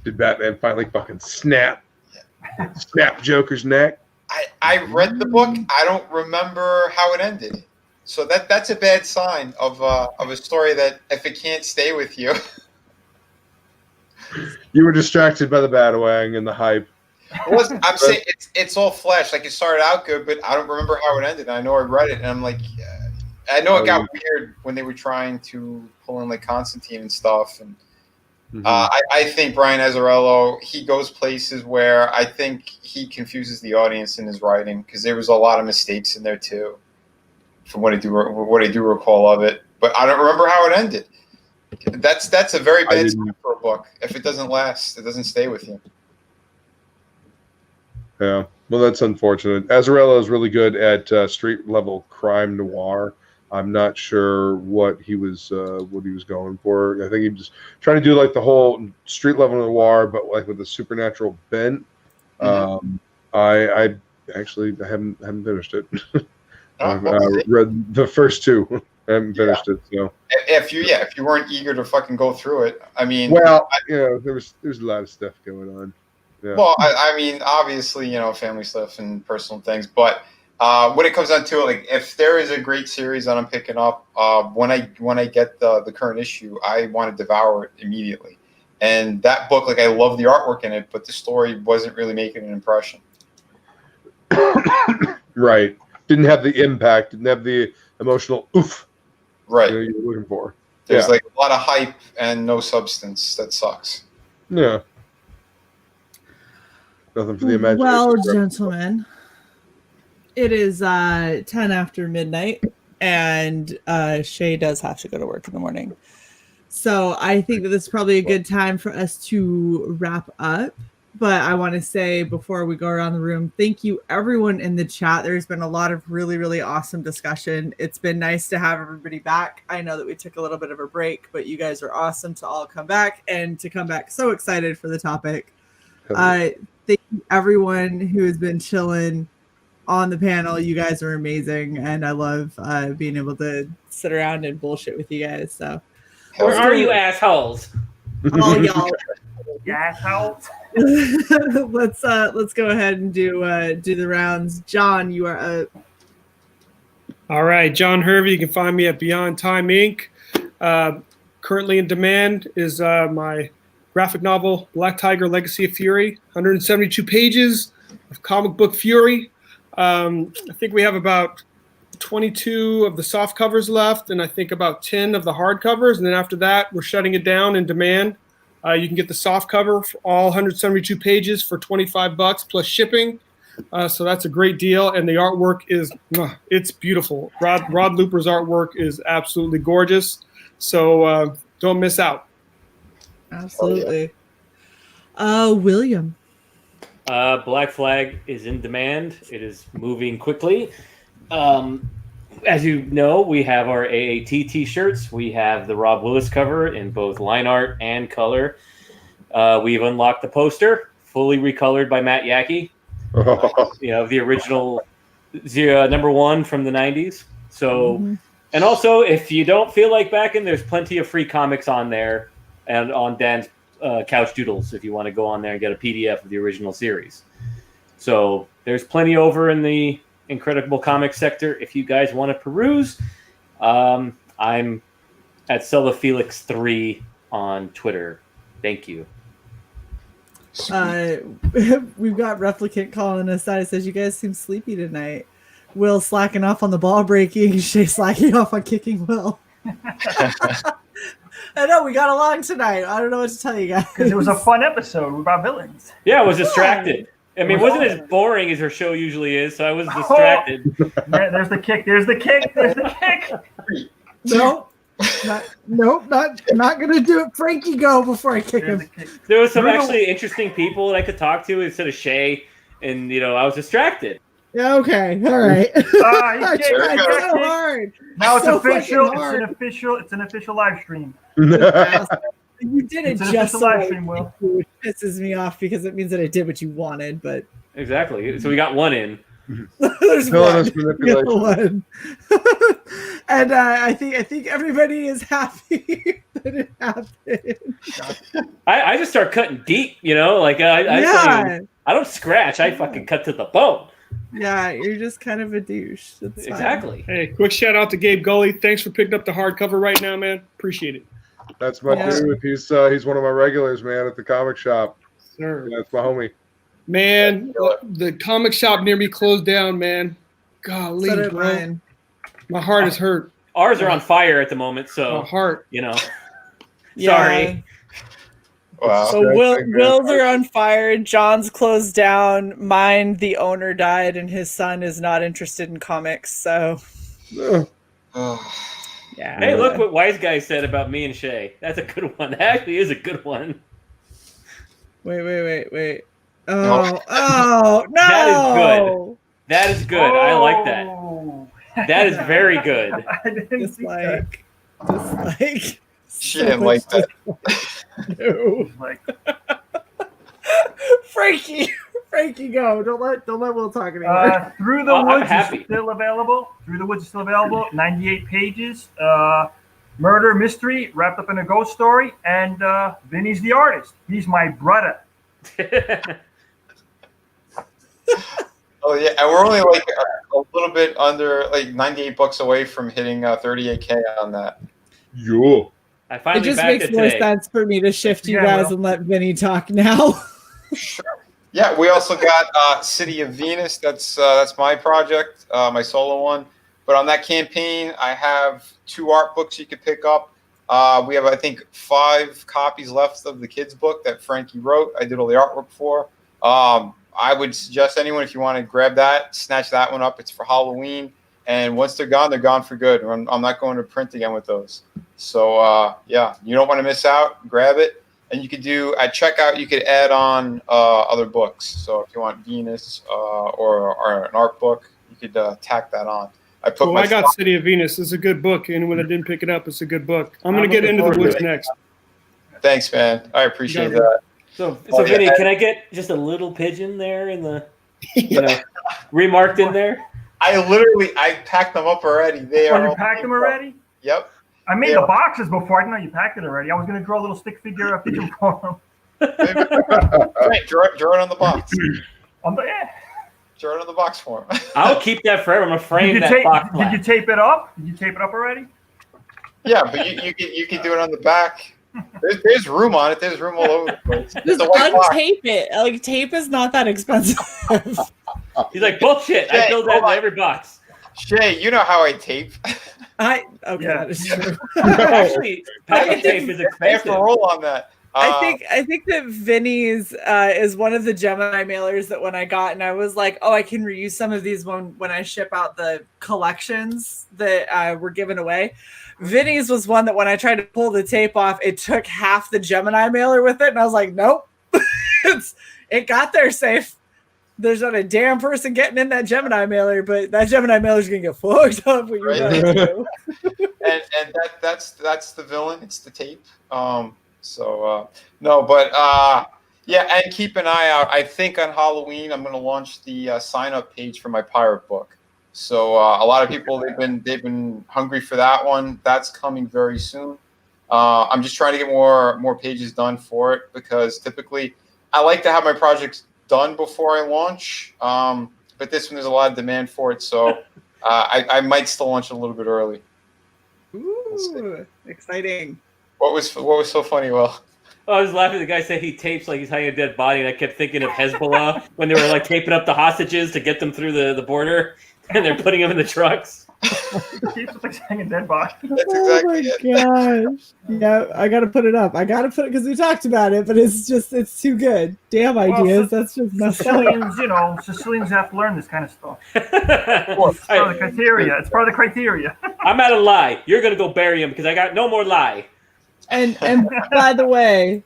Did Batman finally fucking snap Joker's neck? I read the book. I don't remember how it ended. So that's a bad sign of a story that if it can't stay with you. You were distracted by the Batawang and the hype. I'm saying it's all flesh. Like it started out good, but I don't remember how it ended. I know I read it, and I'm like, I know it got weird when they were trying to pull in like Constantine and stuff. And I think Brian Azzarello, he goes places where I think he confuses the audience in his writing because there was a lot of mistakes in there too, from what I do recall of it. But I don't remember how it ended. That's a very bad sign for a book. If it doesn't last, it doesn't stay with you. Yeah, well, that's unfortunate. Azzarello is really good at street level crime noir. I'm not sure what he was going for. I think he was trying to do like the whole street level noir, but like with a supernatural bent. I haven't finished it. I've read the first 2. I haven't finished it. So if you weren't eager to fucking go through it, I mean, there's a lot of stuff going on. Yeah. Well, I mean, obviously, family stuff and personal things, but when it comes down to it, like if there is a great series that I'm picking up, when I get the current issue, I want to devour it immediately. And that book, like I love the artwork in it, but the story wasn't really making an impression. Right. Didn't have the impact. Didn't have the emotional oof. Right. You're looking for. There's like a lot of hype and no substance. That sucks. Yeah. Nothing for the imagination. Well, gentlemen, it is 10 after midnight, and Shay does have to go to work in the morning. So I think that this is probably a good time for us to wrap up. But I want to say before we go around the room, thank you everyone in the chat. There's been a lot of really, really awesome discussion. It's been nice to have everybody back. I know that we took a little bit of a break, but you guys are awesome to all come back and to come back so excited for the topic. Thank you everyone who has been chilling on the panel. You guys are amazing, and I love being able to sit around and bullshit with you guys. So, Where are you assholes? All y'all. Assholes. Let's go ahead and do the rounds. John, you are up. All right, John Hervey. You can find me at Beyond Time Inc. Currently in demand is my graphic novel Black Tiger: Legacy of Fury. 172 pages of comic book fury. I think we have about 22 of the soft covers left, and I think about 10 of the hard covers. And then after that, we're shutting it down in demand. You can get the soft cover for all 172 pages for $25 plus shipping. So that's a great deal. And the artwork is, it's beautiful. Rod Looper's artwork is absolutely gorgeous. So don't miss out. Absolutely. William. Black Flag is in demand. It is moving quickly. As you know, we have our AAT t-shirts. We have the Rob Willis cover in both line art and color. We've unlocked the poster, fully recolored by Matt Yackey. The original number 1 from the 90s. So, and also, if you don't feel like backing, there's plenty of free comics on there and on Dan's Couch Doodles if you want to go on there and get a PDF of the original series. So there's plenty over in the Incredible Comics sector if you guys want to peruse. I'm at Cellafelix3 on Twitter. Thank you. We've got Replicant calling us out. It says, you guys seem sleepy tonight. Will slacking off on the ball breaking. Shay slacking off on kicking Will. I know, we got along tonight. I don't know what to tell you guys. Because it was a fun episode about villains. Yeah, I was distracted. I mean, it wasn't as boring as her show usually is, so I was distracted. There's the kick. There's the kick. There's the kick. Not gonna do it. Frankie, go before I kick him. There was some actually interesting people that I could talk to instead of Shay, and I was distracted. Yeah, okay, all right. I tried so hard. Now it's so official. hard. It's an official live stream. You did it It's an just official so live stream, Will. it pisses me off because it means that I did what you wanted, but Exactly. So we got one in. there's Villainous one. manipulation. And I think everybody is happy that it happened. I just start cutting deep, I don't scratch. I fucking cut to the bone. Yeah, you're just kind of a douche. That's fine. Exactly. Hey, quick shout out to Gabe Gully. Thanks for picking up the hardcover right now, man. Appreciate it. That's my dude. He's one of my regulars, man, at the comic shop. Sir. Yeah, that's my homie. Man, the comic shop near me closed down, man. Golly, So did bro. mine. My heart is hurt. Ours are on fire at the moment, so My heart. Yeah. Sorry. Wow. So Will's are on fire. John's closed down. Mine, the owner died, and his son is not interested in comics. So, yeah. Hey, look what Wise Guy said about me and Shay. That's a good one. That actually is a good one. Wait. Oh no! That is good. I like that. That is very good. I didn't Dislike. She didn't like that. No. Frankie, go! Don't let Will talk anymore. Through the I'm Woods happy. is still available. Through the Woods is still available. 98 pages. Murder mystery wrapped up in a ghost story. And Vinny's the artist. He's my brother. Oh yeah, and we're only like a little bit under, like $98 away from hitting 38K on that. Yo. I It finally just backed makes it more today. sense for me to shift you Yeah, guys Will. and let Vinny talk now. Yeah, we also got City of Venus. That's my project, my solo one. But on that campaign, I have 2 art books you could pick up. We have, I think, 5 copies left of the kids' book that Frankie wrote. I did all the artwork for. I would suggest anyone, if you want to grab that, snatch that one up. It's for Halloween. And once they're gone for good. I'm not going to print again with those. So, yeah, you don't want to miss out. Grab it. And you could do at checkout. You could add on other books. So if you want Venus or an art book, you could tack that on. I got City of Venus. It's a good book, and when I didn't pick it up, it's a good book. I'm going to get Into the Woods next. Thanks, man. I appreciate that. So Vinny, can I get just a little pigeon there in the, remarked in there? I packed them up already. You packed them already? Yep. I made the boxes before. I didn't know you packed it already. I was going to draw a little stick figure of pigeon for them. Right, draw it on the box. Draw it on the box form. I'll keep that forever. I'm gonna frame that box. Did you tape it up? Did you tape it up already? Yeah, but you can do it on the back. There's room on it. There's room all over the place. Just untape it. Like, tape is not that expensive. He's like, bullshit. I build that in every box. Shay, you know how I tape. That is true. Actually, package tape is expensive. I have to roll on that. I think that Vinny's is one of the Gemini mailers that when I got, and I was like, oh, I can reuse some of these when I ship out the collections that were given away. Vinny's was one that when I tried to pull the tape off, it took half the Gemini mailer with it, and I was like, nope, it got there safe. There's not a damn person getting in that Gemini mailer, but that Gemini mailer is gonna get fucked up when you're done. And that's the villain. It's the tape. And keep an eye out. I think on Halloween I'm going to launch the sign up page for my pirate book. So a lot of people they've been hungry for that one. That's coming very soon. I'm just trying to get more pages done for it because typically I like to have my projects done before I launch. But this one there's a lot of demand for it, so I might still launch it a little bit early. Ooh, exciting. What was so funny, Will? Oh, I was laughing. The guy said he tapes like he's hanging a dead body, and I kept thinking of Hezbollah when they were like taping up the hostages to get them through the border, and they're putting them in the trucks. Keeps like hanging dead body. That's exactly Gosh. Yeah, I gotta put it up. I gotta put it because we talked about it, but it's too good. Damn ideas. That's just messed up. Sicilians have to learn this kind of stuff. It's part of the criteria. It's part of the criteria. I'm out of lie. You're gonna go bury him because I got no more lie. And by the way,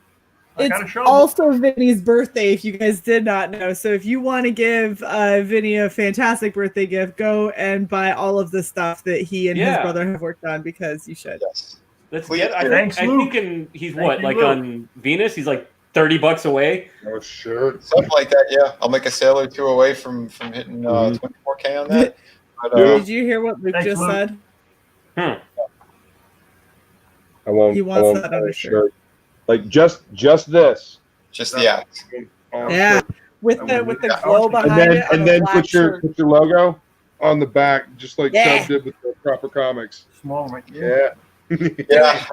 it's also Vinny's birthday, if you guys did not know. So if you want to give Vinny a fantastic birthday gift, go and buy all of the stuff that he and his brother have worked on because you should. Yes. Let's get. I think he's on Venus. He's like $30 away. Oh, sure. Something like that. Yeah, I'll make a sale or two away from hitting 24K on that. But, did you hear what Luke just said? I won't. He wants that on his shirt. Like just this. Just the act. Yeah, with the glow behind it. And then put your logo on the back, just like Chubb did with the proper comics. Small, right? Yeah. Yeah,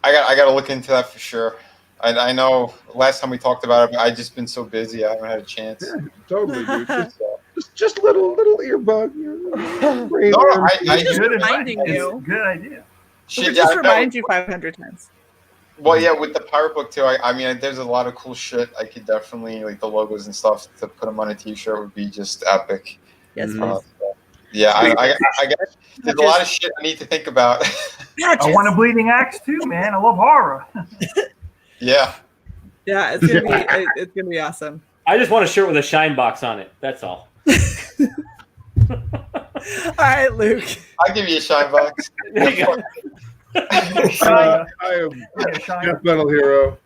I got to look into that for sure. I know last time we talked about it, I've just been so busy, I haven't had a chance. Yeah, totally, dude. Just little earbug. Just reminding you. Good idea. Just remind you 500 times. Well, yeah, with the pirate book too. I mean, there's a lot of cool shit. I could definitely like the logos and stuff to put them on a T-shirt would be just epic. Yes. Yeah, I guess there's a lot of shit I need to think about. I want a bleeding axe too, man. I love horror. Yeah. Yeah, it's gonna be awesome. I just want a shirt with a shine box on it. That's all. All right, Luke. I'll give you a shine box. There you go. I am Death Metal Hero.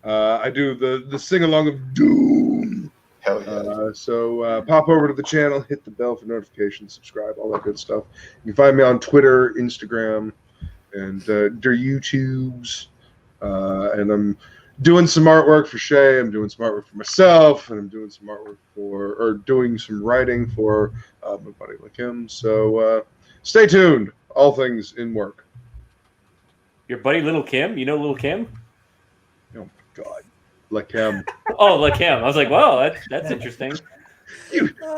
I do the sing along of Doom. Hell yeah. So pop over to the channel, hit the bell for notifications, subscribe, all that good stuff. You can find me on Twitter, Instagram, and their YouTubes. And I'm doing some artwork for Shay. I'm doing some artwork for myself, and I'm doing some artwork doing some writing for my buddy like him. So stay tuned. All things in work. Your buddy Little Kim? You know Little Kim? Oh my God, like him. Oh, like him. I was like, wow, that's interesting.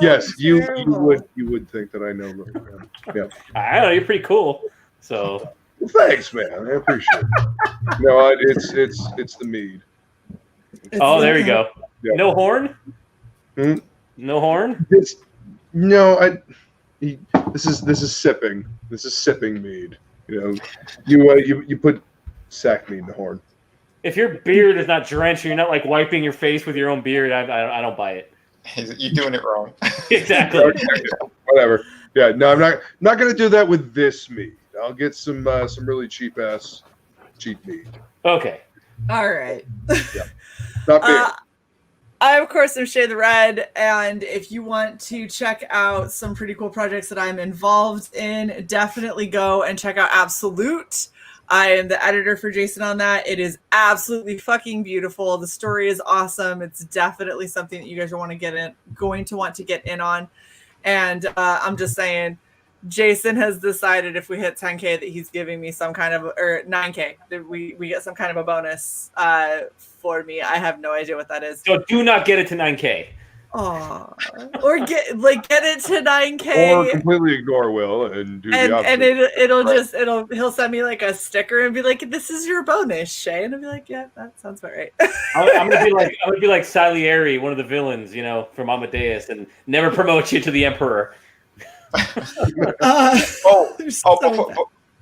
Yes, you would think that I know Little Kim. Yeah. I don't know. You're pretty cool. So. Well, thanks, man. I appreciate it. No, it's the mead. There we go. Yeah. No horn. Hmm? No horn. This is sipping. This is sipping mead. You know, you put sack mead in the horn. If your beard is not drenched, you're not like wiping your face with your own beard. I don't buy it. You're doing it wrong. Exactly. Okay, whatever. Yeah, no, I'm not going to do that with this mead. I'll get some really cheap mead. Okay. All right. Yeah. Not big. I, of course, am Shay the Red, and if you want to check out some pretty cool projects that I'm involved in, definitely go and check out Absolute. I am the editor for Jason on that. It is absolutely fucking beautiful. The story is awesome. It's definitely something that you guys are going to want to get in on. And I'm just saying, Jason has decided if we hit 10K that he's giving me some kind of, or 9K, that we get some kind of a bonus for me. I have no idea what that is. So do not get it to 9K. Oh, or get it to 9K, Or completely ignore Will and do the opposite. And he'll send me like a sticker and be like, "This is your bonus, Shay," and I'll be like, "Yeah, that sounds about right." I'm gonna be like Salieri, one of the villains, from Amadeus, and never promote you to the Emperor.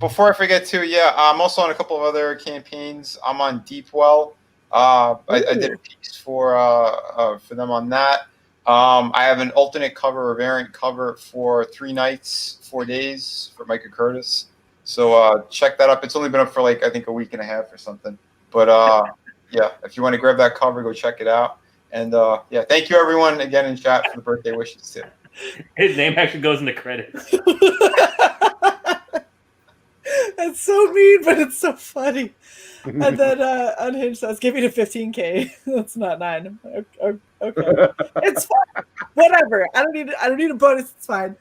Before I forget too, I'm also on a couple of other campaigns. I'm on Deep Well. I did a piece for them on that. I have an alternate cover, a variant cover for 3 nights, 4 days for Micah Curtis. So check that up. It's only been up for I think a week and a half or something. But if you want to grab that cover, go check it out. And thank you everyone again in chat for the birthday wishes too. His name actually goes in the credits. That's so mean, but it's so funny. And then Unhinged says, "Give me to 15K." That's not 9. Okay, it's fine. Whatever. I don't need a bonus. It's fine.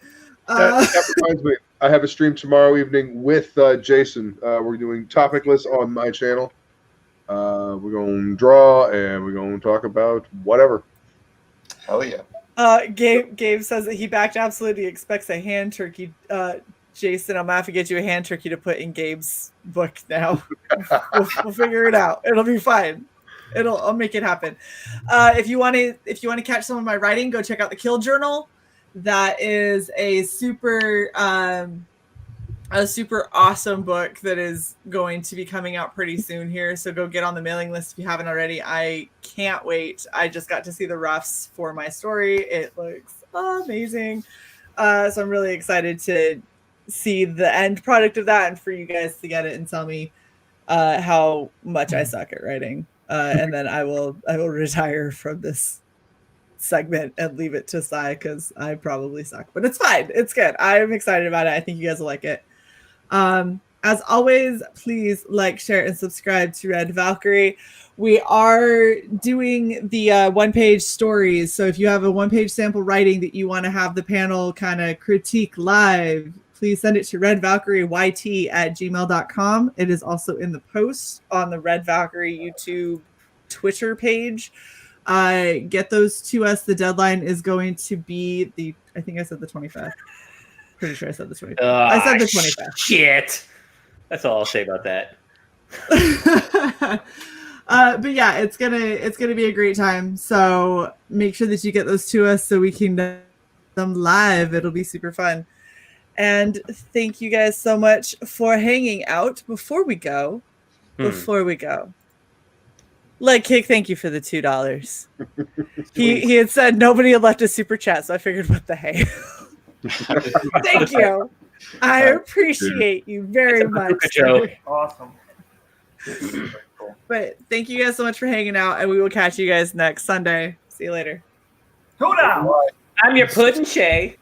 That reminds me. I have a stream tomorrow evening with Jason. We're doing topicless on my channel. We're going to draw and we're going to talk about whatever. Hell yeah. Gabe says that he backed Absolutely, expects a hand turkey. Jason, I'm gonna have to get you a hand turkey to put in Gabe's book now. We'll figure it out. It'll be fine. I'll make it happen. If you want to catch some of my writing, go check out the Kill Journal. That is a super awesome book that is going to be coming out pretty soon here. So go get on the mailing list if you haven't already. I can't wait. I just got to see the roughs for my story. It looks amazing. So I'm really excited to see the end product of that and for you guys to get it and tell me how much I suck at writing. And then I will retire from this segment and leave it to Sai because I probably suck, but it's fine. It's good. I'm excited about it. I think you guys will like it. As always, please like, share, and subscribe to Red Valkyrie. We are doing the one-page stories. So if you have a one-page sample writing that you want to have the panel kind of critique live, please send it to redvalkyrieyt@gmail.com. It is also in the post on the Red Valkyrie YouTube Twitter page. Get those to us. The deadline is going to be I think I said the 25th. Pretty sure I said the 25th. I said the 25th. Shit. That's all I'll say about that. But yeah, it's gonna be a great time. So make sure that you get those to us so we can do them live. It'll be super fun. And thank you guys so much for hanging out. Before we go, Leg Kick, thank you for the $2. He had said nobody had left a super chat, so I figured, what the hey. Thank you. I appreciate you very much. Awesome. But thank you guys so much for hanging out, and we will catch you guys next Sunday. See you later. Hold on. I'm your pudding, Shay.